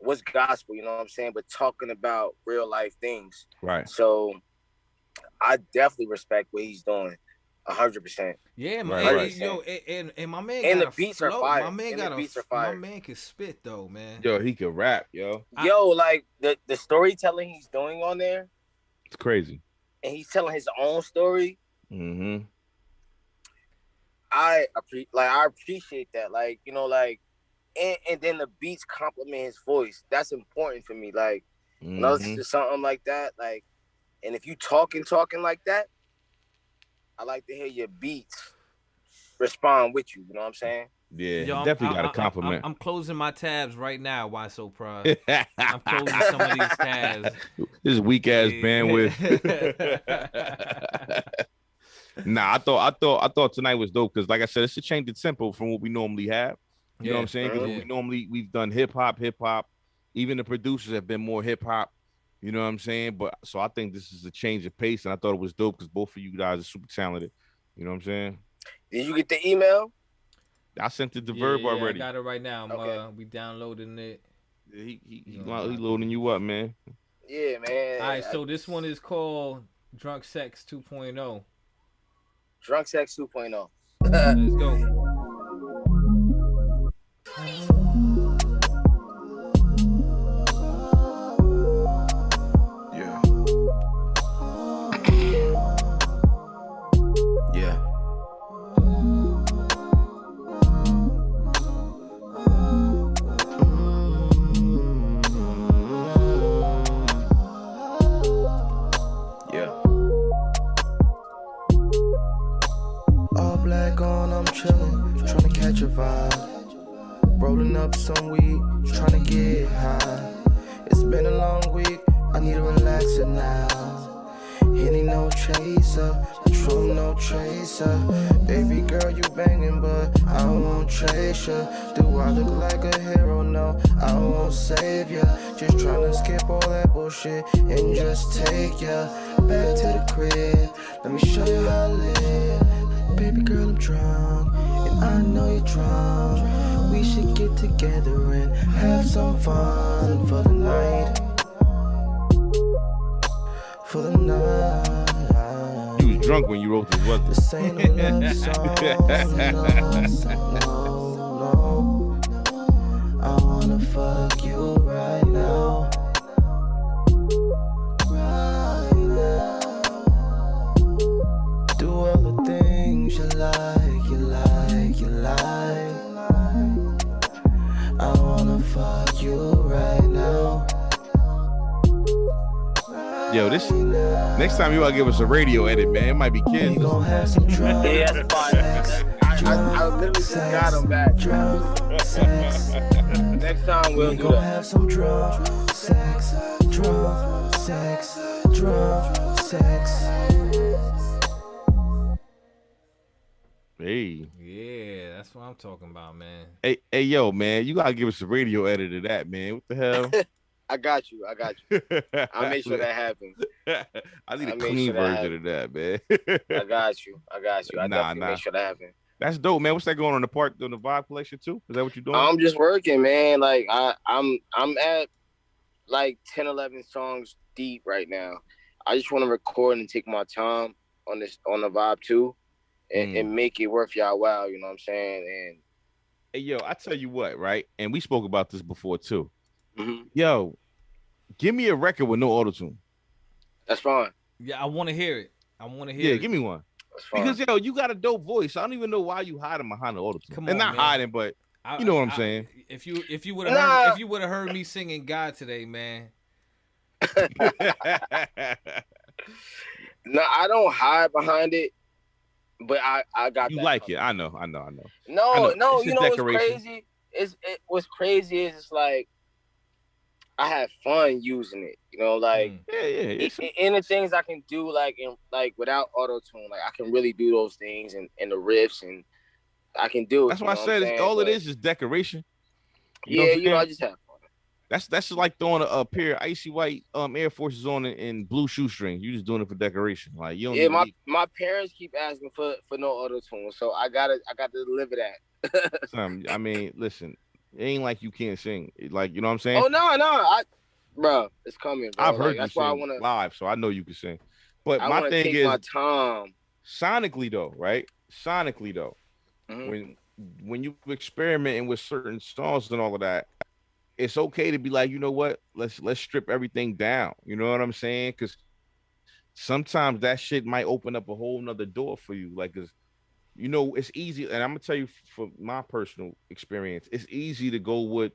Speaker 4: what's gospel, you know what I'm saying? But talking about real life things.
Speaker 2: Right.
Speaker 4: So I definitely respect what he's doing. 100%.
Speaker 1: Yeah, man.
Speaker 2: Right.
Speaker 1: Yo, and my man
Speaker 4: and
Speaker 1: got
Speaker 4: the beats
Speaker 1: flow.
Speaker 4: are fire.
Speaker 1: My man
Speaker 4: got
Speaker 1: my man can spit though, man.
Speaker 2: Yo, he can rap, yo.
Speaker 4: Like the storytelling he's doing on there.
Speaker 2: It's crazy.
Speaker 4: And he's telling his own story. I appreciate that. Like, you know, like and then the beats complement his voice. That's important for me. Like when I listen to something like that, like, and if you talking like that, I like to hear your beats respond with you. You know what I'm saying?
Speaker 2: Yeah, yo, definitely got a compliment.
Speaker 1: I'm closing my tabs right now. Why so proud? I'm closing some of these tabs.
Speaker 2: This weak ass bandwidth. Nah, I thought tonight was dope because, like I said, it's a change in tempo from what we normally have. You know what I'm saying? Because we've done hip hop. Even the producers have been more hip hop. You know what I'm saying? But so I think this is a change of pace, and I thought it was dope because both of you guys are super talented. You know what I'm saying?
Speaker 4: Did you get the email?
Speaker 2: I sent it to Verb already.
Speaker 1: I got it right now. Okay. We downloading it.
Speaker 2: Yeah, he loading you up, man.
Speaker 4: Yeah, man.
Speaker 1: All right, so this one is called Drunk Sex 2.0.
Speaker 4: Drunk Sex 2.0.
Speaker 1: Let's go.
Speaker 3: Rolling up some weed, trying to get high. It's been a long week, I need a relaxer now. Henny no chaser, Patron no tracer. Baby girl, you banging, but I won't trace ya. Do I look like a hero? No, I won't save ya. Just trying to skip all that bullshit and just take ya back to the crib. Let me show you how I live. Baby girl, I'm drunk, and I know you're drunk. We should get together and have some fun for the night. For the night.
Speaker 2: drunk when you wrote this, wasn't it?
Speaker 3: This ain't a love song. No. I wanna fuck you right now. Do all the things you like. I wanna fuck you right now.
Speaker 2: Yo, this next time you gotta give us a radio edit, man. It might be kids.
Speaker 3: We gon' have some drugs.
Speaker 4: Yeah, that's fine. I literally just got them back. Next time we'll do that.
Speaker 3: Have some drug sex.
Speaker 2: Hey.
Speaker 1: Yeah, that's what I'm talking about, man.
Speaker 2: Hey, yo, man, you gotta give us a radio edit of that, man. What the hell?
Speaker 4: I got you. I'll make sure that happens.
Speaker 2: I need a clean version of that, man.
Speaker 4: I got you. I definitely make sure that happens.
Speaker 2: That's dope, man. What's that going on in the park doing the Vibe collection too? Is that what you're doing?
Speaker 4: I'm just working, man. Like I'm at like 10, 11 songs deep right now. I just want to record and take my time on the Vibe too, and make it worth y'all while. You know what I'm saying? And
Speaker 2: hey, yo, I tell you what, right? And we spoke about this before too.
Speaker 4: Mm-hmm.
Speaker 2: Yo, give me a record with no autotune.
Speaker 4: That's fine.
Speaker 1: Yeah, I want to hear it.
Speaker 2: Yeah, give me one. Because yo, you got a dope voice. I don't even know why you hiding behind the autotune.
Speaker 1: Come on,
Speaker 2: and not
Speaker 1: man.
Speaker 2: hiding, but you know what I'm saying.
Speaker 1: If you would have heard me singing God today, man.
Speaker 4: No, I don't hide behind it, but I got
Speaker 2: you
Speaker 4: that
Speaker 2: like
Speaker 4: coming.
Speaker 2: it. I know.
Speaker 4: No,
Speaker 2: It's
Speaker 4: you know what's crazy? What's crazy is it's like I have fun using it. You know, like and the things I can do like without auto tune, like I can really do those things and the riffs, and I can do it.
Speaker 2: That's why I said all it is decoration.
Speaker 4: I just have fun.
Speaker 2: That's just like throwing a pair of icy white Air Forces on in blue shoestrings. You just doing it for decoration. Like you don't.
Speaker 4: Yeah, my parents keep asking for no auto tune, so I got to deliver that.
Speaker 2: I mean, listen, it ain't like you can't sing. Like you know what I'm saying?
Speaker 4: Oh no, bro, it's coming. Bro.
Speaker 2: I've heard
Speaker 4: that's
Speaker 2: you
Speaker 4: why
Speaker 2: sing
Speaker 4: I want
Speaker 2: live, so I know you can sing. But
Speaker 4: I
Speaker 2: my thing
Speaker 4: take
Speaker 2: is
Speaker 4: my time.
Speaker 2: Sonically though, right? Sonically though, when you experimenting with certain songs and all of that, it's okay to be like, you know what? Let's strip everything down. You know what I'm saying? Because sometimes that shit might open up a whole nother door for you. Like, cause you know, it's easy, and I'm gonna tell you from my personal experience, it's easy to go with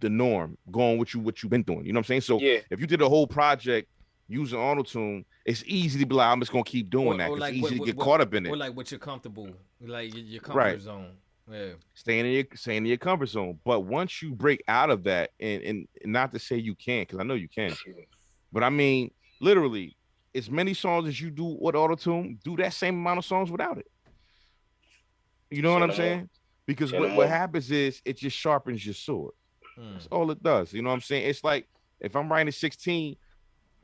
Speaker 2: the norm, going with what you've been doing. You know what I'm saying? So if you did a whole project using autotune, it's easy to be like, I'm just gonna keep doing that. It's like easy to get caught up in it.
Speaker 1: Or like what you're comfortable, like your comfort zone. Yeah.
Speaker 2: Staying in your comfort zone. But once you break out of that, and not to say you can't, because I know you can, but I mean, literally, as many songs as you do with autotune, do that same amount of songs without it. You know what I'm saying? Because what happens is it just sharpens your sword. That's all it does. You know what I'm saying? It's like if I'm writing 16,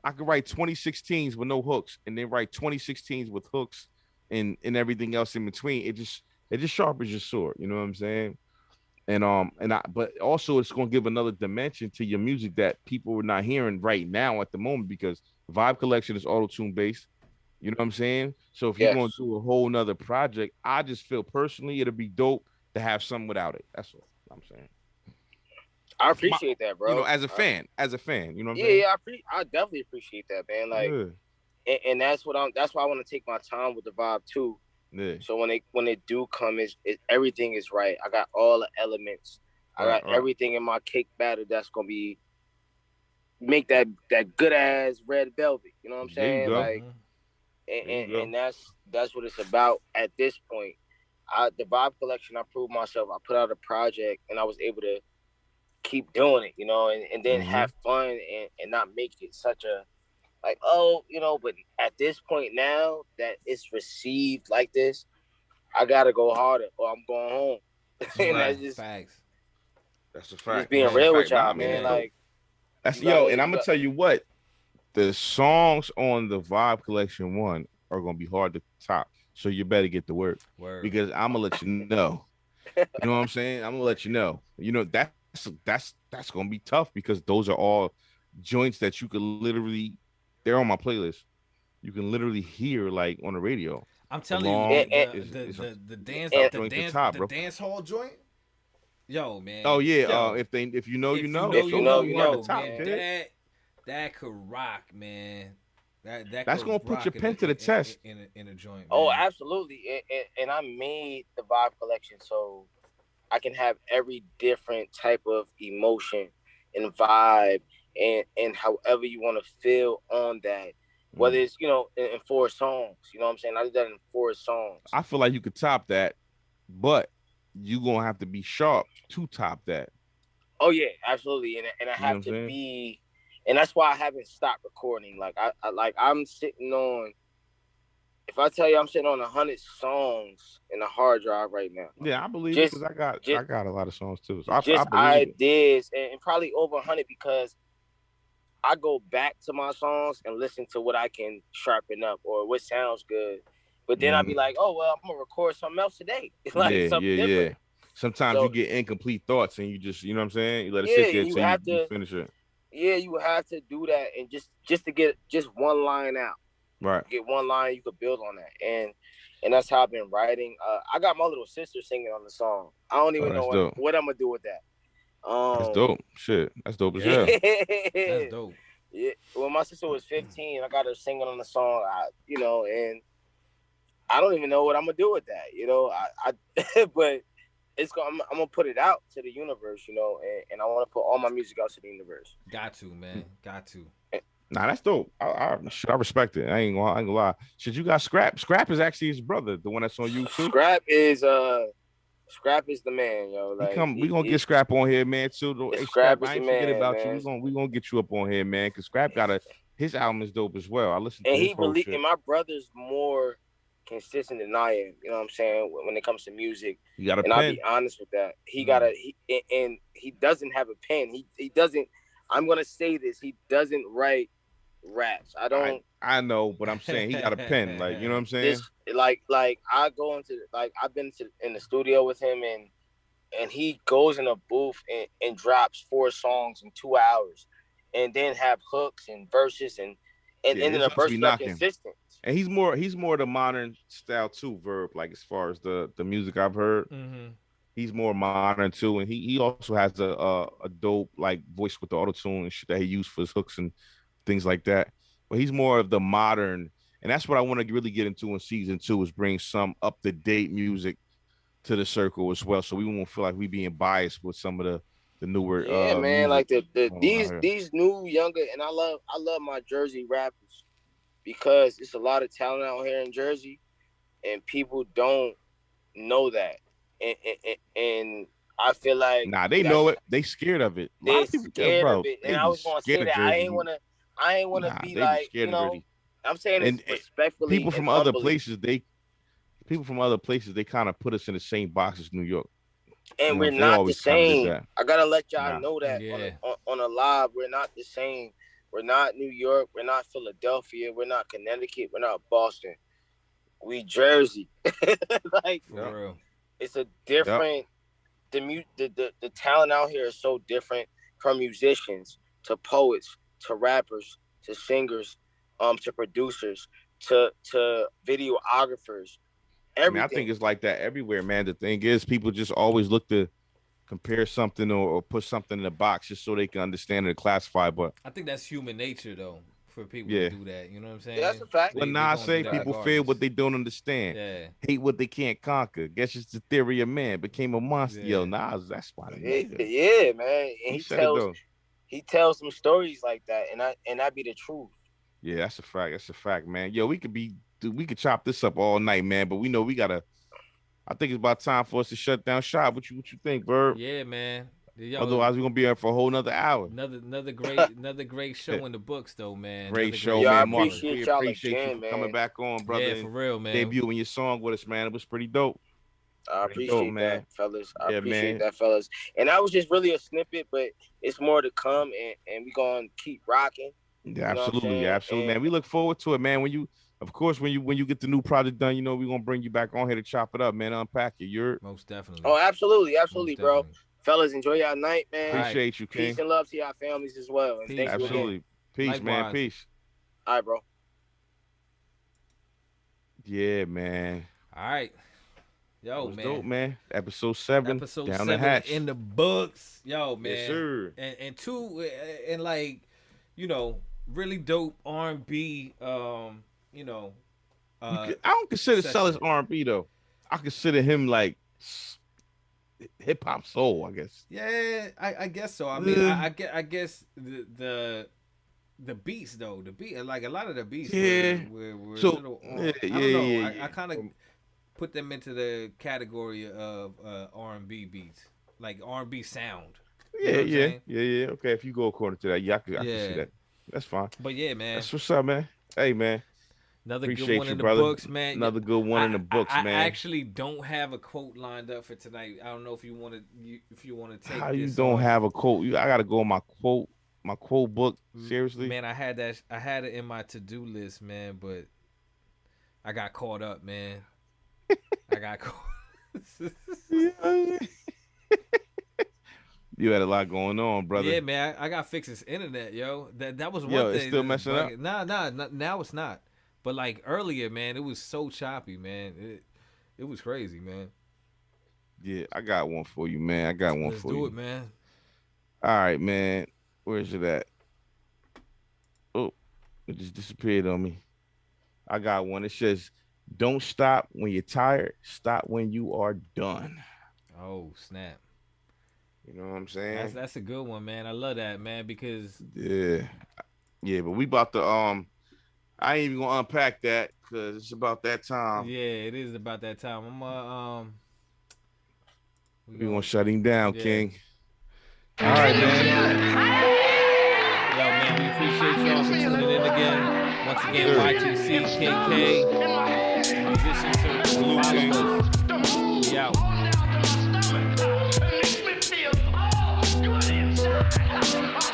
Speaker 2: I could write 2016s with no hooks, and then write 2016s with hooks and everything else in between. It just sharpens your sword. You know what I'm saying? But also it's going to give another dimension to your music that people are not hearing right now at the moment, because Vibe Collection is auto-tune based. You know what I'm saying? So if you're going to do a whole nother project, I just feel personally it'll be dope to have something without it. That's all I'm saying.
Speaker 4: I appreciate that, bro.
Speaker 2: You know, as a fan, you know what I'm saying?
Speaker 4: Yeah, I definitely appreciate that, man. Like, and that's why I want to take my time with the Vibe too.
Speaker 2: Yeah.
Speaker 4: So when it do come, everything is right. I got all the elements. I got everything in my cake batter that's gonna be make that good ass red velvet. You know what I'm saying? Like, and that's what it's about at this point. The Vibe Collection, I proved myself. I put out a project, and I was able to keep doing it. You know, and then have fun and not make it such a like, but at this point now that it's received like this, I gotta go harder or I'm going home. And that's just
Speaker 1: facts.
Speaker 2: That's a fact.
Speaker 4: Just being real with y'all, man. Like
Speaker 2: that's and I'm gonna tell you what, the songs on the Vibe Collection 1 are gonna be hard to top. So you better get to work. Because I'm gonna let you know. You know what I'm saying? I'm gonna let you know. You know, that's gonna be tough, because those are all joints that you could literally, they're on my playlist. you can literally hear like on the radio.
Speaker 1: I'm telling you, the dance hall joint. Yo, man.
Speaker 2: Oh yeah.
Speaker 1: Yo,
Speaker 2: If you know, you know.
Speaker 4: You know,
Speaker 2: top,
Speaker 1: man. That could rock, man.
Speaker 2: That's gonna put your pen to the test
Speaker 1: in a joint. Man.
Speaker 4: Oh, absolutely. And I made the vibe collection so I can have every different type of emotion and vibe and however you want to feel on that. Whether it's, you know, in 4 songs, you know what I'm saying? I did that in 4 songs.
Speaker 2: I feel like you could top that, but you gonna have to be sharp to top that.
Speaker 4: Oh yeah, absolutely. And I have to be, and that's why I haven't stopped recording. Like I'm sitting on, if I tell you I'm sitting on 100 songs in the hard drive right now.
Speaker 2: Yeah, I believe it because I got a lot of songs too. So I believe
Speaker 4: ideas and probably over 100 because I go back to my songs and listen to what I can sharpen up or what sounds good. But then I'd be like, oh, well, I'm going to record something else today. Like something different. Yeah.
Speaker 2: Sometimes you get incomplete thoughts and you just, you know what I'm saying? You let it sit there till you finish it.
Speaker 4: Yeah, you have to do that and just to get just one line out.
Speaker 2: Right.
Speaker 4: Get one line, you could build on that. And that's how I've been writing. I got my little sister singing on the song. I don't even know what I'm going to do with that.
Speaker 2: That's dope. Shit. That's dope as hell.
Speaker 1: That's dope.
Speaker 4: Yeah. When my sister was 15, I got her singing on the song, you know, and I don't even know what I'm gonna do with that, you know. I but I'm gonna put it out to the universe, you know, and I want to put all my music out to the universe.
Speaker 1: Got to, man. Got to.
Speaker 2: Nah, that's dope. I respect it. I ain't gonna lie. Shit, you got Scrap. Scrap is actually his brother, the one that's on YouTube.
Speaker 4: Scrap is the man, yo. Like,
Speaker 2: we gonna get Scrap on here, man. Too. Hey,
Speaker 4: Scrap is
Speaker 2: I ain't
Speaker 4: the man,
Speaker 2: forget about
Speaker 4: man.
Speaker 2: you. We gonna get you up on here, man. Cause Scrap got his album is dope as well. I listened to
Speaker 4: and
Speaker 2: his whole shit.
Speaker 4: And my brother's more consistent than I am. You know what I'm saying? When it comes to music,
Speaker 2: you got a
Speaker 4: and
Speaker 2: pen.
Speaker 4: I'll be honest with that. He doesn't have a pen. He doesn't. I'm gonna say this. He doesn't write raps.
Speaker 2: I know, but I'm saying he got a pen. Like, you know what I'm saying?
Speaker 4: Like I go into I've been in the studio with him and he goes in a booth and drops 4 songs in 2 hours, and then have hooks and verses and then the verses are consistent.
Speaker 2: And he's more the modern style too, Verb. Like as far as the music I've heard, he's more modern too, and he also has a dope like voice with the auto tune and shit that he used for his hooks and things like that. But he's more of the modern, and that's what I want to really get into in season 2 is bring some up to date music to the circle as well, so we won't feel like we being biased with some of the newer.
Speaker 4: Yeah, man, like these new younger, and I love my Jersey rappers because it's a lot of talent out here in Jersey, and people don't know that, and I feel like
Speaker 2: they know it. They scared of it.
Speaker 4: They scared of it, and I was gonna say that I ain't wanna be like, you know. I'm saying it respectfully.
Speaker 2: People from other places, they kind of put us in the same box as New York.
Speaker 4: And we're not the same. I gotta let y'all know that on a live, we're not the same. We're not New York. We're not Philadelphia. We're not Connecticut. We're not Boston. We Jersey. Like,
Speaker 1: for real.
Speaker 4: It's a different. The talent out here is so different, from musicians to poets to rappers to singers, to producers to videographers. Everything.
Speaker 2: I mean, I think it's like that everywhere, man. The thing is, people just always look to compare something or put something in a box just so they can understand and classify. But
Speaker 1: I think that's human nature, though, for people to do that. You know what I'm saying?
Speaker 4: Yeah, that's a fact.
Speaker 2: Well, I say people fear what they don't understand.
Speaker 1: Yeah.
Speaker 2: Hate what they can't conquer. Guess it's the theory of man became a monster.
Speaker 1: Yeah.
Speaker 2: Yo, Nas, that's why.
Speaker 4: Yeah, man. And he tells some stories like that, and that be the truth.
Speaker 2: Yeah, that's a fact. That's a fact, man. Yo, we could chop this up all night, man. But we know we gotta. I think it's about time for us to shut down shop. What you think, Verb?
Speaker 1: Yeah, man.
Speaker 2: Otherwise, we're gonna be here for a whole nother hour.
Speaker 1: Another great show in the books, though, man.
Speaker 2: Great show,
Speaker 4: man.
Speaker 2: I
Speaker 4: appreciate y'all again,
Speaker 2: you
Speaker 4: man.
Speaker 2: coming back on, brother.
Speaker 1: Yeah, for real, man.
Speaker 2: Debuting your song with us, man. It was pretty dope.
Speaker 4: I appreciate that, fellas. I appreciate that, fellas. And that was just really a snippet, but it's more to come, and we gonna keep rocking.
Speaker 2: Yeah, absolutely, man. We look forward to it, man. When you get the new project done, you know we're gonna bring you back on here to chop it up, man. Unpack it. You're
Speaker 1: most definitely.
Speaker 4: Oh, absolutely, bro. Fellas, enjoy y'all night, man.
Speaker 2: Appreciate you, King.
Speaker 4: Peace and love to y'all families as well. And
Speaker 1: Peace.
Speaker 4: Thanks
Speaker 2: absolutely. Peace,
Speaker 1: Likewise.
Speaker 2: man. Peace.
Speaker 4: All right, bro.
Speaker 2: Yeah, man.
Speaker 1: All right. Yo,
Speaker 2: was
Speaker 1: man.
Speaker 2: Dope, man. Episode 7.
Speaker 1: Episode
Speaker 2: down
Speaker 1: 7
Speaker 2: the hatch.
Speaker 1: in the books. Yo, man.
Speaker 2: Yes, sir.
Speaker 1: And 2, and like, you know, really dope R&B, you know.
Speaker 2: I don't consider Cellus R&B, though. I consider him like hip-hop soul, I guess.
Speaker 1: Yeah, I guess so. I mean, I guess the beats, though. The beat, like a lot of the beats were
Speaker 2: so,
Speaker 1: little, I don't know. I kind of put them into the category of R&B beats, like R&B sound.
Speaker 2: Yeah. Okay, if you go according to that, I can see that. That's fine.
Speaker 1: But yeah, man.
Speaker 2: That's what's up, man. Hey, man.
Speaker 1: Another
Speaker 2: Appreciate
Speaker 1: good one
Speaker 2: you,
Speaker 1: in the
Speaker 2: brother.
Speaker 1: books, man.
Speaker 2: Another good one in the books, man.
Speaker 1: I actually don't have a quote lined up for tonight. I don't know if you want to take.
Speaker 2: How you
Speaker 1: this
Speaker 2: don't
Speaker 1: off.
Speaker 2: have a quote? I gotta go on my quote book. Seriously,
Speaker 1: man. I had it in my to-do list, man, but I got caught up, man. I got caught.
Speaker 2: You had a lot going on, brother.
Speaker 1: Yeah, man. I got fixed this internet, yo. That was one thing.
Speaker 2: It's still messing up.
Speaker 1: Nah. Now it's not. But like earlier, man, it was so choppy, man. It was crazy, man.
Speaker 2: Yeah, I got one for you, man. I got one
Speaker 1: Let's
Speaker 2: for you.
Speaker 1: do it, man.
Speaker 2: All right, man. Where's it at? Oh, it just disappeared on me. I got one. It says, "Don't stop when you're tired. Stop when you are done."
Speaker 1: Oh, snap.
Speaker 2: You know what I'm saying?
Speaker 1: That's a good one, man. I love that, man, because
Speaker 2: yeah, but we about to I ain't even gonna unpack that because it's about that time.
Speaker 1: Yeah, it is about that time.
Speaker 2: We gonna shut him down, King.
Speaker 1: All right, man. Yo, man, we appreciate y'all for tuning in again. Once again, YTC, KK, musician circle, follow us. We out.
Speaker 3: It makes me feel all good inside.